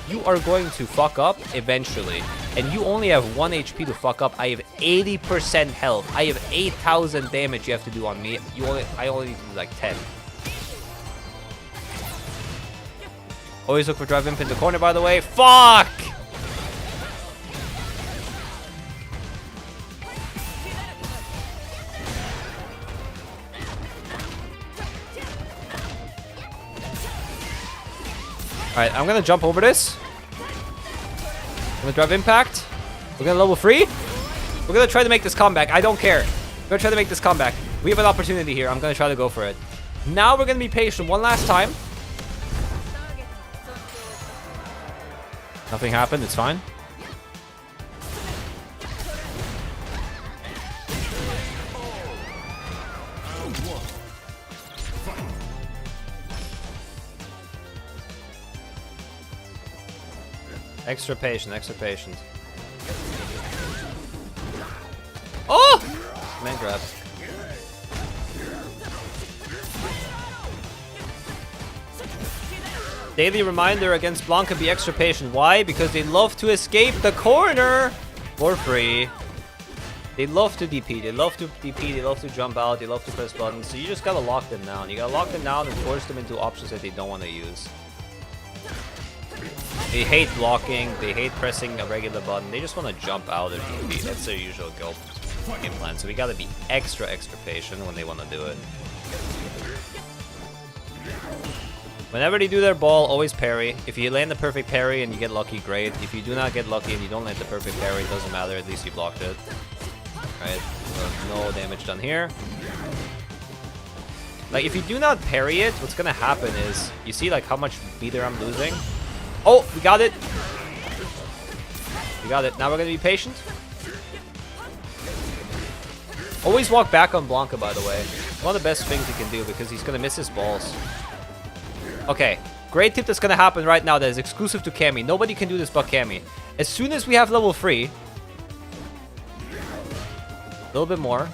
you are going to fuck up eventually. And you only have 1 HP to fuck up. I have 80% health. I have 8,000 damage you have to do on me. I only need to do like 10. Always look for drive imp in the corner, by the way. Fuck! Alright, I'm gonna jump over this. I'm gonna drive impact. We're gonna level 3. We're gonna try to make this comeback. I don't care. We're gonna try to make this comeback. We have an opportunity here. I'm gonna try to go for it. Now we're gonna be patient one last time. Nothing happened, it's fine. Extra patient, extra patient. Oh! Man grabs. Daily reminder against Blanca, be extra patient. Why? Because they love to escape the corner for free. They love to DP, they love to DP, they love to jump out, they love to press buttons. So you just gotta lock them down. You gotta lock them down and force them into options that they don't want to use. They hate blocking, they hate pressing a regular button. They just want to jump out and DP. That's their usual game plan. So we gotta be extra patient when they want to do it. Whenever they do their ball, always parry. If you land the perfect parry and you get lucky, great. If you do not get lucky and you don't land the perfect parry, it doesn't matter. At least you blocked it. Right? So no damage done here. Like, if you do not parry it, what's gonna happen is, you see like how much meter I'm losing? Oh, we got it! We got it. Now we're gonna be patient. Always walk back on Blanca, by the way. One of the best things you can do, because he's gonna miss his balls. Okay, great tip that's gonna happen right now that is exclusive to Cammy. Nobody can do this but Cammy. As soon as we have level 3, a little bit more.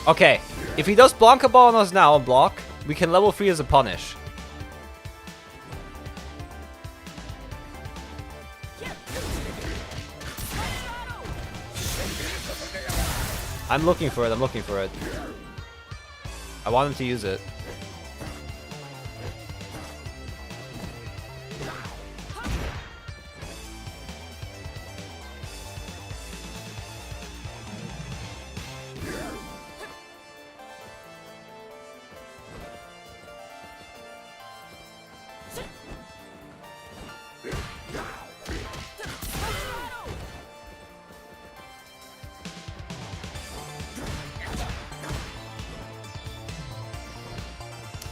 Okay, if he does Blanca ball on us now and block, we can level 3 as a punish. I'm looking for it, I'm looking for it. I want him to use it.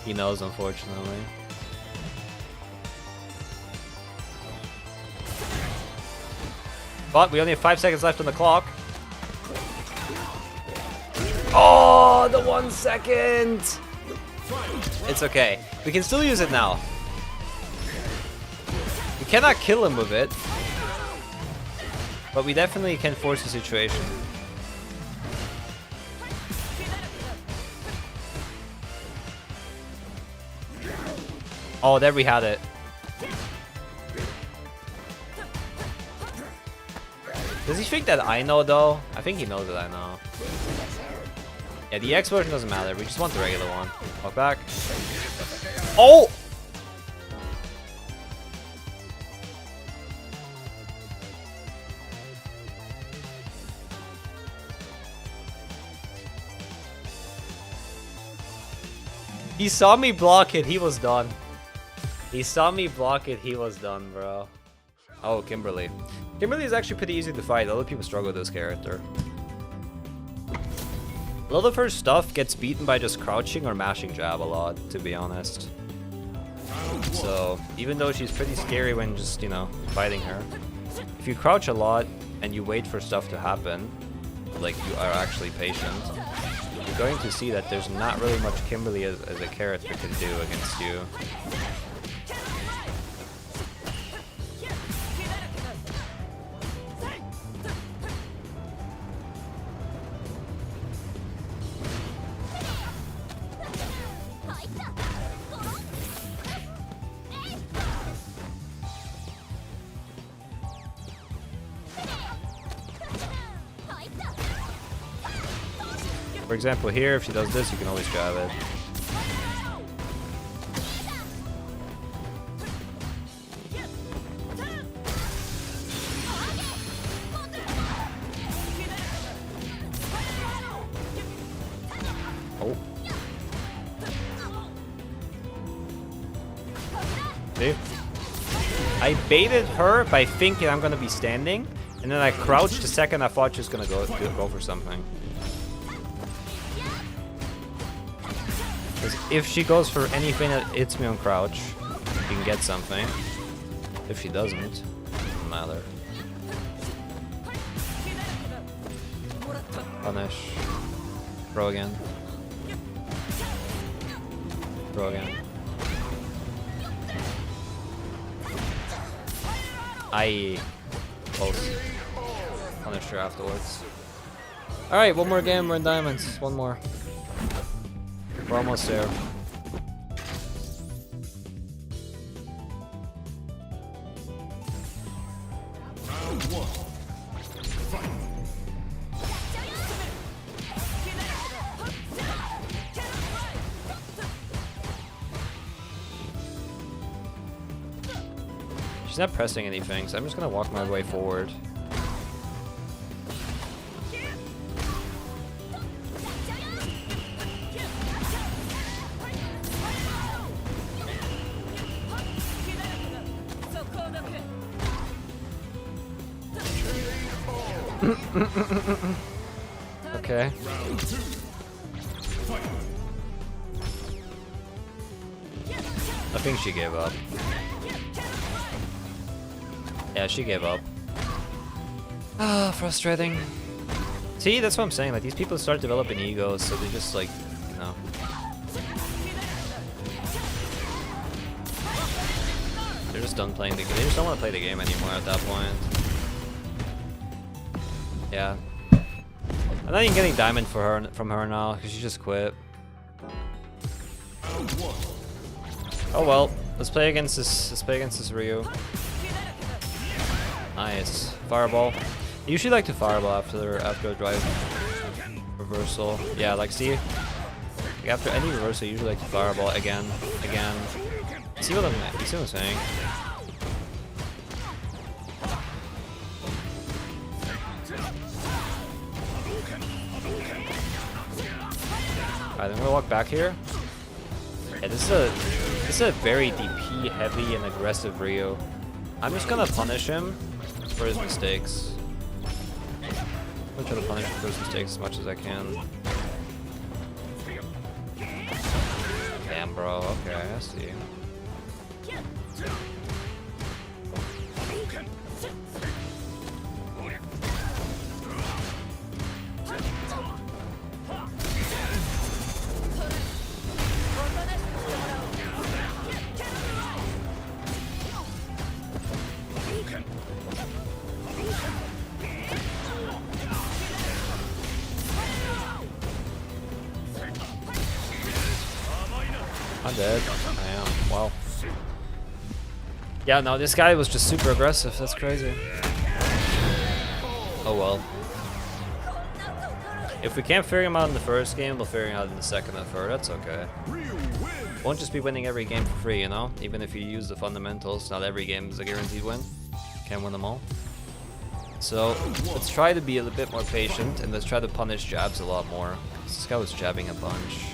He knows, unfortunately. But we only have 5 seconds left on the clock. Oh, the 1 second! It's okay. We can still use it now. We cannot kill him with it. But we definitely can force the situation. Oh, there we had it. Does he think that I know, though? I think he knows that I know. Yeah, the X version doesn't matter. We just want the regular one. Walk back. Oh! He saw me block it. He was done. He saw me block it, he was done, bro. Oh, Kimberly. Kimberly is actually pretty easy to fight. A lot of people struggle with this character. A lot of her stuff gets beaten by just crouching or mashing jab a lot, to be honest. So, even though she's pretty scary when just, you know, fighting her, if you crouch a lot and you wait for stuff to happen, like you are actually patient, you're going to see that there's not really much Kimberly as a character can do against you. For example, here, if she does this, you can always grab it. Oh. See? I baited her by thinking I'm gonna be standing, and then I crouched the second I thought she was gonna go for something. Because if she goes for anything that hits me on crouch, she can get something. If she doesn't, doesn't matter. Punish. Throw again. Throw again. Close. Punish her afterwards. Alright, one more game, we're in diamonds. One more. We're almost there. She's not pressing anything, so I'm just gonna walk my way forward. Okay. I think she gave up. Yeah, she gave up. Ah, frustrating. See, that's what I'm saying. Like, these people start developing egos, so they just like, you know. They're just done playing the game. They just don't want to play the game anymore at that point. Yeah. I'm not even getting diamond for her from her now because she just quit. Oh well. Let's play against this. Let's play against this Ryu. Nice. Fireball. I usually like to fireball after a drive reversal. Yeah, like see, like after any reversal, I usually like to fireball again. See what I'm saying? Alright, I'm gonna walk back here. Yeah, this is a very DP heavy and aggressive Ryu. I'm just gonna punish him for his mistakes. I'm gonna try to punish him for his mistakes as much as I can. Damn, bro. Okay, I see. I'm dead. I am. Wow. Yeah, no, this guy was just super aggressive. That's crazy. Oh well. If we can't figure him out in the first game, we'll figure him out in the second and third. That's okay. Won't just be winning every game for free, you know? Even if you use the fundamentals, not every game is a guaranteed win. Can't win them all. So, let's try to be a little bit more patient, and let's try to punish jabs a lot more. This guy was jabbing a bunch.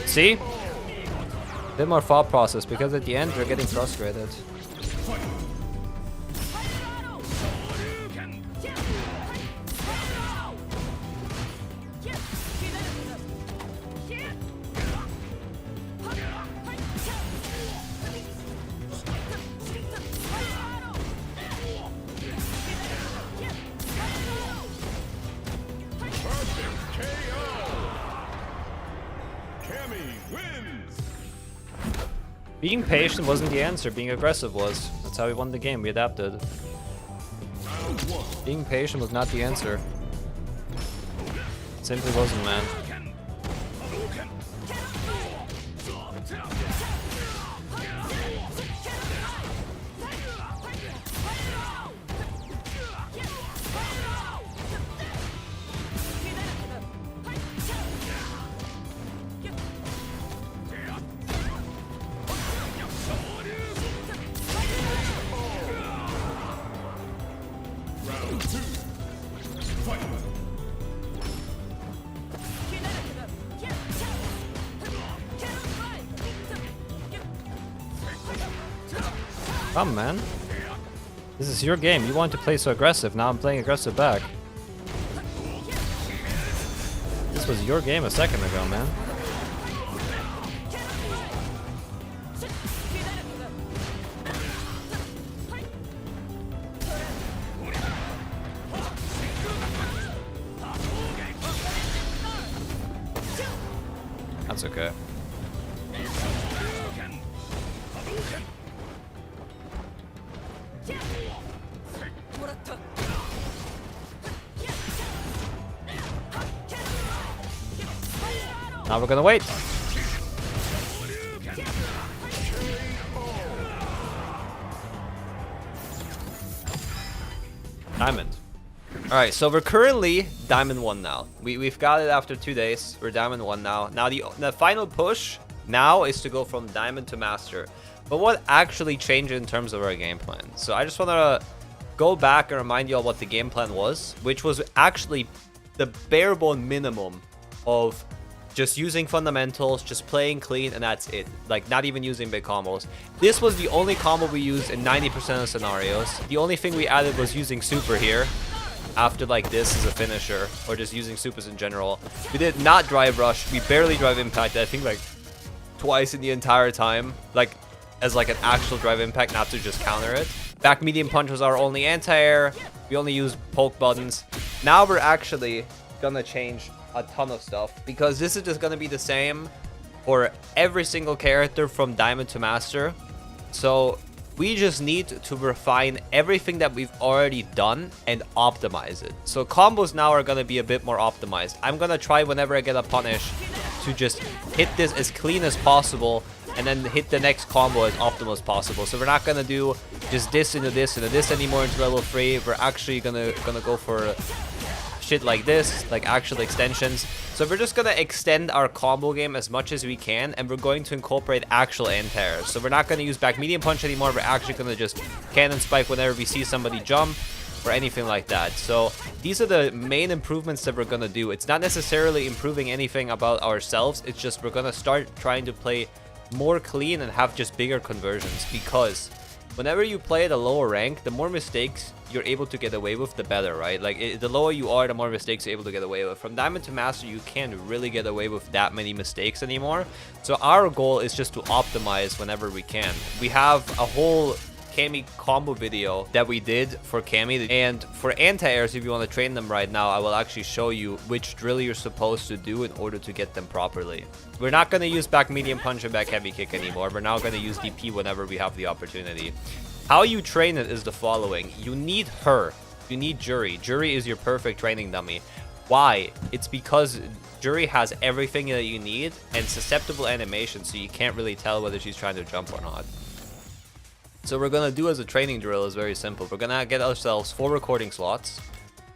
See? A bit more thought process, because at the end you're getting frustrated. Being patient wasn't the answer, being aggressive was. That's how we won the game, we adapted. Being patient was not the answer. It simply wasn't, man. Come, man. This is your game. You want to play so aggressive. Now I'm playing aggressive back. This was your game a second ago, man. That's okay. Now we're gonna wait. Diamond. Alright, so we're currently Diamond 1 now. We've got it after 2 days. We're Diamond 1 now. Now the final push now is to go from Diamond to Master. But what actually changed in terms of our game plan? So I just want to go back and remind you all what the game plan was, which was actually the bare bone minimum of just using fundamentals, just playing clean, and that's it. Like, not even using big combos. This was the only combo we used in 90% of scenarios. The only thing we added was using super here after like this as a finisher, or just using supers in general. We did not drive rush. We barely drive impact. I think like twice in the entire time, like as like an actual drive impact, not to just counter it. Back medium punch was our only anti-air. We only used poke buttons. Now we're actually gonna change a ton of stuff, because this is just gonna be the same for every single character from Diamond to Master. So we just need to refine everything that we've already done and optimize it. So combos now are gonna be a bit more optimized. I'm gonna try whenever I get a punish to just hit this as clean as possible and then hit the next combo as optimal as possible. So we're not gonna do just this into this into this anymore into level 3. We're actually gonna go for shit like this, like actual extensions. So we're just gonna extend our combo game as much as we can, and we're going to incorporate actual anti-airs. So we're not gonna use back medium punch anymore. We're actually gonna just cannon spike whenever we see somebody jump or anything like that. So these are the main improvements that we're gonna do. It's not necessarily improving anything about ourselves. It's just we're gonna start trying to play more clean and have just bigger conversions, because whenever you play at a lower rank, the more mistakes you're able to get away with, the better, right? Like, the lower you are, the more mistakes you're able to get away with. From Diamond to Master, you can't really get away with that many mistakes anymore. So our goal is just to optimize whenever we can. We have a whole Cammy combo video that we did for Cammy, and for anti-airs, if you want to train them right now, I will actually show you which drill you're supposed to do in order to get them properly. We're not going to use back medium punch and back heavy kick anymore. We're now going to use DP whenever we have the opportunity. How you train it is the following. You need her. You need Juri. Juri is your perfect training dummy. Why? It's because Juri has everything that you need and susceptible animation, so you can't really tell whether she's trying to jump or not. So what we're gonna do as a training drill is very simple. We're gonna get ourselves 4 recording slots,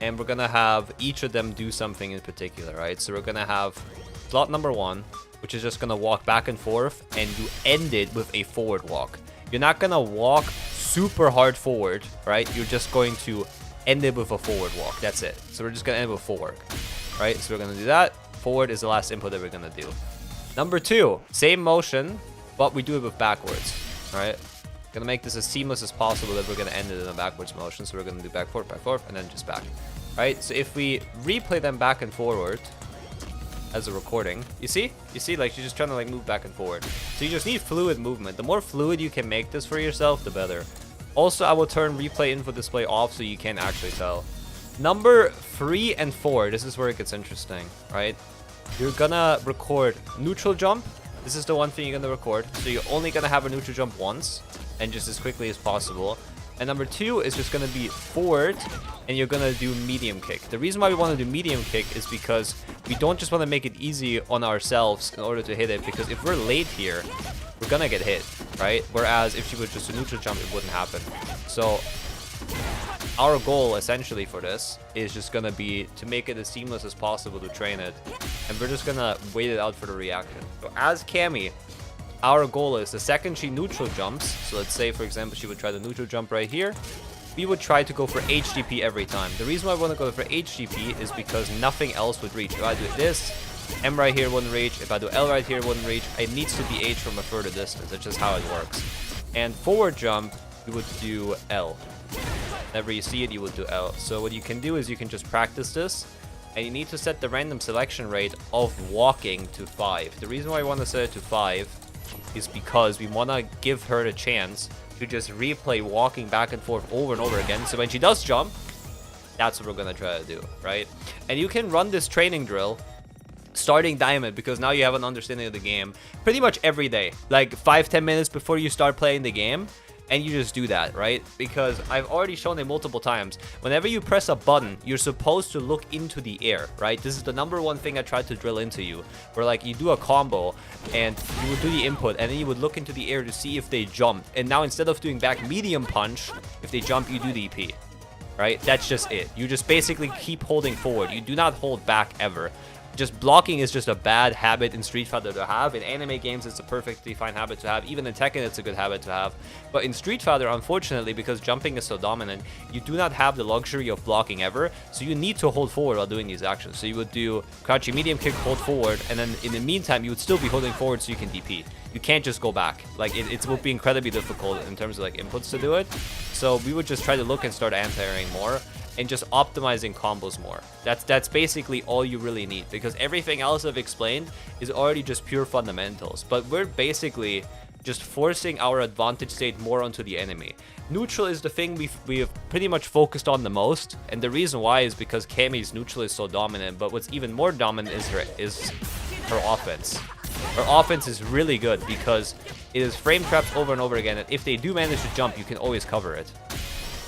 and we're gonna have each of them do something in particular, right? So we're gonna have slot number 1, which is just gonna walk back and forth, and you end it with a forward walk. You're not gonna walk super hard forward, right? You're just going to end it with a forward walk. That's it. So we're just gonna end with forward, right? So we're gonna do that. Forward is the last input that we're gonna do. Number 2, same motion, but we do it with backwards, right? Gonna make this as seamless as possible that we're gonna end it in a backwards motion. So we're gonna do back, forward, and then just back, right? So if we replay them back and forward as a recording, you see like you're just trying to like move back and forward. So you just need fluid movement. The more fluid you can make this for yourself, the better. Also, I will turn replay info display off so you can't actually tell. Number 3 and 4, this is where it gets interesting, right? You're gonna record neutral jump. This is the one thing you're gonna record. So you're only gonna have a neutral jump once, and just as quickly as possible. And number 2 is just gonna be forward, and you're gonna do medium kick. The reason why we want to do medium kick is because we don't just want to make it easy on ourselves in order to hit it, because if we're late here, we're gonna get hit, right? Whereas if you would just a neutral jump, it wouldn't happen. So our goal essentially for this is just gonna be to make it as seamless as possible to train it, and we're just gonna wait it out for the reaction. So as Cammy, our goal is the second she neutral jumps, so let's say for example she would try the neutral jump right here, we would try to go for HDP every time. The reason why I want to go for HDP is because nothing else would reach. If I do this, M right here wouldn't reach. If I do L right here, wouldn't reach. It needs to be H from a further distance. That's just how it works. And forward jump you would do L. Whenever you see it, you would do L. So what you can do is you can just practice this, and you need to set the random selection rate of walking to 5. The reason why I want to set it to 5 is because we want to give her the chance to just replay walking back and forth over and over again. So when she does jump, that's what we're going to try to do, right? And you can run this training drill starting Diamond, because now you have an understanding of the game pretty much every day, like 5-10 minutes before you start playing the game. And you just do that, right? Because I've already shown it multiple times. Whenever you press a button, you're supposed to look into the air, right? This is the #1 thing I tried to drill into you. Where like you do a combo and you would do the input and then you would look into the air to see if they jumped. And now instead of doing back medium punch, if they jump, you do the EP, right? That's just it. You just basically keep holding forward. You do not hold back ever. Just blocking is just a bad habit in Street Fighter to have. In anime games, it's a perfectly fine habit to have. Even in Tekken, it's a good habit to have. But in Street Fighter, unfortunately, because jumping is so dominant, you do not have the luxury of blocking ever. So you need to hold forward while doing these actions. So you would do crouching medium kick, hold forward, and then in the meantime, you would still be holding forward so you can DP. You can't just go back. Like, it would be incredibly difficult in terms of like inputs to do it. So we would just try to look and start anti-airing more, and just optimizing combos more. That's basically all you really need, because everything else I've explained is already just pure fundamentals. But we're basically just forcing our advantage state more onto the enemy. Neutral is the thing we've pretty much focused on the most, and the reason why is because Cammy's neutral is so dominant, but what's even more dominant is her offense. Her offense is really good because it is frame traps over and over again, and if they do manage to jump, you can always cover it.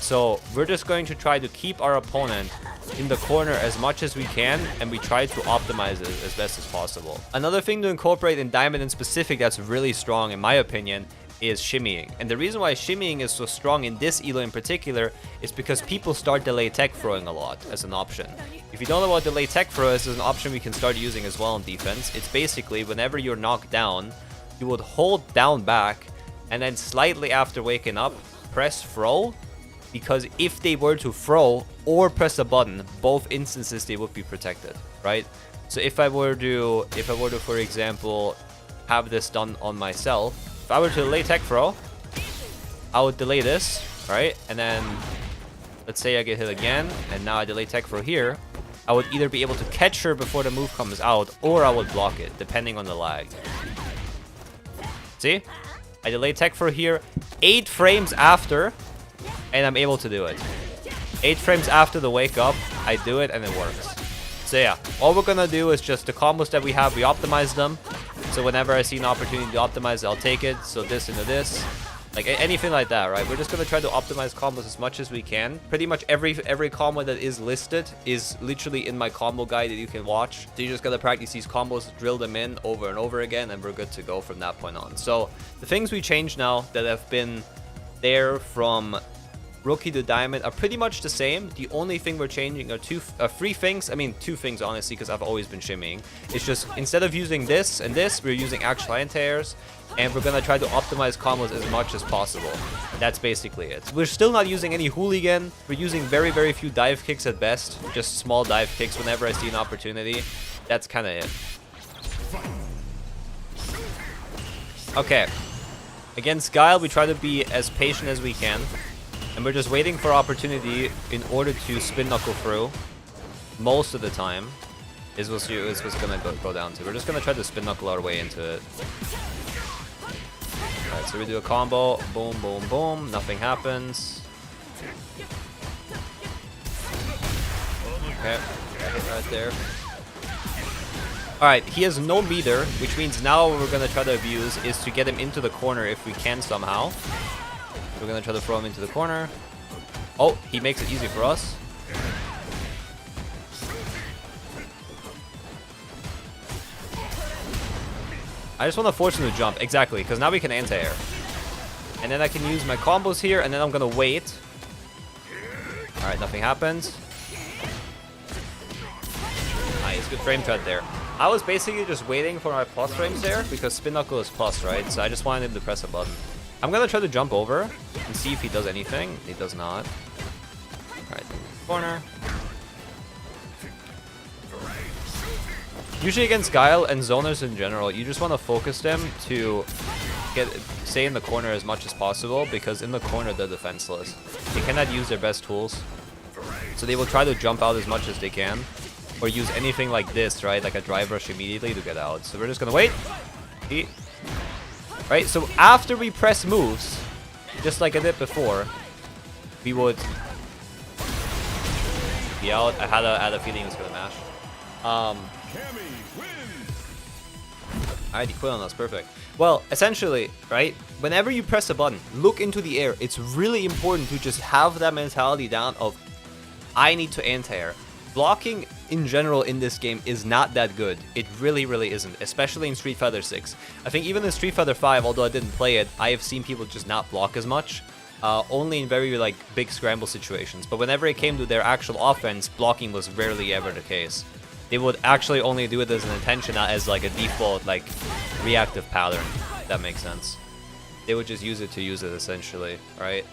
So we're just going to try to keep our opponent in the corner as much as we can, and we try to optimize it as best as possible. Another thing to incorporate in Diamond in specific that's really strong, in my opinion, is shimmying. And the reason why shimmying is so strong in this elo in particular is because people start delay tech throwing a lot as an option. If you don't know what delay tech throw is, it's an option we can start using as well in defense. It's basically whenever you're knocked down, you would hold down back, and then slightly after waking up, press throw. Because if they were to throw or press a button, both instances they would be protected, right? So if I were to, for example, have this done on myself, if I were to delay tech throw, I would delay this, right? And then let's say I get hit again, and now I delay tech throw here. I would either be able to catch her before the move comes out, or I would block it, depending on the lag. See? I delay tech throw here, 8 frames after, and I'm able to do it. 8 frames after the wake up, I do it and it works. So yeah, all we're gonna do is just the combos that we have, we optimize them. So whenever I see an opportunity to optimize, I'll take it. So this into this, like anything like that, right? We're just gonna try to optimize combos as much as we can. Pretty much every combo that is listed is literally in my combo guide that you can watch. So you just gotta practice these combos, drill them in over and over again, and we're good to go from that point on. So the things we changed now that have been there from Rookie to Diamond are pretty much the same. The only thing we're changing are three things. I mean, 2 things, honestly, because I've always been shimmying. It's just, instead of using this and this, we're using actual anti-airs, and we're going to try to optimize combos as much as possible. That's basically it. We're still not using any hooligan. We're using very, very few dive kicks at best. Just small dive kicks whenever I see an opportunity. That's kind of it. Okay. Against Guile, we try to be as patient as we can. And we're just waiting for opportunity in order to spin knuckle through. Most of the time is what's gonna go down to. We're just gonna try to spin knuckle our way into it. Alright, so we do a combo, boom, boom, boom, nothing happens. Okay, got hit right there. Alright, he has no meter, which means now what we're gonna try to abuse is to get him into the corner if we can somehow. We're gonna try to throw him into the corner. Oh, he makes it easy for us. I just want to force him to jump. Exactly, because now we can anti-air. And then I can use my combos here, and then I'm gonna wait. Alright, nothing happens. Nice, good frame threat there. I was basically just waiting for my plus frames there, because spin knuckle is plus, right? So I just wanted him to press a button. I'm gonna try to jump over and see if he does anything. He does not. Alright, corner. Usually against Guile and zoners in general, you just want to focus them to stay in the corner as much as possible, because in the corner they're defenseless. They cannot use their best tools. So they will try to jump out as much as they can, or use anything like this, right? Like a drive rush immediately to get out. So we're just gonna wait. Right, so after we press moves, just like I did before, we would be out. I had a feeling it was gonna mash. Alright, he quit on us, perfect. Well, essentially, right, whenever you press a button, look into the air. It's really important to just have that mentality down of, I need to anti-air. Blocking in general in this game is not that good. It really, really isn't, especially in Street Fighter 6. I think even in Street Fighter 5, although I didn't play it, I have seen people just not block as much. Only in very like big scramble situations. But whenever it came to their actual offense, blocking was rarely ever the case. They would actually only do it as an intention, not as like a default like reactive pattern. If that makes sense. They would just use it, essentially, right?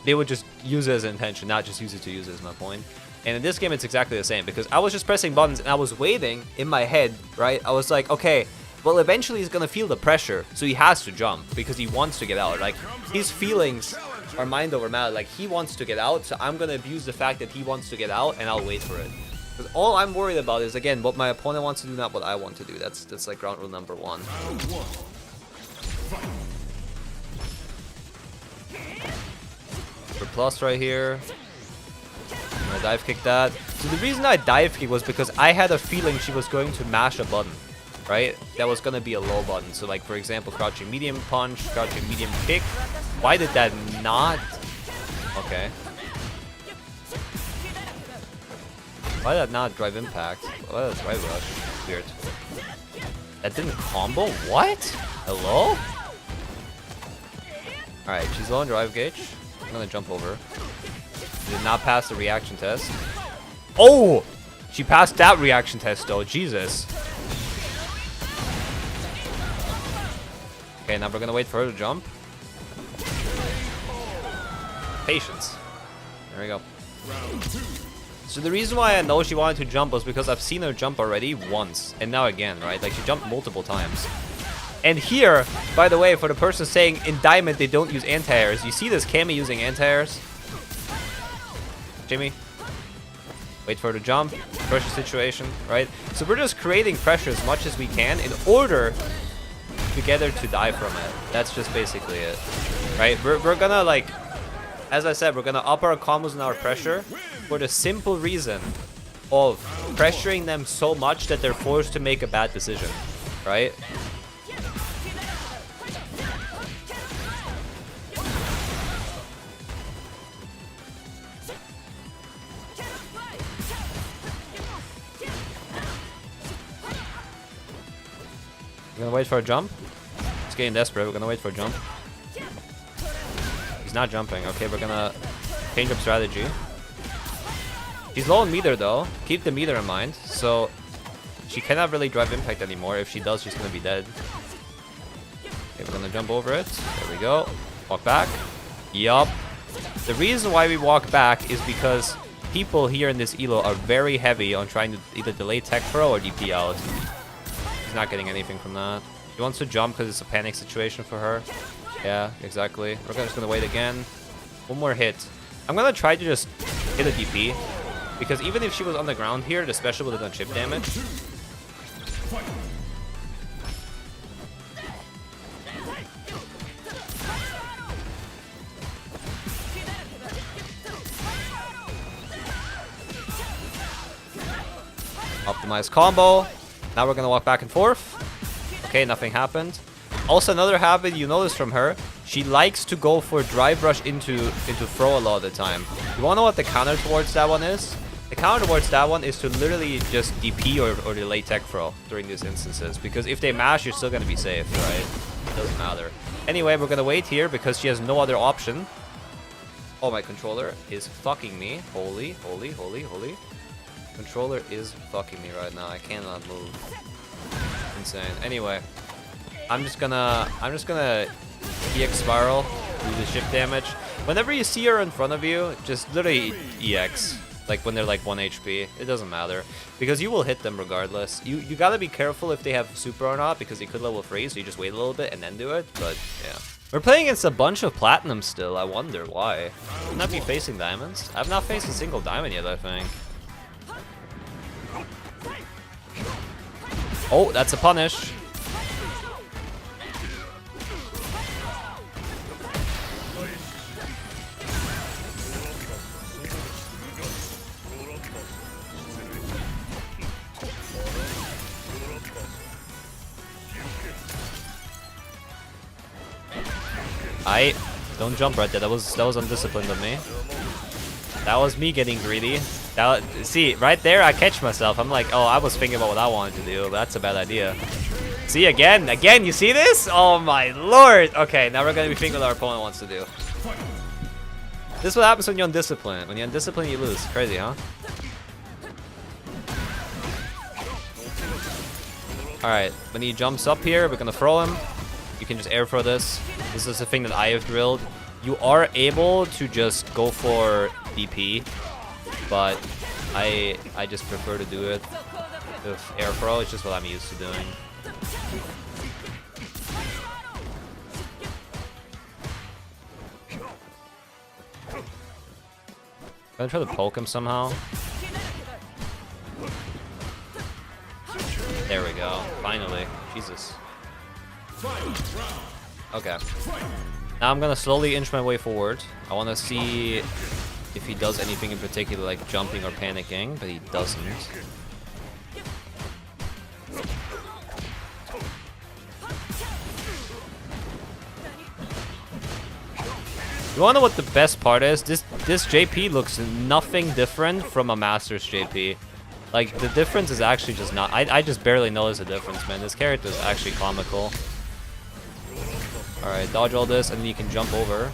They would just use it as an intention, not just use it to use it, is my point. And in this game, it's exactly the same, because I was just pressing buttons and I was waiting in my head, right? I was like, okay, well, eventually he's gonna feel the pressure, so he has to jump because he wants to get out. Like, his feelings are mind over matter. Like, he wants to get out, so I'm gonna abuse the fact that he wants to get out, and I'll wait for it. Because all I'm worried about is, again, what my opponent wants to do, not what I want to do. That's like ground rule number one. For plus right here. I'm gonna dive kick that. So the reason I dive kick was because I had a feeling she was going to mash a button, right? That was gonna be a low button. So like, for example, crouching medium punch, crouching medium kick. Why did that not? Okay. Why did that not drive impact? Why did that drive rush? Weird. That didn't combo? What? Hello? Alright, she's low on drive gauge. I'm gonna jump over. She did not pass the reaction test. Oh! She passed that reaction test though. Jesus. Okay, now we're gonna wait for her to jump. Patience. There we go. So the reason why I know she wanted to jump was because I've seen her jump already once. And now again, right? Like, she jumped multiple times. And here, by the way, for the person saying in Diamond they don't use anti-airs, you see this Cammy using anti-airs? Jimmy? Wait for her to jump. Pressure situation, right? So we're just creating pressure as much as we can in order to get her to die from it. That's just basically it. Right? We're gonna, like, as I said, we're gonna up our combos and our pressure for the simple reason of pressuring them so much that they're forced to make a bad decision. Right? We're gonna wait for a jump. It's getting desperate. We're gonna wait for a jump. He's not jumping. Okay, we're gonna change up strategy. He's low on meter though. Keep the meter in mind. So she cannot really drive impact anymore. If she does, she's gonna be dead. Okay, we're gonna jump over it. There we go. Walk back. Yup. The reason why we walk back is because people here in this elo are very heavy on trying to either delay tech throw or DP out. He's not getting anything from that. He wants to jump because it's a panic situation for her. Yeah, exactly. We're just gonna wait again. One more hit. I'm gonna try to just hit a DP, because even if she was on the ground here, the special would have done chip damage. Optimized combo. Now we're gonna walk back and forth. Okay, nothing happened. Also, another habit you notice from her, she likes to go for drive rush into throw a lot of the time. You wanna know what the counter towards that one is? The counter towards that one is to literally just DP or delay tech throw during these instances, because if they mash, you're still gonna be safe, right? It doesn't matter. Anyway, we're gonna wait here because she has no other option. Oh, my controller is fucking me. Holy, holy, holy, holy. Controller is fucking me right now. I cannot move. Insane. Anyway, I'm just gonna EX spiral, do the shift damage. Whenever you see her in front of you, just literally EX. Like when they're like 1 HP, it doesn't matter because you will hit them regardless. You gotta be careful if they have super or not because they could level 3, so you just wait a little bit and then do it. But yeah, we're playing against a bunch of platinum still. I wonder why. Shouldn't I be facing diamonds? I've not faced a single diamond yet, I think. Oh, that's a punish. Don't jump right there. That was undisciplined of me. That was me getting greedy. See, right there, I catch myself. I'm like, oh, I was thinking about what I wanted to do. But that's a bad idea. See, again, you see this? Oh my lord. Okay, now we're gonna be thinking what our opponent wants to do. This is what happens when you're undisciplined. When you're undisciplined, you lose. Crazy, huh? All right, when he jumps up here, we're gonna throw him. You can just air throw this. This is the thing that I have drilled. You are able to just go for DP, but I just prefer to do it with air throw. It's just what I'm used to doing. I'm gonna try to poke him somehow. There we go. Finally. Jesus. Okay. Now I'm gonna slowly inch my way forward. I wanna see if he does anything in particular, like jumping or panicking, but he doesn't. You wanna know what the best part is? This JP looks nothing different from a Masters JP. Like, the difference is actually just not... I just barely notice the difference, man. This character is actually comical. Alright, dodge all this, and then you can jump over.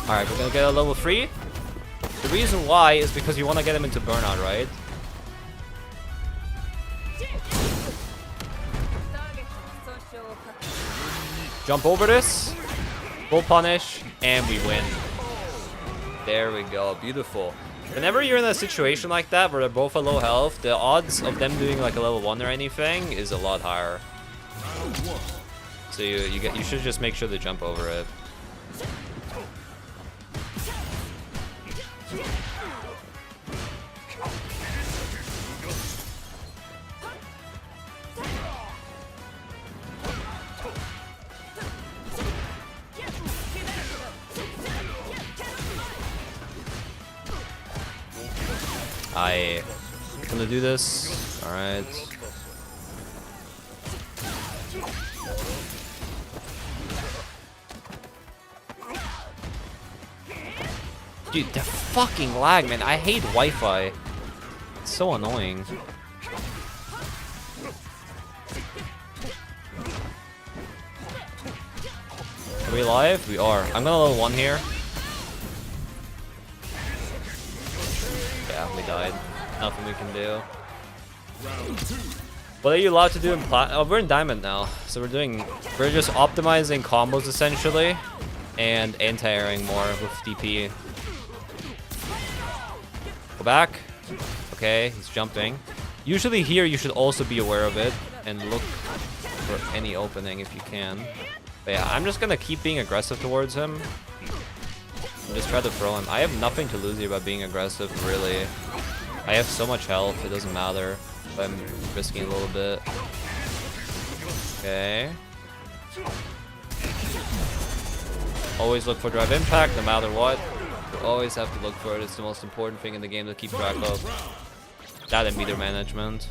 Alright, we're gonna get a level 3. The reason why is because you want to get him into burnout, right? Jump over this, full punish, and we win. There we go, beautiful. Whenever you're in a situation like that where they're both at low health, the odds of them doing like a level 1 or anything is a lot higher. So you should just make sure to jump over it. I'm gonna do this. Alright. Dude, the fucking lag, man. I hate Wi-Fi. It's so annoying. Are we live? We are. I'm gonna level 1 here. Yeah, we died. Nothing we can do. What are you allowed to do in plat? Oh, we're in diamond now, so we're just optimizing combos essentially, and anti-airing more with DP. Go back. Okay, he's jumping. Usually here you should also be aware of it and look for any opening if you can. But yeah, I'm just gonna keep being aggressive towards him. And just try to throw him. I have nothing to lose here by being aggressive, really. I have so much health, it doesn't matter. But I'm risking a little bit. Okay. Always look for drive impact, no matter what. You always have to look for it. It's the most important thing in the game to keep track of. That and meter management.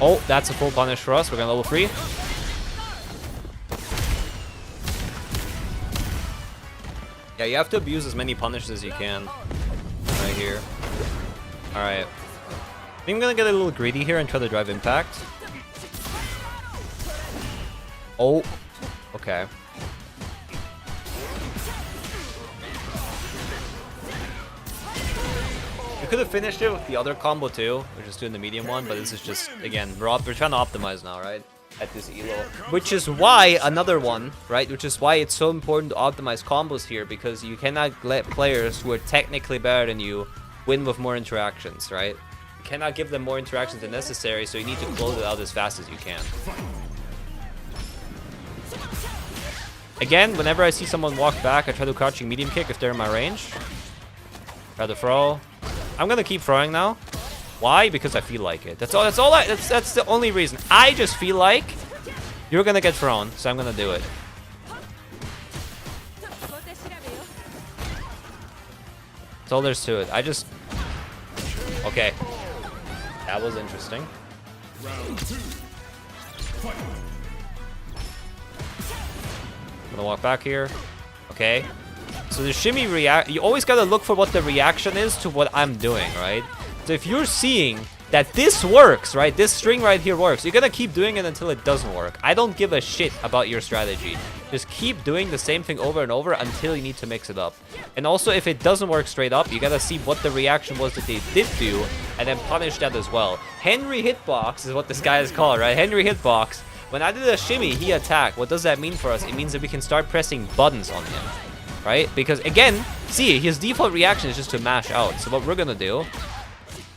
Oh, that's a full punish for us. We're gonna level 3. Yeah, you have to abuse as many punishes as you can. Right here. Alright. I think I'm gonna get a little greedy here and try to drive impact. Oh, okay. We could have finished it with the other combo too. We're just doing the medium one, but this is just, again, we're trying to optimize now, right? At this elo. Which is why, another one, right? Which is why it's so important to optimize combos here, because you cannot let players who are technically better than you win with more interactions, right? You cannot give them more interactions than necessary, so you need to close it out as fast as you can. Again, whenever I see someone walk back, I try to crouching medium kick if they're in my range. Try to throw. I'm gonna keep throwing now. Why? Because I feel like it. That's the only reason. I just feel like you're gonna get thrown, so I'm gonna do it. That's all there's to it. Okay. That was interesting. Round 2. Fight. I'm gonna walk back here. Okay. So the shimmy react, you always gotta look for what the reaction is to what I'm doing, right? So if you're seeing that this works, right? This string right here works, you're gonna keep doing it until it doesn't work. I don't give a shit about your strategy. Just keep doing the same thing over and over until you need to mix it up. And also, if it doesn't work straight up, you gotta see what the reaction was that they did do, and then punish that as well. Henry Hitbox is what this guy is called, right? Henry Hitbox. When I did a shimmy, he attacked. What does that mean for us? It means that we can start pressing buttons on him, right? Because again, see, his default reaction is just to mash out. So what we're gonna do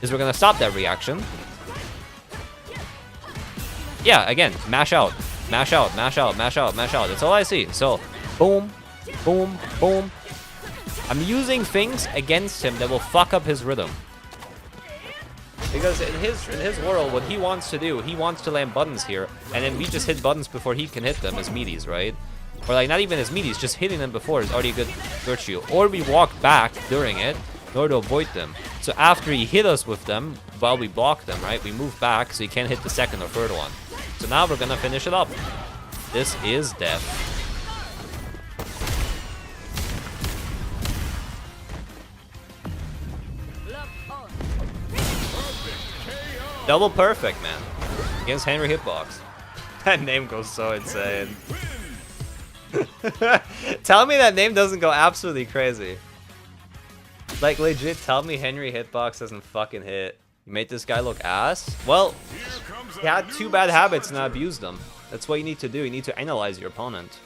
is we're gonna stop that reaction. Yeah, again, mash out, mash out, mash out, mash out, mash out. That's all I see. So, boom, boom, boom. I'm using things against him that will fuck up his rhythm. Because in his world, what he wants to do, he wants to land buttons here, and then we just hit buttons before he can hit them as meaties, right? Or like not even as meaties, just hitting them before is already a good virtue. Or we walk back during it in order to avoid them. So after he hit us with them, while we block them, right, we move back so he can't hit the second or third one. So now we're gonna finish it up. This is death. Double perfect, man. Against Henry Hitbox. That name goes so insane. Tell me that name doesn't go absolutely crazy. Like, legit, tell me Henry Hitbox doesn't fucking hit. You made this guy look ass? Well, he had 2 bad habits and I abused them. That's what you need to do. You need to analyze your opponent.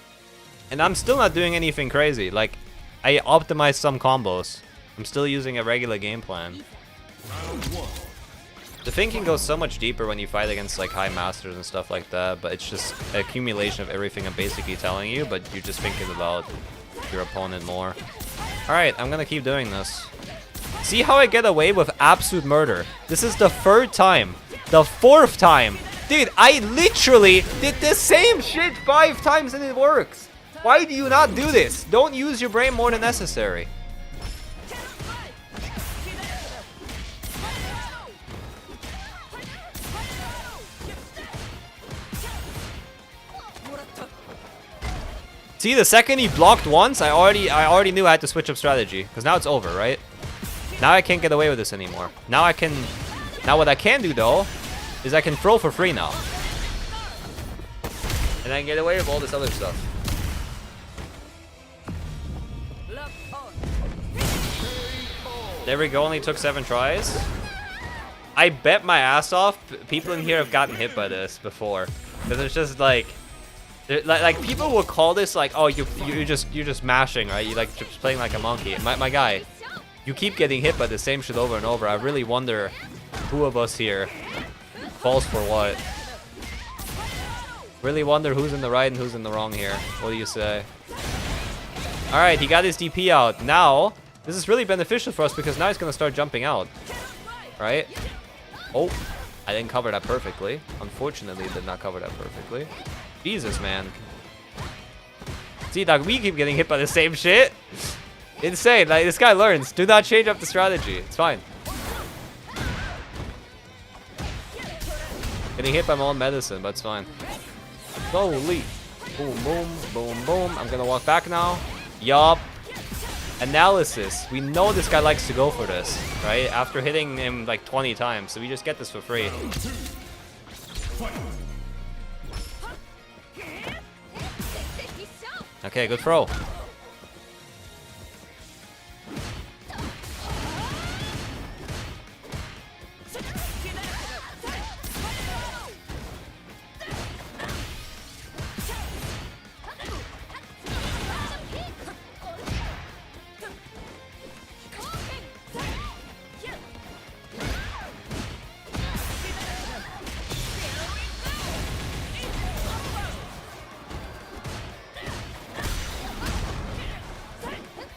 And I'm still not doing anything crazy. Like, I optimized some combos. I'm still using a regular game plan. The thinking goes so much deeper when you fight against like high masters and stuff like that, but it's just an accumulation of everything I'm basically telling you, but you're just thinking about your opponent more. Alright, I'm gonna keep doing this. See how I get away with absolute murder? This is the 3rd time. The 4th time. Dude, I literally did the same shit 5 times and it works. Why do you not do this? Don't use your brain more than necessary. See, the second he blocked once, I already knew I had to switch up strategy. Because now it's over, right? Now I can't get away with this anymore. Now what I can do though, is I can throw for free now. And I can get away with all this other stuff. There we go, only took 7 tries. I bet my ass off, people in here have gotten hit by this before. Because it's just like people will call this like, oh, you're just mashing, right? You like just playing like a monkey. My guy, you keep getting hit by the same shit over and over. I really wonder who of us here falls for what. Really wonder who's in the right and who's in the wrong here. What do you say? All right, he got his DP out. Now this is really beneficial for us because now he's gonna start jumping out, right? Oh, I didn't cover that perfectly. Unfortunately, did not cover that perfectly. Jesus, man. See, dog, we keep getting hit by the same shit. Insane. Like, this guy learns. Do not change up the strategy. It's fine. Getting hit by my own medicine, but it's fine. Holy. Boom, boom, boom, boom. I'm gonna walk back now. Yup. Analysis. We know this guy likes to go for this, right? After hitting him like 20 times. So we just get this for free. Okay, good throw.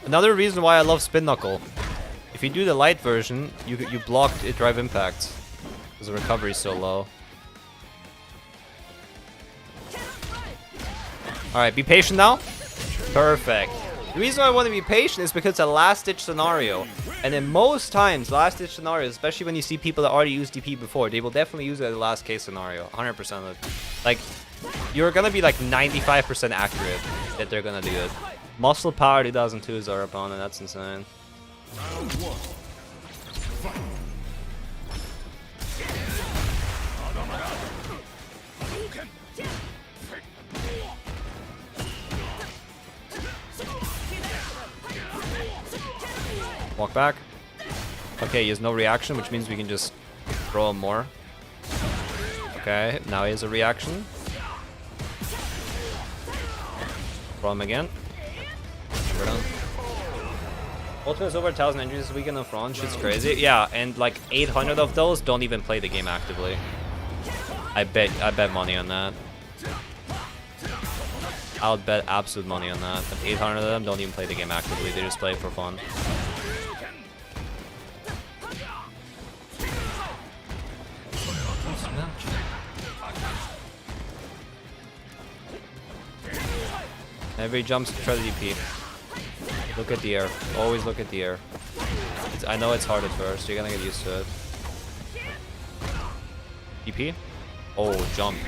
Another reason why I love Spin Knuckle. If you do the light version, you block it drive impact. Because the recovery is so low. Alright, be patient now. Perfect. The reason why I want to be patient is because it's a last-ditch scenario. And in most times, last-ditch scenarios, especially when you see people that already used DP before, they will definitely use it as a last-case scenario. 100% of it. Like, you're gonna be like 95% accurate that they're gonna do it. Muscle Power 2002 is our opponent, that's insane. Round 1. Fight. Walk back. Okay, he has no reaction, which means we can just throw him more. Okay, now he has a reaction. Throw him again. We're done. Ultimate is over 1,000 injuries this weekend on front. Shit's crazy. Yeah, and like 800 of those don't even play the game actively. I bet money on that. I would bet absolute money on that. And 800 of them don't even play the game actively. They just play it for fun. Every jumps, try to DP. Look at the air. Always look at the air. I know it's hard at first. You're gonna get used to it. DP? Oh, jump.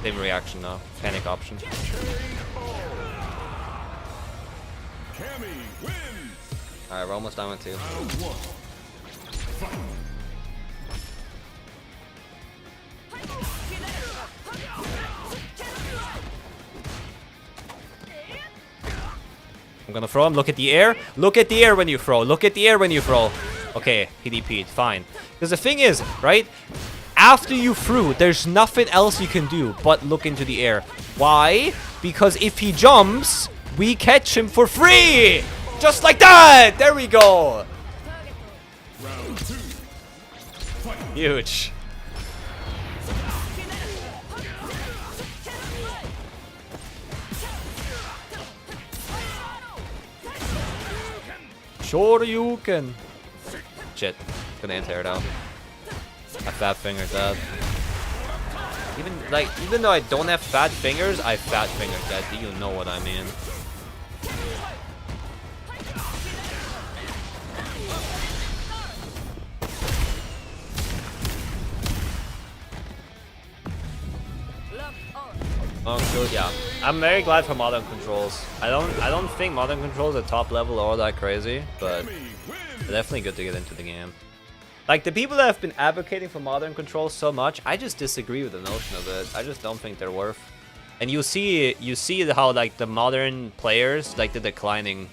Same reaction now. Panic option. Cammy wins. Alright, we're almost done with 2. Round 1. Fight. I'm gonna throw him. Look at the air. Look at the air when you throw. Look at the air when you throw. Okay, he DP'd. Fine. Because the thing is, right? After you threw, there's nothing else you can do but look into the air. Why? Because if he jumps, we catch him for free! Just like that! There we go! Round 2. Fight. Huge. Sure you can. Shit. Gonna anti-air it out. I fat fingered that. Even though I don't have fat fingers, I fat fingered that. Do you know what I mean? Oh, good, yeah. I'm very glad for modern controls. I don't think modern controls at top level are all that crazy, but they're definitely good to get into the game. Like, the people that have been advocating for modern controls so much, I just disagree with the notion of it. I just don't think they're worth. And you see how like the modern players, like the declining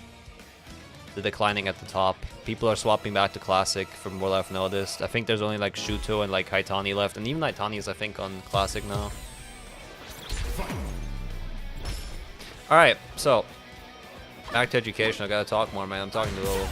at the top. People are swapping back to classic from what I've noticed. I think there's only like Shuto and like Haitani left, and even Haitani is I think on classic now. Alright, so back to education. I gotta talk more, man. I'm talking too little.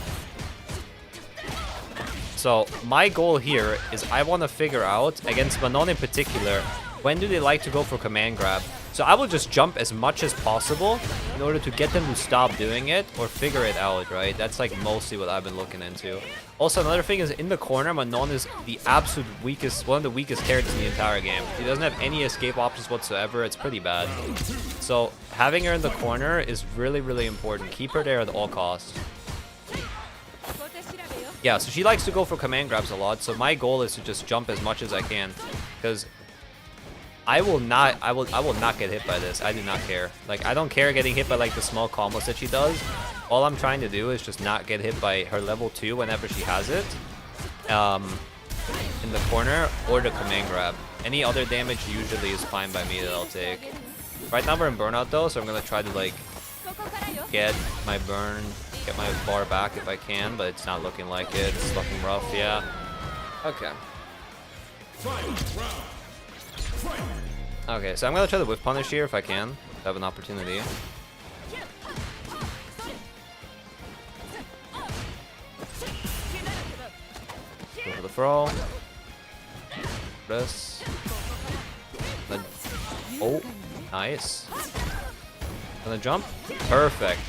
So my goal here is I want to figure out, against Manon in particular, when do they like to go for command grab. So I will just jump as much as possible in order to get them to stop doing it or figure it out, right? That's like mostly what I've been looking into. Also, another thing is in the corner, Manon is the absolute weakest, one of the weakest characters in the entire game. She doesn't have any escape options whatsoever. It's pretty bad. So having her in the corner is really, really important. Keep her there at all costs. Yeah, so she likes to go for command grabs a lot. So my goal is to just jump as much as I can, because I will not get hit by this. I do not care. Like, I don't care getting hit by like the small combos that she does. All I'm trying to do is just not get hit by her level 2 whenever she has it, in the corner, or the command grab. Any other damage usually is fine by me that I'll take. Right now we're in burnout though, so I'm gonna try to like get my burn, get my bar back if I can, but it's not looking like it. It's looking rough, yeah. Okay. Okay, so I'm gonna try the whiff punish here if I can. If I have an opportunity. Go for the throw. This. Then, oh, nice. Gonna jump. Perfect.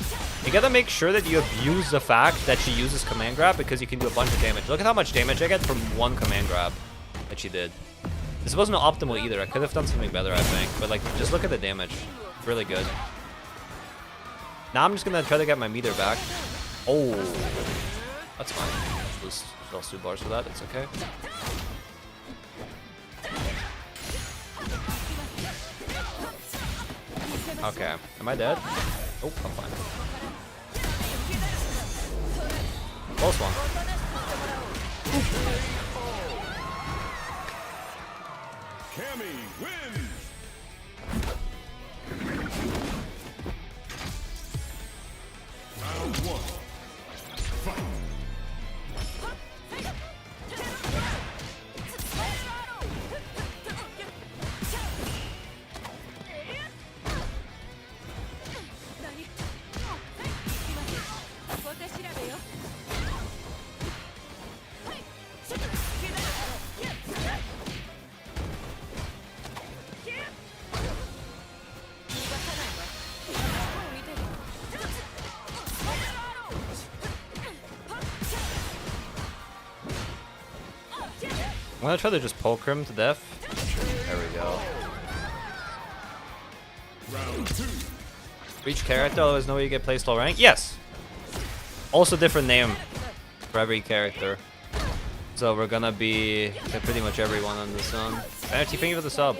You gotta make sure that you abuse the fact that she uses command grab because you can do a bunch of damage. Look at how much damage I get from one command grab that she did. This wasn't optimal either. I could have done something better, I think. But like, just look at the damage. It's really good. Now I'm just gonna try to get my meter back. Oh, that's fine. Lose 2 bars for that. It's okay. Okay. Am I dead? Oh, I'm fine. Close one. Cammy wins! Round 1. Fight! I'm gonna try to just poke him to death. There we go. Round 2. For each character, always know where you get placed all rank? Yes! Also different name for every character. So we're gonna be pretty much everyone on this one. Vanity, thank you for the sub.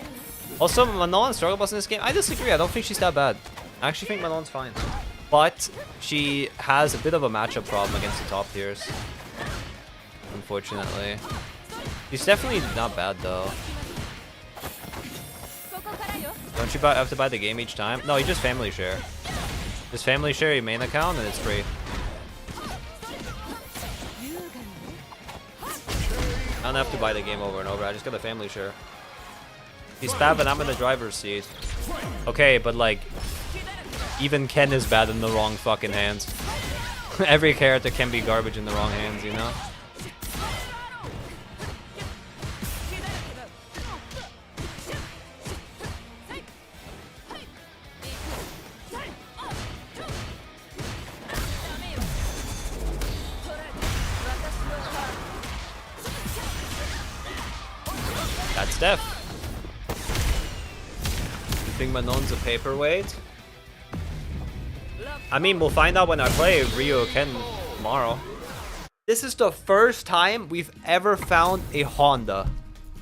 Also, Manon's struggle bus in this game, I disagree. I don't think she's that bad. I actually think Manon's fine. But she has a bit of a matchup problem against the top tiers. Unfortunately. He's definitely not bad though. Don't you have to buy the game each time? No, you just family share. Just family share your main account and it's free. I don't have to buy the game over and over. I just got a family share. He's bad, but I'm in the driver's seat. Okay, but like, even Ken is bad in the wrong fucking hands. Every character can be garbage in the wrong hands, you know? That's Def. You think Manon's a paperweight? I mean, we'll find out when I play Ryu Ken tomorrow. This is the first time we've ever found a Honda.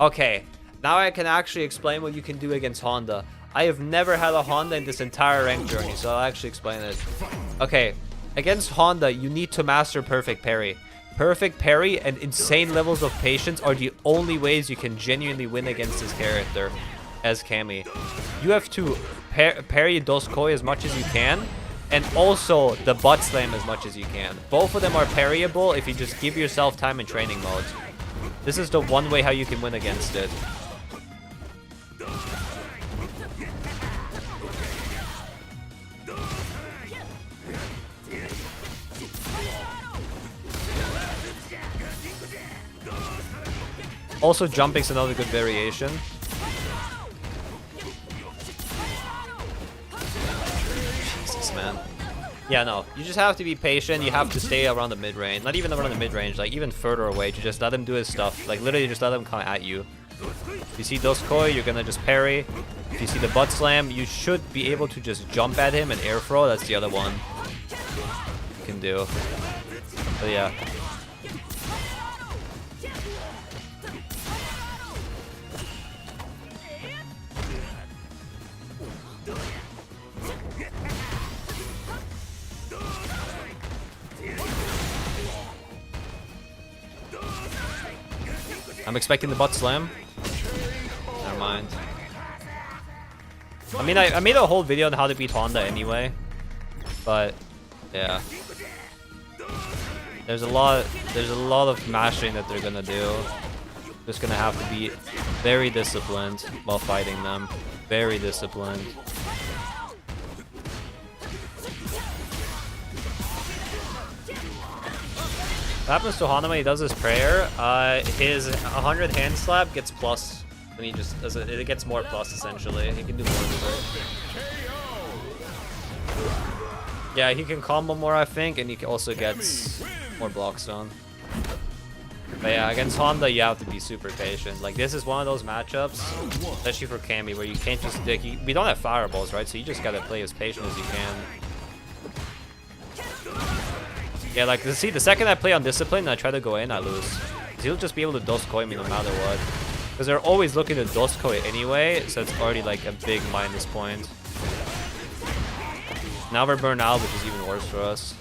Okay, now I can actually explain what you can do against Honda. I have never had a Honda in this entire rank journey, so I'll actually explain it. Okay, against Honda, you need to master perfect parry. Perfect parry and insane levels of patience are the only ways you can genuinely win against this character as Cammy. You have to parry Doskoi as much as you can, and also the butt slam as much as you can. Both of them are parryable if you just give yourself time in training mode. This is the one way how you can win against it. Also, jumping's another good variation. Jesus, man. Yeah, no. You just have to be patient. You have to stay around the mid-range. Not even around the mid-range, like even further away to just let him do his stuff. Like literally just let him come at you. If you see Doskoi, you're gonna just parry. If you see the butt slam, you should be able to just jump at him and air throw. That's the other one you can do. But yeah. I'm expecting the butt slam. Never mind. I mean, I made a whole video on how to beat Honda anyway. But yeah, there's a lot of mashing that they're gonna do. Just gonna have to be very disciplined while fighting them. Very disciplined. What happens to Hanama? He does his prayer. His 100 hand slap gets plus when he just does it. It gets more plus essentially. He can do more with it. Yeah, he can combo more, I think, and he also gets more blocks done. But yeah, against Honda, you have to be super patient. Like, this is one of those matchups, especially for Cammy, where you can't just... we don't have fireballs, right? So you just gotta play as patient as you can. Yeah, like, see, the second I play on Discipline and I try to go in, I lose. He'll just be able to Doskoi me no matter what. Because they're always looking to Doskoi anyway, so it's already, like, a big minus point. Now we're burned out, which is even worse for us.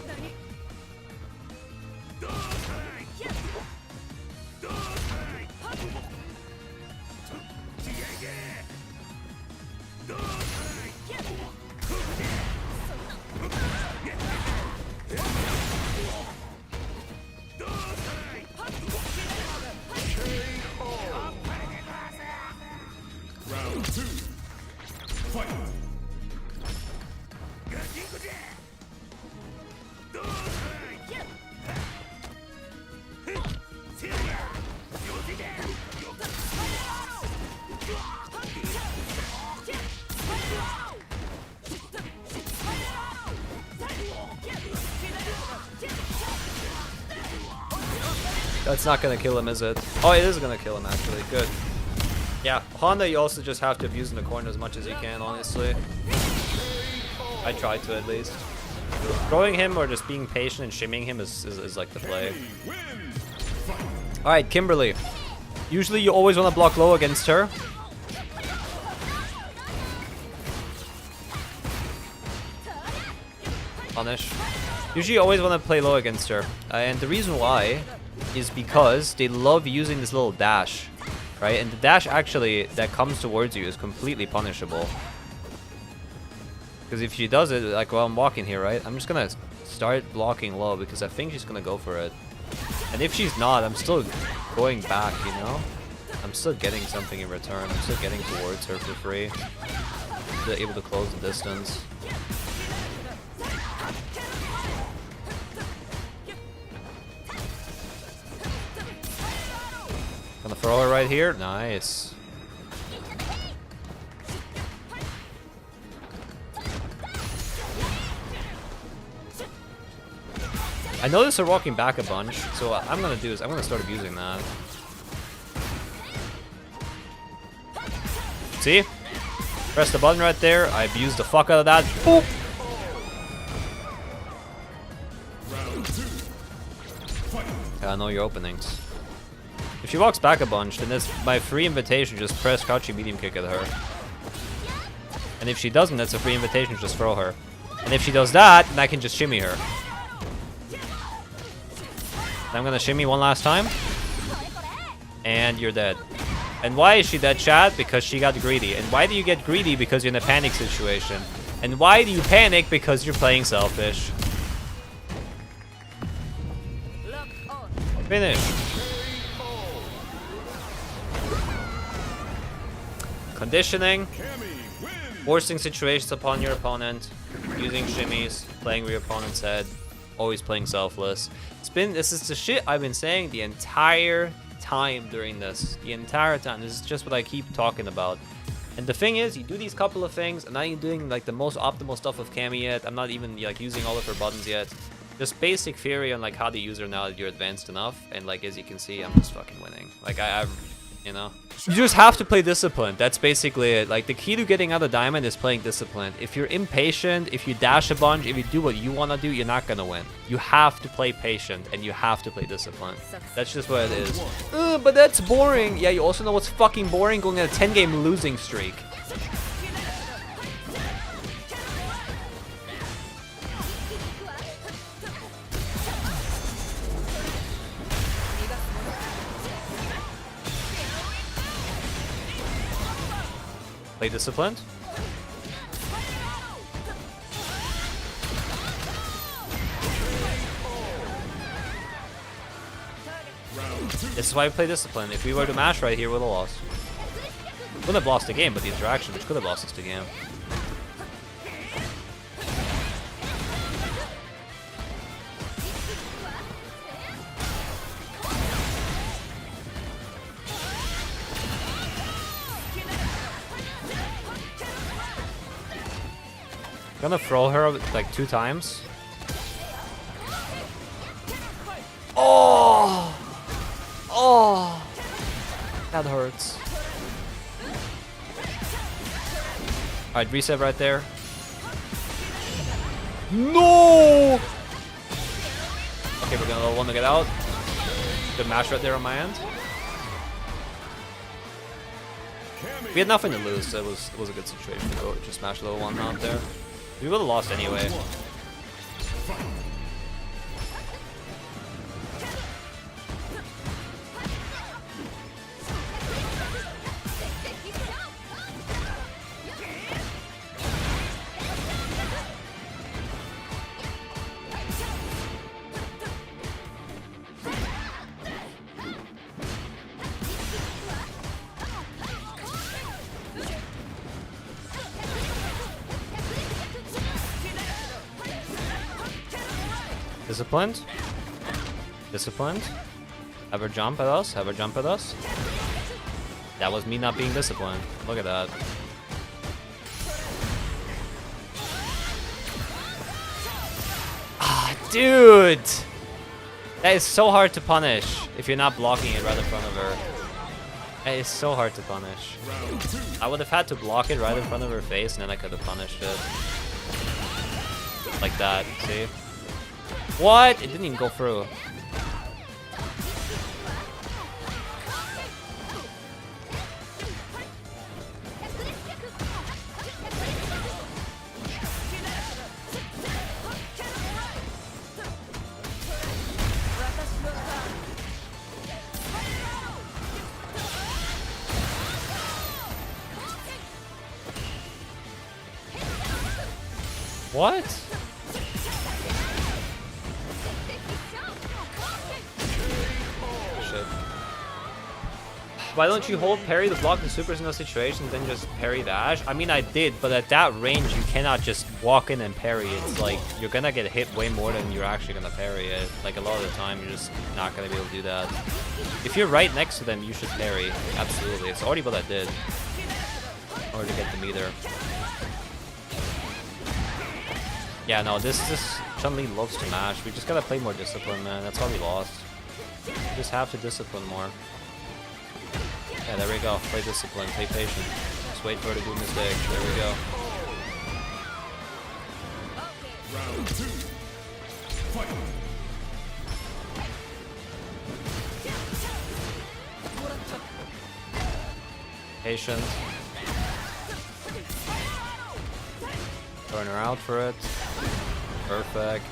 Round 2. Fight. That's not gonna kill him, is it? Oh, it is gonna kill him, actually. Good. Yeah, Honda, you also just have to abuse in the corner as much as you can, honestly. I try to, at least. Throwing him or just being patient and shimming him is like the play. Alright, Kimberly. Usually you always want to block low against her. Punish. Usually you always want to play low against her. And the reason why is because they love using this little dash. Right? And the dash actually that comes towards you is completely punishable. Because if she does it, like while I'm walking here, right? I'm just gonna start blocking low because I think she's gonna go for it. And if she's not, I'm still going back, you know? I'm still getting something in return. I'm still getting towards her for free. Still able to close the distance. Gonna throw her right here. Nice. I noticed her walking back a bunch, so what I'm gonna do is I'm gonna start abusing that. See? Press the button right there. I abused the fuck out of that. Boop! I know your openings. If she walks back a bunch, then that's my free invitation. Just press crouching medium kick at her. And if she doesn't, that's a free invitation. Just throw her. And if she does that, then I can just shimmy her. I'm gonna shimmy one last time. And you're dead. And why is she dead, chat? Because she got greedy. And why do you get greedy? Because you're in a panic situation. And why do you panic? Because you're playing selfish. Finish. Conditioning. Forcing situations upon your opponent. Using shimmies. Playing with your opponent's head. Always playing selfless. This is the shit I've been saying the entire time during this. The entire time. This is just what I keep talking about. And the thing is, you do these couple of things, and I'm not even doing like the most optimal stuff of Cammy yet. I'm not even like using all of her buttons yet. Just basic theory on like how to use her now that you're advanced enough. And like as you can see, I'm just fucking winning. Like I'm, you know. You just have to play disciplined. That's basically it. Like the key to getting out of diamond is playing disciplined. If you're impatient, if you dash a bunch, if you do what you want to do, you're not gonna win. You have to play patient and you have to play disciplined. That's just what it is. But that's boring. Yeah, you also know what's fucking boring? Going on a 10-game losing streak. Play disciplined. This is why we play discipline. If we were to mash right here, we would have lost. Wouldn't have lost the game, but the interaction, which could have lost us the game. Gonna throw her like 2 times. Oh! Oh! That hurts. Alright, reset right there. No! Okay, we're gonna want to get out. Good mash right there on my end. We had nothing to lose, so it was a good situation to go just smash level 1 out there. We would have lost anyway. Disciplined. Disciplined. Have her jump at us. Have her jump at us. That was me not being disciplined. Look at that. Ah, dude! That is so hard to punish if you're not blocking it right in front of her. That is so hard to punish. I would have had to block it right in front of her face and then I could have punished it. Like that, see? What? It didn't even go through. What? Shit. Why don't you hold parry to block the supers in those situations, then just parry the Ash? I mean, I did, but at that range, you cannot just walk in and parry. It's like, you're gonna get hit way more than you're actually gonna parry it. Like, a lot of the time, you're just not gonna be able to do that. If you're right next to them, you should parry. Absolutely. It's already what I did. In order to get the meter. Yeah, no, this Chun Li loves to mash. We just gotta play more discipline, man. That's how we lost. We just have to discipline more. Yeah, there we go. Play discipline, play patient. Just wait for her to do mistakes. There we go. Round 2. Fight. Patient. Turn her out for it. Perfect.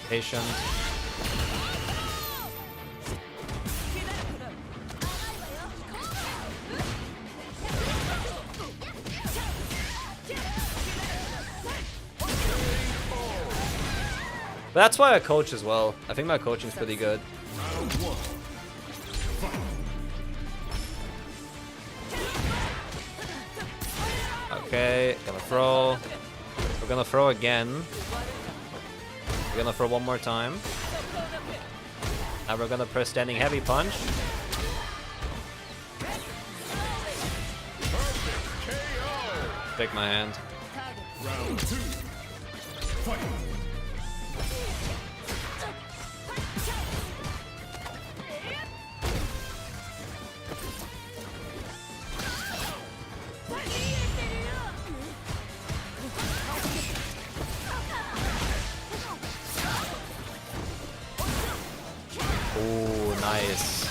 Patient. But that's why I coach as well. I think my coaching's pretty good. Round 1. Fight. Okay, gonna throw. We're gonna throw again. We're gonna throw one more time. Now we're gonna press standing heavy punch. Take my hand. Round 2. Fight. Ooh, nice.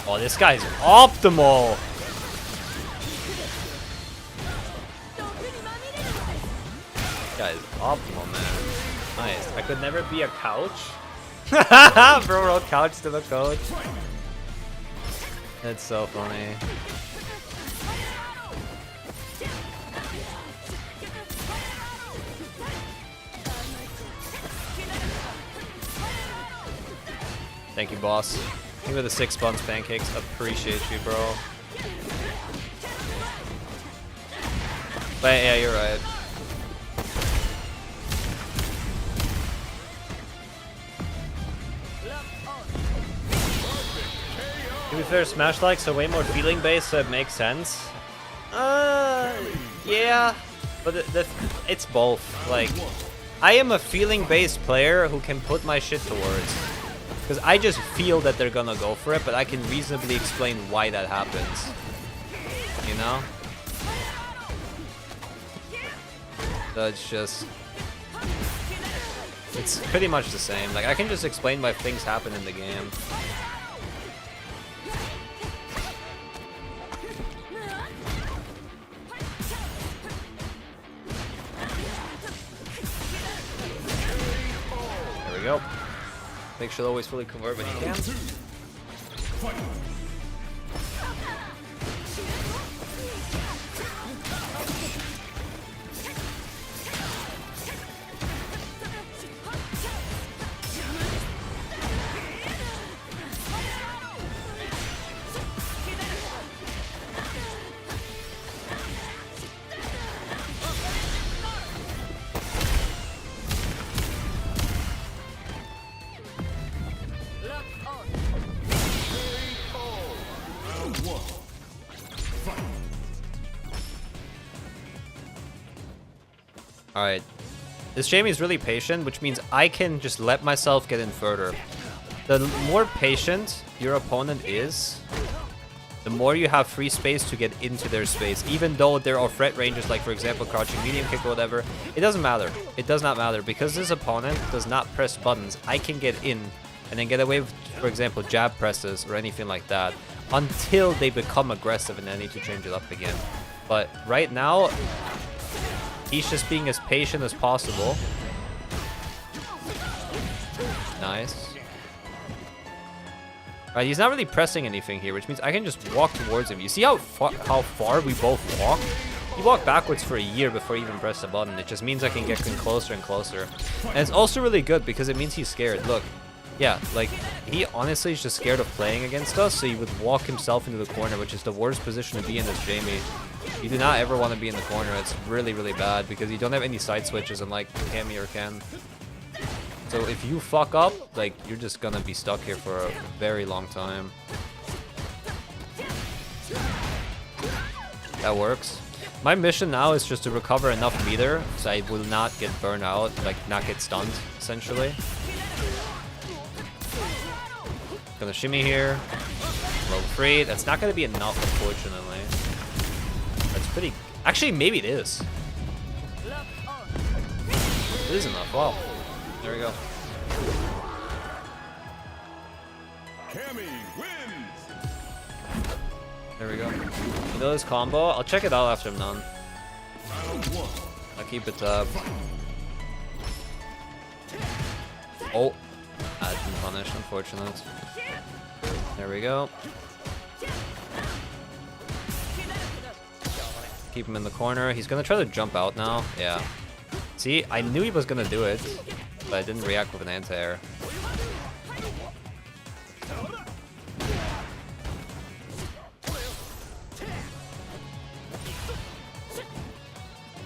Oh, this guy's optimal. This guy's optimal, man. Nice. I could never be a couch. Bro wrote couch to the coach. That's so funny. Thank you, boss. Give me the 6 buns pancakes. Appreciate you, bro. But yeah, you're right. To be fair, Smash likes are way more feeling based, so it makes sense. Yeah, but it's both. Like, I am a feeling based player who can put my shit to words. Because I just feel that they're gonna go for it, but I can reasonably explain why that happens. You know? So it's just... it's pretty much the same. Like, I can just explain why things happen in the game. There we go. Make sure to always fully convert when you can. Alright. This Jamie is really patient, which means I can just let myself get in further. The more patient your opponent is, the more you have free space to get into their space. Even though there are threat ranges, like for example crouching medium kick or whatever, it doesn't matter. It does not matter. Because this opponent does not press buttons, I can get in and then get away with, for example, jab presses or anything like that until they become aggressive and I need to change it up again. But right now, he's just being as patient as possible. Nice. Alright, he's not really pressing anything here, which means I can just walk towards him. You see how far we both walk? He walked backwards for a year before he even pressed the button. It just means I can get closer and closer. And it's also really good because it means he's scared. Look. Yeah, like, he honestly is just scared of playing against us, so he would walk himself into the corner, which is the worst position to be in as Jamie. You do not ever want to be in the corner. It's really, really bad because you don't have any side switches unlike Cammy or Ken. So if you fuck up, like, you're just gonna be stuck here for a very long time. That works. My mission now is just to recover enough meter so I will not get burned out, like, not get stunned, essentially. Gonna shimmy here. Low free. That's not gonna be enough, unfortunately. That's pretty... actually, maybe it is. It is enough. Wow. There we go. Cammy wins. There we go. You know this combo? I'll check it out after I'm done. I'll keep it up. Oh. I didn't punish, unfortunate. There we go. Keep him in the corner. He's gonna try to jump out now. Yeah. See, I knew he was gonna do it, but I didn't react with an anti-air.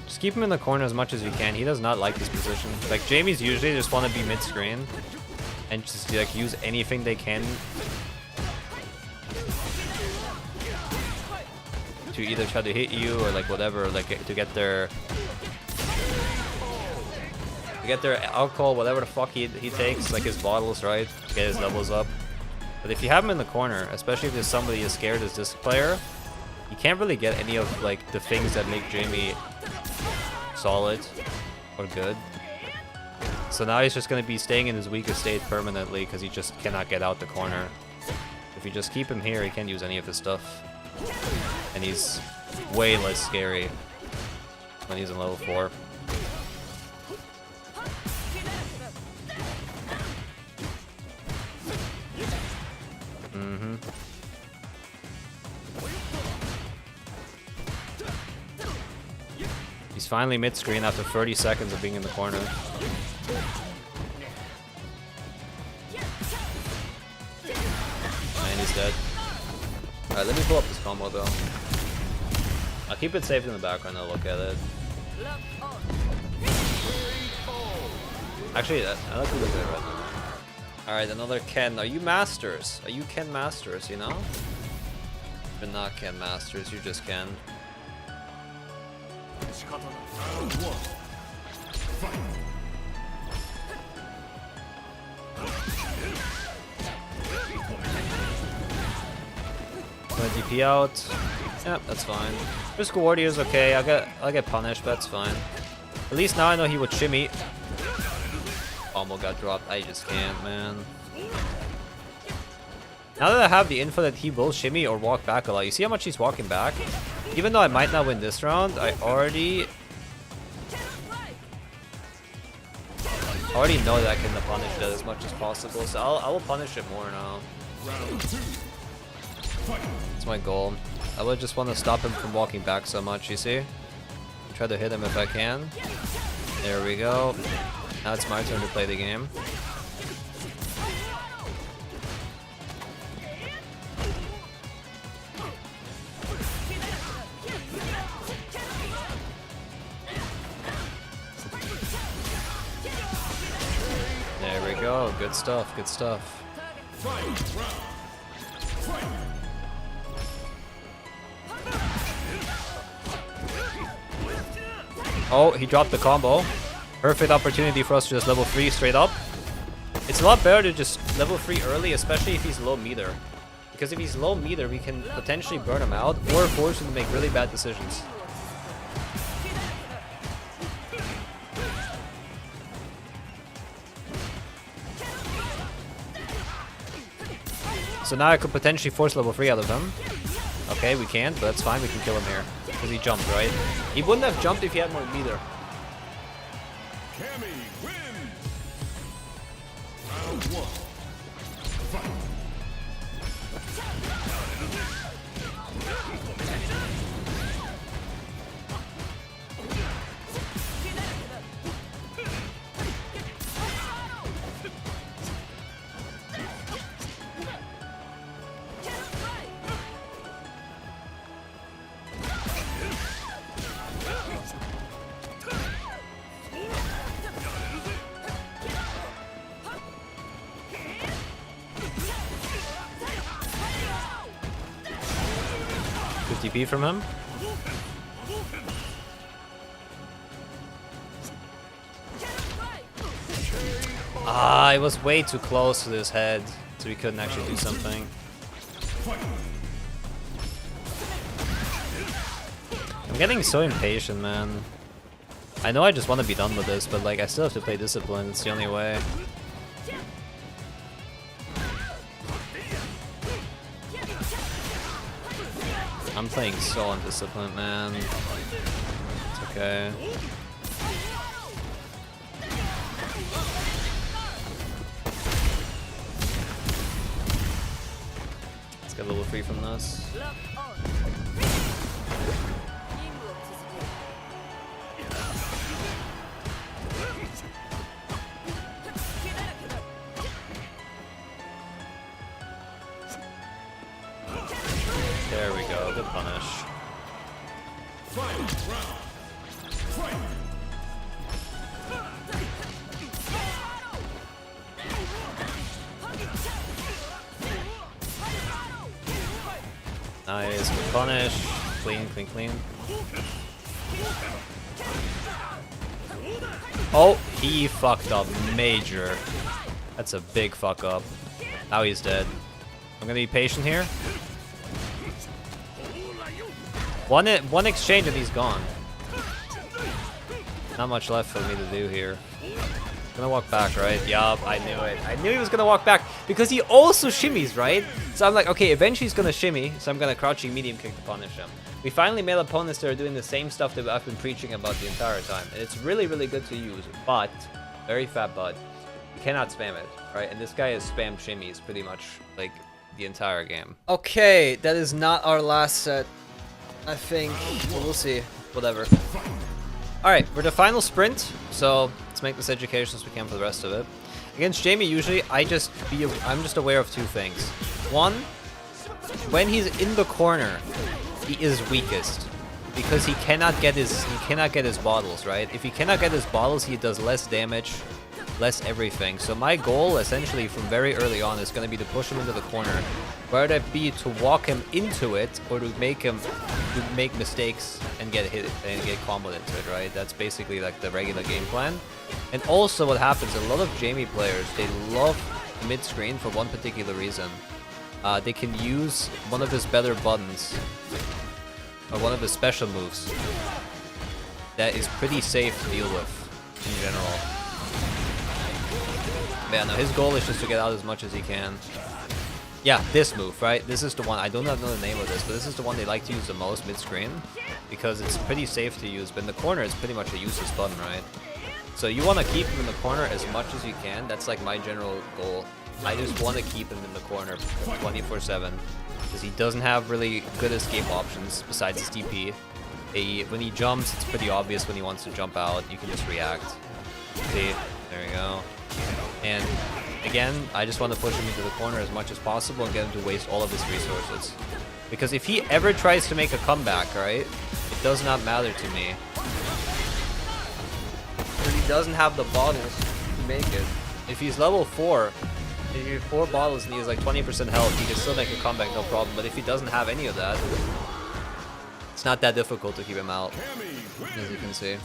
Just keep him in the corner as much as you can. He does not like this position. Like, Jamie's usually just want to be mid-screen and just like use anything they can to either try to hit you or like whatever, like to get their alcohol, whatever the fuck he takes, like his bottles, right? To get his levels up. But if you have him in the corner, especially if there's somebody as scared as this player, you can't really get any of like the things that make Jamie solid or good. So now he's just going to be staying in his weakest state permanently because he just cannot get out the corner. If you just keep him here, he can't use any of his stuff. And he's way less scary when he's in level 4. Mm-hmm. He's finally mid-screen after 30 seconds of being in the corner. dead. Alright, let me pull up this combo though. I'll keep it safe in the background, I'll look at it. Actually, I like to look at it right now. Alright, another Ken. Are you masters? Are you Ken masters, you know? You're not Ken masters, you just Ken. Gonna DP out. Yep, that's fine. Risk Warrior is okay. I'll get punished, but that's fine. At least now I know he would shimmy. Combo got dropped. I just can't, man. Now that I have the info that he will shimmy or walk back a lot, you see how much he's walking back? Even though I might not win this round, I already know that I can punish that as much as possible, so I will punish it more now. That's my goal. I would just want to stop him from walking back so much, you see? Try to hit him if I can. There we go. Now it's my turn to play the game. There we go. Good stuff, good stuff. Oh, he dropped the combo. Perfect opportunity for us to just level 3 straight up. It's a lot better to just level 3 early, especially if he's low meter. Because if he's low meter, we can potentially burn him out or force him to make really bad decisions. So now I could potentially force level 3 out of him. Okay, we can't, but that's fine. We can kill him here. Because he jumped, right? He wouldn't have jumped if he had more meter. Cammy wins. Round 1. Fight. TP from him. Ah, it was way too close to his head, so we couldn't actually do something. I'm getting so impatient, man. I know I just want to be done with this, but like I still have to play Discipline. It's the only way. I'm playing so undisciplined, man. It's okay. Let's get level 3 from this. There we go, good punish. Nice, good punish. Clean, clean, clean. Oh, he fucked up major. That's a big fuck up. Now he's dead. I'm gonna be patient here. One exchange and he's gone. Not much left for me to do here. Gonna walk back, right? Yup, I knew it. I knew he was gonna walk back because he also shimmies, right? So I'm like, okay, eventually he's gonna shimmy, so I'm gonna crouching medium kick to punish him. We finally made opponents that are doing the same stuff that I've been preaching about the entire time. And it's really, really good to use, but very fat butt. You cannot spam it, right? And this guy has spammed shimmies pretty much like the entire game. Okay, that is not our last set. I think, well, we'll see, whatever. Alright, we're the final sprint, so let's make this educational as we can for the rest of it. Against Jamie, usually, I'm just aware of two things. One, when he's in the corner, he is weakest because he cannot get his bottles, right? If he cannot get his bottles, he does less damage, less everything. So my goal, essentially, from very early on, is going to be to push him into the corner, whether that be to walk him into it or to make mistakes and get hit and get comboed into it, right? That's basically like the regular game plan. And also, what happens? A lot of Jamie players, they love mid-screen for one particular reason. They can use one of his better buttons or one of his special moves that is pretty safe to deal with in general. But yeah, no, his goal is just to get out as much as he can. Yeah, this move, right? This is the one. I do not know the name of this, but this is the one they like to use the most mid-screen because it's pretty safe to use. But in the corner, it's pretty much a useless button, right? So you want to keep him in the corner as much as you can. That's like my general goal. I just want to keep him in the corner 24/7 because he doesn't have really good escape options besides his DP. When he jumps, it's pretty obvious when he wants to jump out. You can just react. See, there you go. And again, I just want to push him into the corner as much as possible and get him to waste all of his resources. Because if he ever tries to make a comeback, right, it does not matter to me. Because he doesn't have the bottles to make it. If he's level 4, if you have 4 bottles and he has like 20% health, he can still make a comeback, no problem. But if he doesn't have any of that, it's not that difficult to keep him out, as you can see.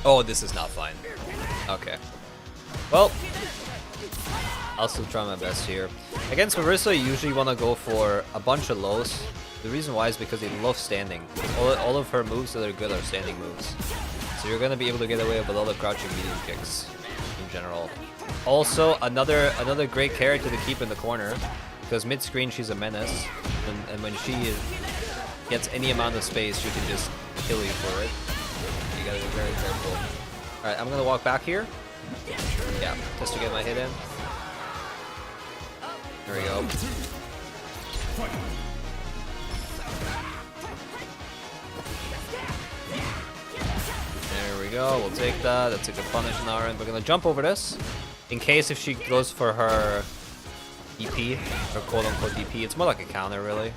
Oh, this is not fine. Okay. Well, I'll still try my best here. Against Marissa, you usually want to go for a bunch of lows. The reason why is because they love standing. All of her moves that are good are standing moves. So you're going to be able to get away with a lot of crouching medium kicks in general. Also, another great character to keep in the corner, because mid-screen she's a menace, and when she gets any amount of space, she can just kill you for it. You gotta be very careful. Alright, I'm gonna walk back here. Yeah, just to get my hit in. There we go. There we go, we'll take that. That's a good punish on our end. We're gonna jump over this in case if she goes for her DP, or quote-unquote DP. It's more like a counter, really.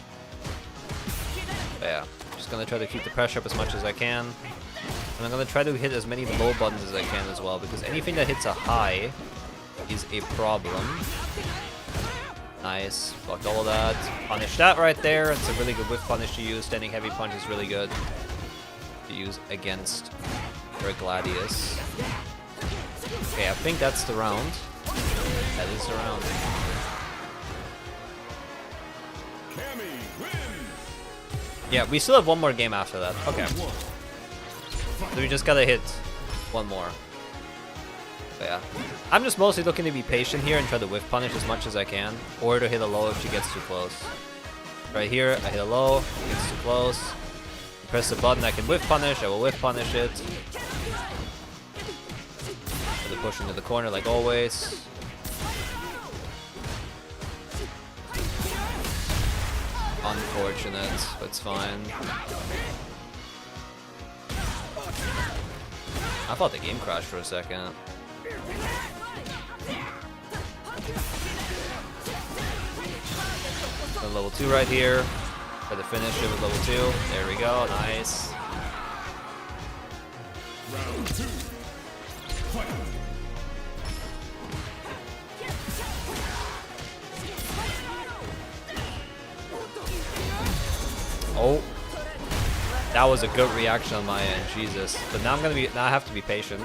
But yeah, just gonna try to keep the pressure up as much as I can. And I'm gonna try to hit as many low buttons as I can as well, because anything that hits a high is a problem. Nice, blocked all of that. Punish that right there. It's a really good whiff punish to use. Standing heavy punch is really good to use against her Gladius. Okay, I think that's the round. That is the round. Yeah, we still have one more game after that. Okay. So we just gotta hit one more. But yeah. I'm just mostly looking to be patient here and try to whiff punish as much as I can. Or to hit a low if she gets too close. Right here, I hit a low, she gets too close. Press the button, I can whiff punish, I will whiff punish it. Try to push into the corner like always. Unfortunate, but it's fine. I thought the game crashed for a second. So level 2 right here. Try to finish it with level 2. There we go, nice. Round 2. Fight. Oh, that was a good reaction on my end, Jesus. But now I have to be patient.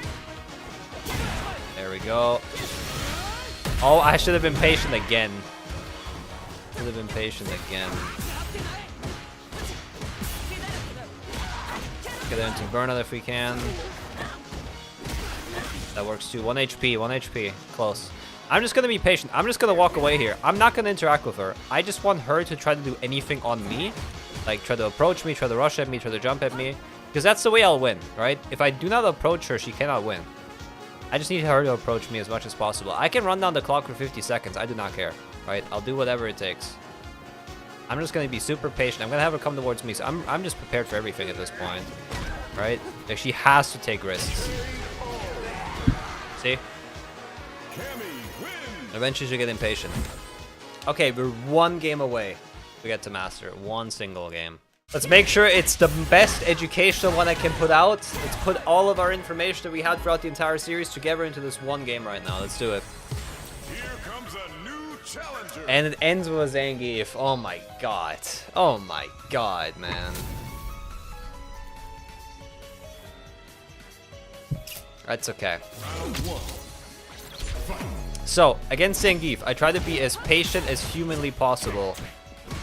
There we go. Oh, I should have been patient again. Should have been patient again. Get her into burnout if we can. That works too. 1 HP, 1 HP. Close. I'm just gonna be patient. I'm just gonna walk away here. I'm not gonna interact with her. I just want her to try to do anything on me. Like, try to approach me, try to rush at me, try to jump at me. Because that's the way I'll win, right? If I do not approach her, she cannot win. I just need her to approach me as much as possible. I can run down the clock for 50 seconds. I do not care, right? I'll do whatever it takes. I'm just going to be super patient. I'm going to have her come towards me. So I'm just prepared for everything at this point, right? Like, she has to take risks. See? Eventually she'll get impatient. Okay, we're one game away to get to master. One single game. Let's make sure it's the best educational one I can put out. Let's put all of our information that we had throughout the entire series together into this one game right now. Let's do it. Here comes a new challenger. And it ends with Zangief. Oh my god. Oh my god, man. That's okay. Round 1. Fight. So, against Zangief, I try to be as patient as humanly possible.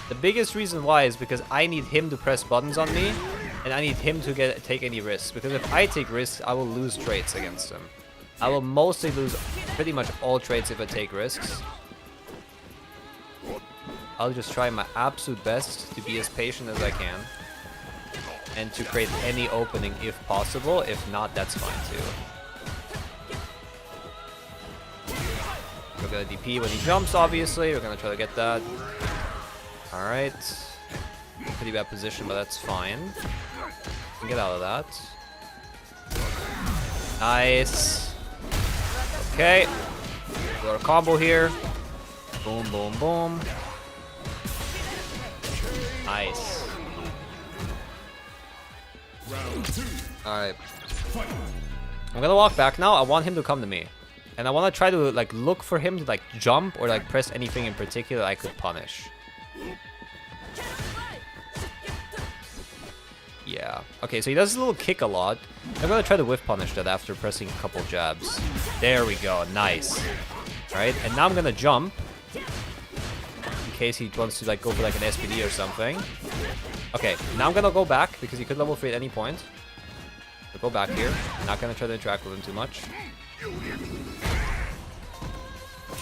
The biggest reason why is because I need him to press buttons on me, and I need him to take any risks. Because if I take risks, I will lose traits against him. I will mostly lose pretty much all traits if I take risks. I'll just try my absolute best to be as patient as I can. And to create any opening if possible. If not, that's fine too. We're gonna DP when he jumps, obviously. We're gonna try to get that. Alright. Pretty bad position, but that's fine. Can get out of that. Nice. Okay. Do our combo here. Boom, boom, boom. Nice. Round 2. Alright. Fight. I'm gonna walk back now. I want him to come to me. And I want to try to like look for him to like jump or like press anything in particular I could punish. Yeah. Okay, so he does a little kick a lot. I'm gonna try to whiff punish that after pressing a couple jabs. There we go. Nice. Alright, and now I'm gonna jump. In case he wants to like go for like an SPD or something. Okay, now I'm gonna go back because he could level 3 at any point. So go back here. I'm not gonna try to interact with him too much.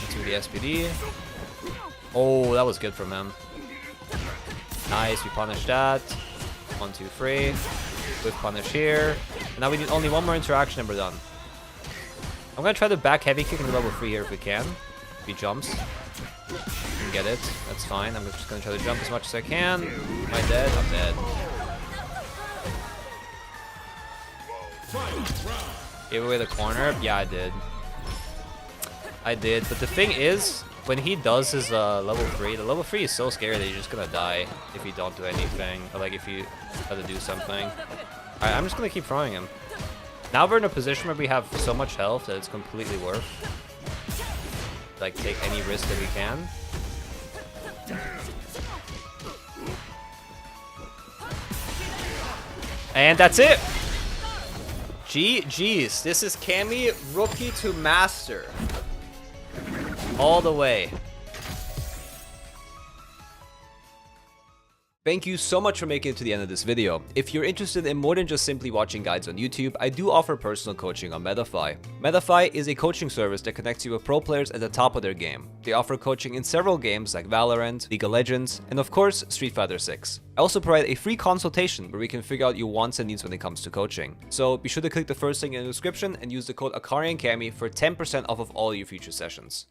Into the SPD. Oh, that was good from him. Nice, we punished that. 1, 2, 3. Whip punish here. And now we need only one more interaction and we're done. I'm gonna try to back heavy kick into level 3 here if we can. If he jumps. We can get it. That's fine. I'm just gonna try to jump as much as I can. Am I dead? I'm dead. Gave away the corner? Yeah, I did. I did. But the thing is, when he does his level 3, the level 3 is so scary that you're just gonna die if you don't do anything. Or like if you try to do something. Alright, I'm just gonna keep throwing him. Now we're in a position where we have so much health that it's completely worth. Like take any risk that we can. And that's it! GG's. This is Cammy, rookie to master. All the way. Thank you so much for making it to the end of this video. If you're interested in more than just simply watching guides on YouTube, I do offer personal coaching on Metafy. Metafy is a coaching service that connects you with pro players at the top of their game. They offer coaching in several games like Valorant, League of Legends, and of course, Street Fighter 6. I also provide a free consultation where we can figure out your wants and needs when it comes to coaching. So be sure to click the first link in the description and use the code AkariandCammy for 10% off of all your future sessions.